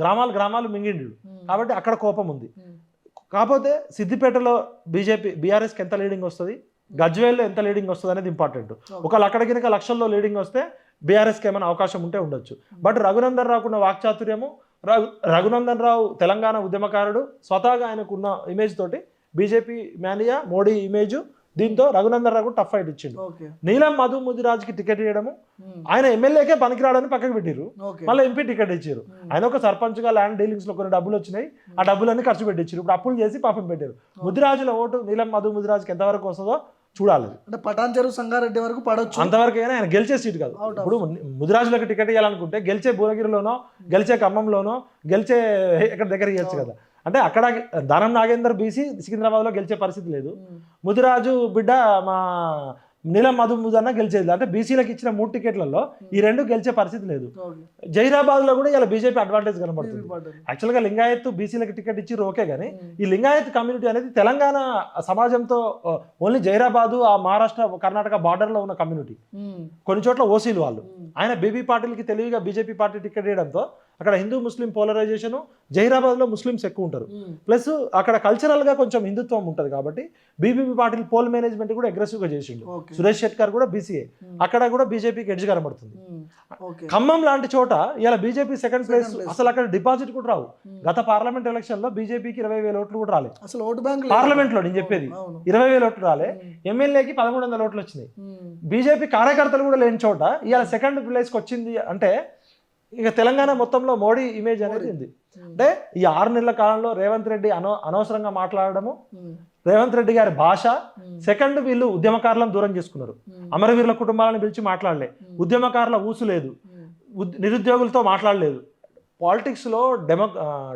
గ్రామాలు మింగిండు కాబట్టి అక్కడ కోపం ఉంది. కాకపోతే సిద్దిపేటలో బీఆర్ఎస్కి ఎంత లీడింగ్ వస్తుంది, గజ్వేల్లో ఎంత లీడింగ్ వస్తుంది అనేది ఇంపార్టెంట్. ఒకవేళ అక్కడ కనుక లక్షల్లో లీడింగ్ వస్తే బీఆర్ఎస్కి ఏమైనా అవకాశం ఉంటే ఉండొచ్చు. బట్ రఘునందన్ రావుకున్న వాక్చాతుర్యము, రఘునందన్ రావు తెలంగాణ ఉద్యమకారుడు, స్వతహాగా ఆయనకున్న ఇమేజ్ తోటి బీజేపీ మేనియా, మోడీ ఇమేజ్, దీంతో రఘునందన్ రావు టఫ్ ఫైట్ ఇచ్చిండు. నీలం మధు ముదిరాజ్కి టికెట్ ఇవ్వడము, ఆయన ఎమ్మెల్యేకే పనికిరాడని పక్కకు పెట్టిరు, మళ్ళీ ఎంపీ టికెట్ ఇచ్చారు. ఆయన ఒక సర్పంచ్గా ల్యాండ్ డీలింగ్స్లో కొన్ని డబ్బులు వచ్చినాయి, ఆ డబ్బులన్నీ ఖర్చు పెట్టించారు. ఇప్పుడు అప్పులు చేసి పాపం పెట్టారు. ముదిరాజుల ఓటు నీలం మధు ముదిరాజ్కి ఎంతవరకు వస్తుందో చూడాలి. అంటే పటాన్ చెరువు సంగారెడ్డి వరకు పడవచ్చు, అంతవరకు అయినా ఆయన గెలిచే సీట్ కాదు. ఇప్పుడు ముదిరాజులకు టికెట్ ఇవ్వాలనుకుంటే గెలిచే భువనగిరిలోనో, గెలిచే ఖమ్మంలోనో, గెలిచే ఎక్కడ దగ్గర ఇవ్వచ్చు కదా. అంటే అక్కడ దానం నాగేందర్ బీసీ సికింద్రాబాద్లో గెలిచే పరిస్థితి లేదు. ముదిరాజు బిడ్డ మా నీలం మధు ముదన్న గెలిచేది. అంటే బీసీలకు ఇచ్చిన 3 టికెట్లలో ఈ 2 గెలిచే పరిస్థితి లేదు. జహీరాబాద్లో కూడా ఇలా బీజేపీ అడ్వాంటేజ్ కనబడుతుంది. యాక్చువల్గా లింగాయత్ బీసీలకు టికెట్ ఇచ్చి ఓకే, కానీ ఈ లింగాయత్ కమ్యూనిటీ అనేది తెలంగాణ సమాజంతో ఓన్లీ జహీరాబాదు, ఆ మహారాష్ట్ర కర్ణాటక బార్డర్లో ఉన్న కమ్యూనిటీ. కొన్ని చోట్ల ఓసీలు వాళ్ళు. ఆయన బీబీ పార్టీలకి తెలివిగా బీజేపీ పార్టీ టికెట్ ఇవ్వడంతో అక్కడ హిందూ ముస్లిం పోలరైజేషన్, జహీరాబాద్లో ముస్లిమ్స్ ఎక్కువ ఉంటారు, ప్లస్ అక్కడ కల్చరల్గా కొంచెం హిందుత్వం ఉంటుంది కాబట్టి బీబీపీ పార్టీలు పోల్ మేనేజ్మెంట్ కూడా అగ్రెసివ్గా చేసిండు. సురేష్ శెట్కర్ కూడా బీసీఏ, అక్కడ కూడా బీజేపీకి ఎడ్జ్ కనబడుతుంది. ఖమ్మం లాంటి చోట ఇలా బీజేపీ సెకండ్ ప్లేస్, అసలు అక్కడ డిపాజిట్ కూడా రావు. గత పార్లమెంట్ ఎలక్షన్ లో బీజేపీకి 20,000 ఓట్లు కూడా రాలే. అసలు ఓటు బ్యాంక్ పార్లమెంట్ లో నేను చెప్పేది 20,000 ఓట్లు రాలే. ఎమ్మెల్యేకి 1,300 ఓట్లు వచ్చినాయి. బీజేపీ కార్యకర్తలు కూడా లేని చోట ఇలా సెకండ్ ప్లేస్కి వచ్చింది అంటే ఇక తెలంగాణ మొత్తంలో మోడీ ఇమేజ్ అనేది ఉంది. అంటే ఈ 6 నెలల కాలంలో రేవంత్ రెడ్డి అనవసరంగా మాట్లాడడము, రేవంత్ రెడ్డి గారి భాష, సెకండ్ వీళ్ళు ఉద్యమకారులను దూరం చేసుకున్నారు. అమరవీరుల కుటుంబాలను పిలిచి మాట్లాడలే, ఉద్యమకారుల ఊసు లేదు, నిరుద్యోగులతో మాట్లాడలేదు, పాలిటిక్స్లో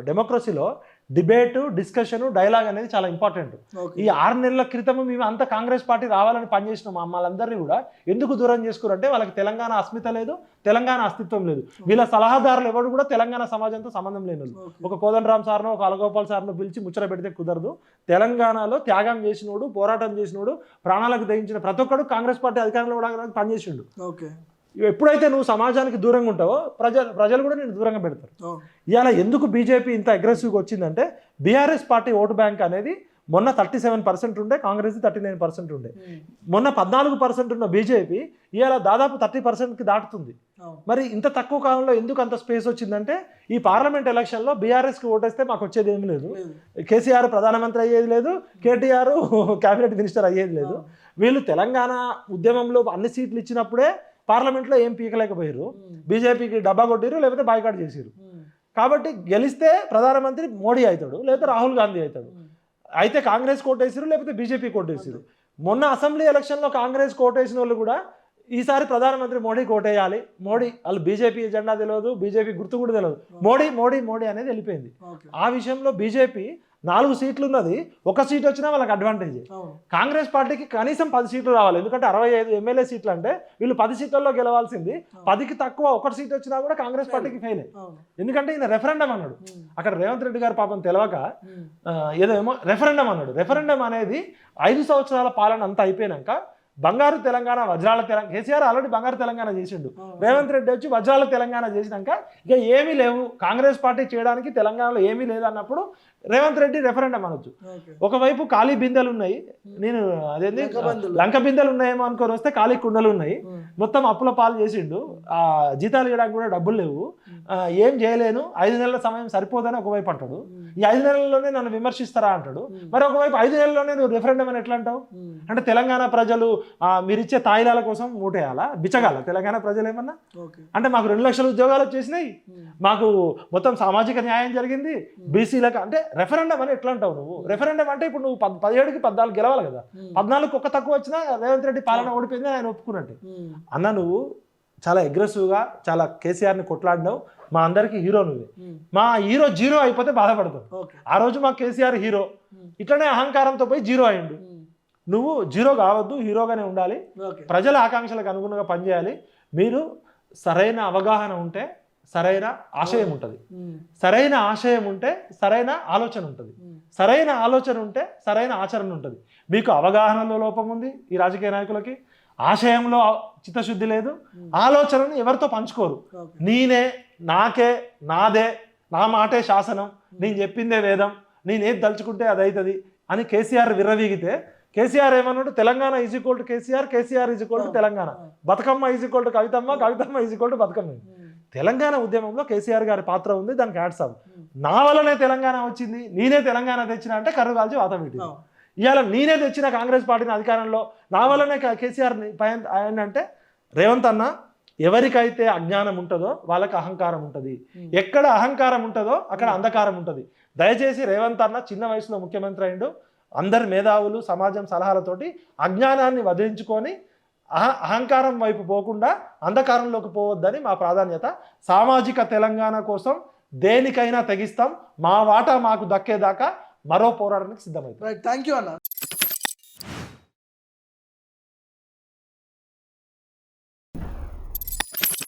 డెమోక్రసీలో డిబేట్, డిస్కషన్, డైలాగ్ అనేది చాలా ఇంపార్టెంట్. ఈ 6 నెలల క్రితం మేము అంతా కాంగ్రెస్ పార్టీ రావాలని పనిచేసిన మమ్మల్ందరినీ కూడా ఎందుకు దూరం చేసుకురంటే వాళ్ళకి తెలంగాణ అస్మిత లేదు, తెలంగాణ అస్తిత్వం లేదు. వీళ్ళ సలహాదారులు ఎవరు కూడా తెలంగాణ సమాజంతో సంబంధం లేని వాళ్ళు. ఒక కోదండరామ్ సార్ను, ఒక అలగోపాల్ సార్ను పిలిచి ముచ్చట పెడితే కుదరదు. తెలంగాణలో త్యాగం చేసినోడు, పోరాటం చేసినోడు, ప్రాణాలకు దయించిన ప్రతి ఒక్కడు కాంగ్రెస్ పార్టీ అధికారంలో కూడా పనిచేసిండు. ఎప్పుడైతే నువ్వు సమాజానికి దూరంగా ఉంటావో ప్రజలు కూడా నేను దూరంగా పెడతారు. ఇవాళ ఎందుకు బీజేపీ ఇంత అగ్రెసివ్గా వచ్చిందంటే బీఆర్ఎస్ పార్టీ ఓటు బ్యాంక్ అనేది మొన్న 37% ఉండే, కాంగ్రెస్ 39% ఉండే. మొన్న 14% ఉన్న బీజేపీ ఇవాళ దాదాపు 30%కి దాటుతుంది. మరి ఇంత తక్కువ కాలంలో ఎందుకు అంత స్పేస్ వచ్చిందంటే ఈ పార్లమెంట్ ఎలక్షన్లో బీఆర్ఎస్కి ఓటేస్తే మాకు వచ్చేది ఏమి లేదు. కేసీఆర్ ప్రధానమంత్రి అయ్యేది లేదు, కేటీఆర్ క్యాబినెట్ మినిస్టర్ అయ్యేది లేదు. వీళ్ళు తెలంగాణ ఉద్యమంలో అన్ని సీట్లు ఇచ్చినప్పుడే పార్లమెంట్లో ఏం పీకలేకపోయారు. బీజేపీకి డబ్బా కొట్టిరు, లేకపోతే బాయ్కాట్ చేసిరు. కాబట్టి గెలిస్తే ప్రధానమంత్రి మోడీ అవుతాడు, లేకపోతే రాహుల్ గాంధీ అవుతాడు. అయితే కాంగ్రెస్ కోటేసారు, లేకపోతే బీజేపీ కోటేసారు. మొన్న అసెంబ్లీ ఎలక్షన్లో కాంగ్రెస్ కోటేసిన వాళ్ళు కూడా ఈసారి ప్రధానమంత్రి మోడీ కోటేయాలి. మోడీ వాళ్ళు బీజేపీ ఎజెండా తెలియదు, బీజేపీ గుర్తు కూడా తెలియదు, మోడీ మోడీ మోడీ అనేది వెళ్ళిపోయింది. ఆ విషయంలో బీజేపీ 4 సీట్లు ఉన్నది, 1 సీట్ వచ్చినా వాళ్ళకి అడ్వాంటేజ్. కాంగ్రెస్ పార్టీకి కనీసం 10 సీట్లు రావాలి. ఎందుకంటే 65 ఎమ్మెల్యే సీట్లు అంటే వీళ్ళు 10 సీట్లలో గెలవాల్సింది. 10కి తక్కువ 1 సీట్ వచ్చినా కూడా కాంగ్రెస్ పార్టీకి ఫెయిల్. ఎందుకంటే ఈయన రెఫరెండం అన్నాడు. అక్కడ రేవంత్ రెడ్డి గారు పాపం తెలవక ఏదో ఏమో రెఫరెండం అన్నాడు. రెఫరెండం అనేది 5 సంవత్సరాల పాలన అంతా అయిపోయినాక బంగారు తెలంగాణ, వజ్రాల తెలంగాణ. కేసీఆర్ ఆల్రెడీ బంగారు తెలంగాణ చేసిండు. రేవంత్ రెడ్డి వచ్చి వజ్రాల తెలంగాణ చేసినాక ఇక ఏమీ లేవు, కాంగ్రెస్ పార్టీ చేయడానికి తెలంగాణలో ఏమీ లేదు అన్నప్పుడు రేవంత్ రెడ్డి రెఫరెండం అనొచ్చు. ఒకవైపు ఖాళీ బిందెలు ఉన్నాయి, నేను అదేంటి లంక బిందెలు ఉన్నాయేమో అనుకొని వస్తే ఖాళీ కుండలు ఉన్నాయి. మొత్తం అప్పుల పాలు చేసిండు. జీతాలు ఇవ్వడానికి కూడా డబ్బులు లేవు, ఏం చేయలేను, 5 నెలల సమయం సరిపోదని ఒకవైపు అంటాడు. ఈ 5 నెలల్లోనే నన్ను విమర్శిస్తారా అంటాడు. మరి ఒకవైపు 5 నెలల్లోనే నువ్వు రెఫరెండం అని ఎట్లా అంటావు? అంటే తెలంగాణ ప్రజలు మీరిచ్చే తాయిలాల కోసం ఓటేయాలా, బిచ్చగాల తెలంగాణ ప్రజలు ఏమన్నా? అంటే మాకు 2 లక్షల ఉద్యోగాలు వచ్చేసినాయి, మాకు మొత్తం సామాజిక న్యాయం జరిగింది, బీసీలకు. అంటే రెఫరెండం అని ఎట్లా అంటావు నువ్వు? రెఫరెండం అంటే ఇప్పుడు నువ్వు 17కి 14 గెలవాలి కదా, 14కి 1 తక్కువ వచ్చినా రేవంత్ రెడ్డి పాలన ఓడిపోయింది ఆయన ఒప్పుకున్నట్టు. అన్న నువ్వు చాలా అగ్రెసివ్గా చాలా కేసీఆర్ని కొట్లాడినావు. మా అందరికి హీరో నువ్వే. మా హీరో 0 అయిపోతే బాధపడతావు. ఆ రోజు మా కేసీఆర్ హీరో, ఇట్లనే అహంకారంతో పోయి 0 అయ్యిండు. నువ్వు 0 కావద్దు, హీరోగానే ఉండాలి, ప్రజల ఆకాంక్షలకు అనుగుణంగా పనిచేయాలి. మీరు సరైన అవగాహన ఉంటే సరైన ఆశయం ఉంటుంది, సరైన ఆశయం ఉంటే సరైన ఆలోచన ఉంటుంది, సరైన ఆలోచన ఉంటే సరైన ఆచరణ ఉంటుంది. మీకు అవగాహనలో లోపం ఉంది ఈ రాజకీయ నాయకులకి, ఆశయంలో చిత్తశుద్ధి లేదు, ఆలోచనను ఎవరితో పంచుకోరు. నేనే, నాకే, నాదే, నా మాటే శాసనం, నేను చెప్పిందే వేదం, నేనేది తలుచుకుంటే అది అవుతుంది అని కేసీఆర్ విర్రవీగితే, కేసీఆర్ ఏమన్నాడు? Telangana is equal to KCR, KCR is equal to Telangana, Bathukamma is equal to Kavithamma, Kavithamma is equal to Bathukamma. Telangana ఉద్యమంలో కేసీఆర్ గారి పాత్ర ఉంది, దానికి హ్యాట్స్ ఆఫ్. నా వల్లనే తెలంగాణ వచ్చింది, నేనే తెలంగాణ తెచ్చిన అంటే కర్రు కాల్చి వాత పెట్టింది. ఇవాళ నేనే తెచ్చిన కాంగ్రెస్ పార్టీని అధికారంలో, నా వల్లనే కేసీఆర్ అంటే రేవంత్ అన్న, ఎవరికైతే అజ్ఞానం ఉంటుందో వాళ్ళకి అహంకారం ఉంటుంది. ఎక్కడ అహంకారం ఉంటుందో అక్కడ అంధకారం ఉంటుంది. దయచేసి రేవంత్ అన్న చిన్న వయసులో ముఖ్యమంత్రి అయిండు, అందరి మేధావులు సమాజం సలహాలతోటి అజ్ఞానాన్ని వదిలించుకొని అహంకారం వైపు పోకుండా అంధకారంలోకి పోవద్దని మా ప్రాధాన్యత. సామాజిక తెలంగాణ కోసం దేనికైనా తెగిస్తాం, మా వాటా మాకు దక్కేదాకా మరో పోరాటానికి సిద్ధమవుతాం. థ్యాంక్ యూ అన్న.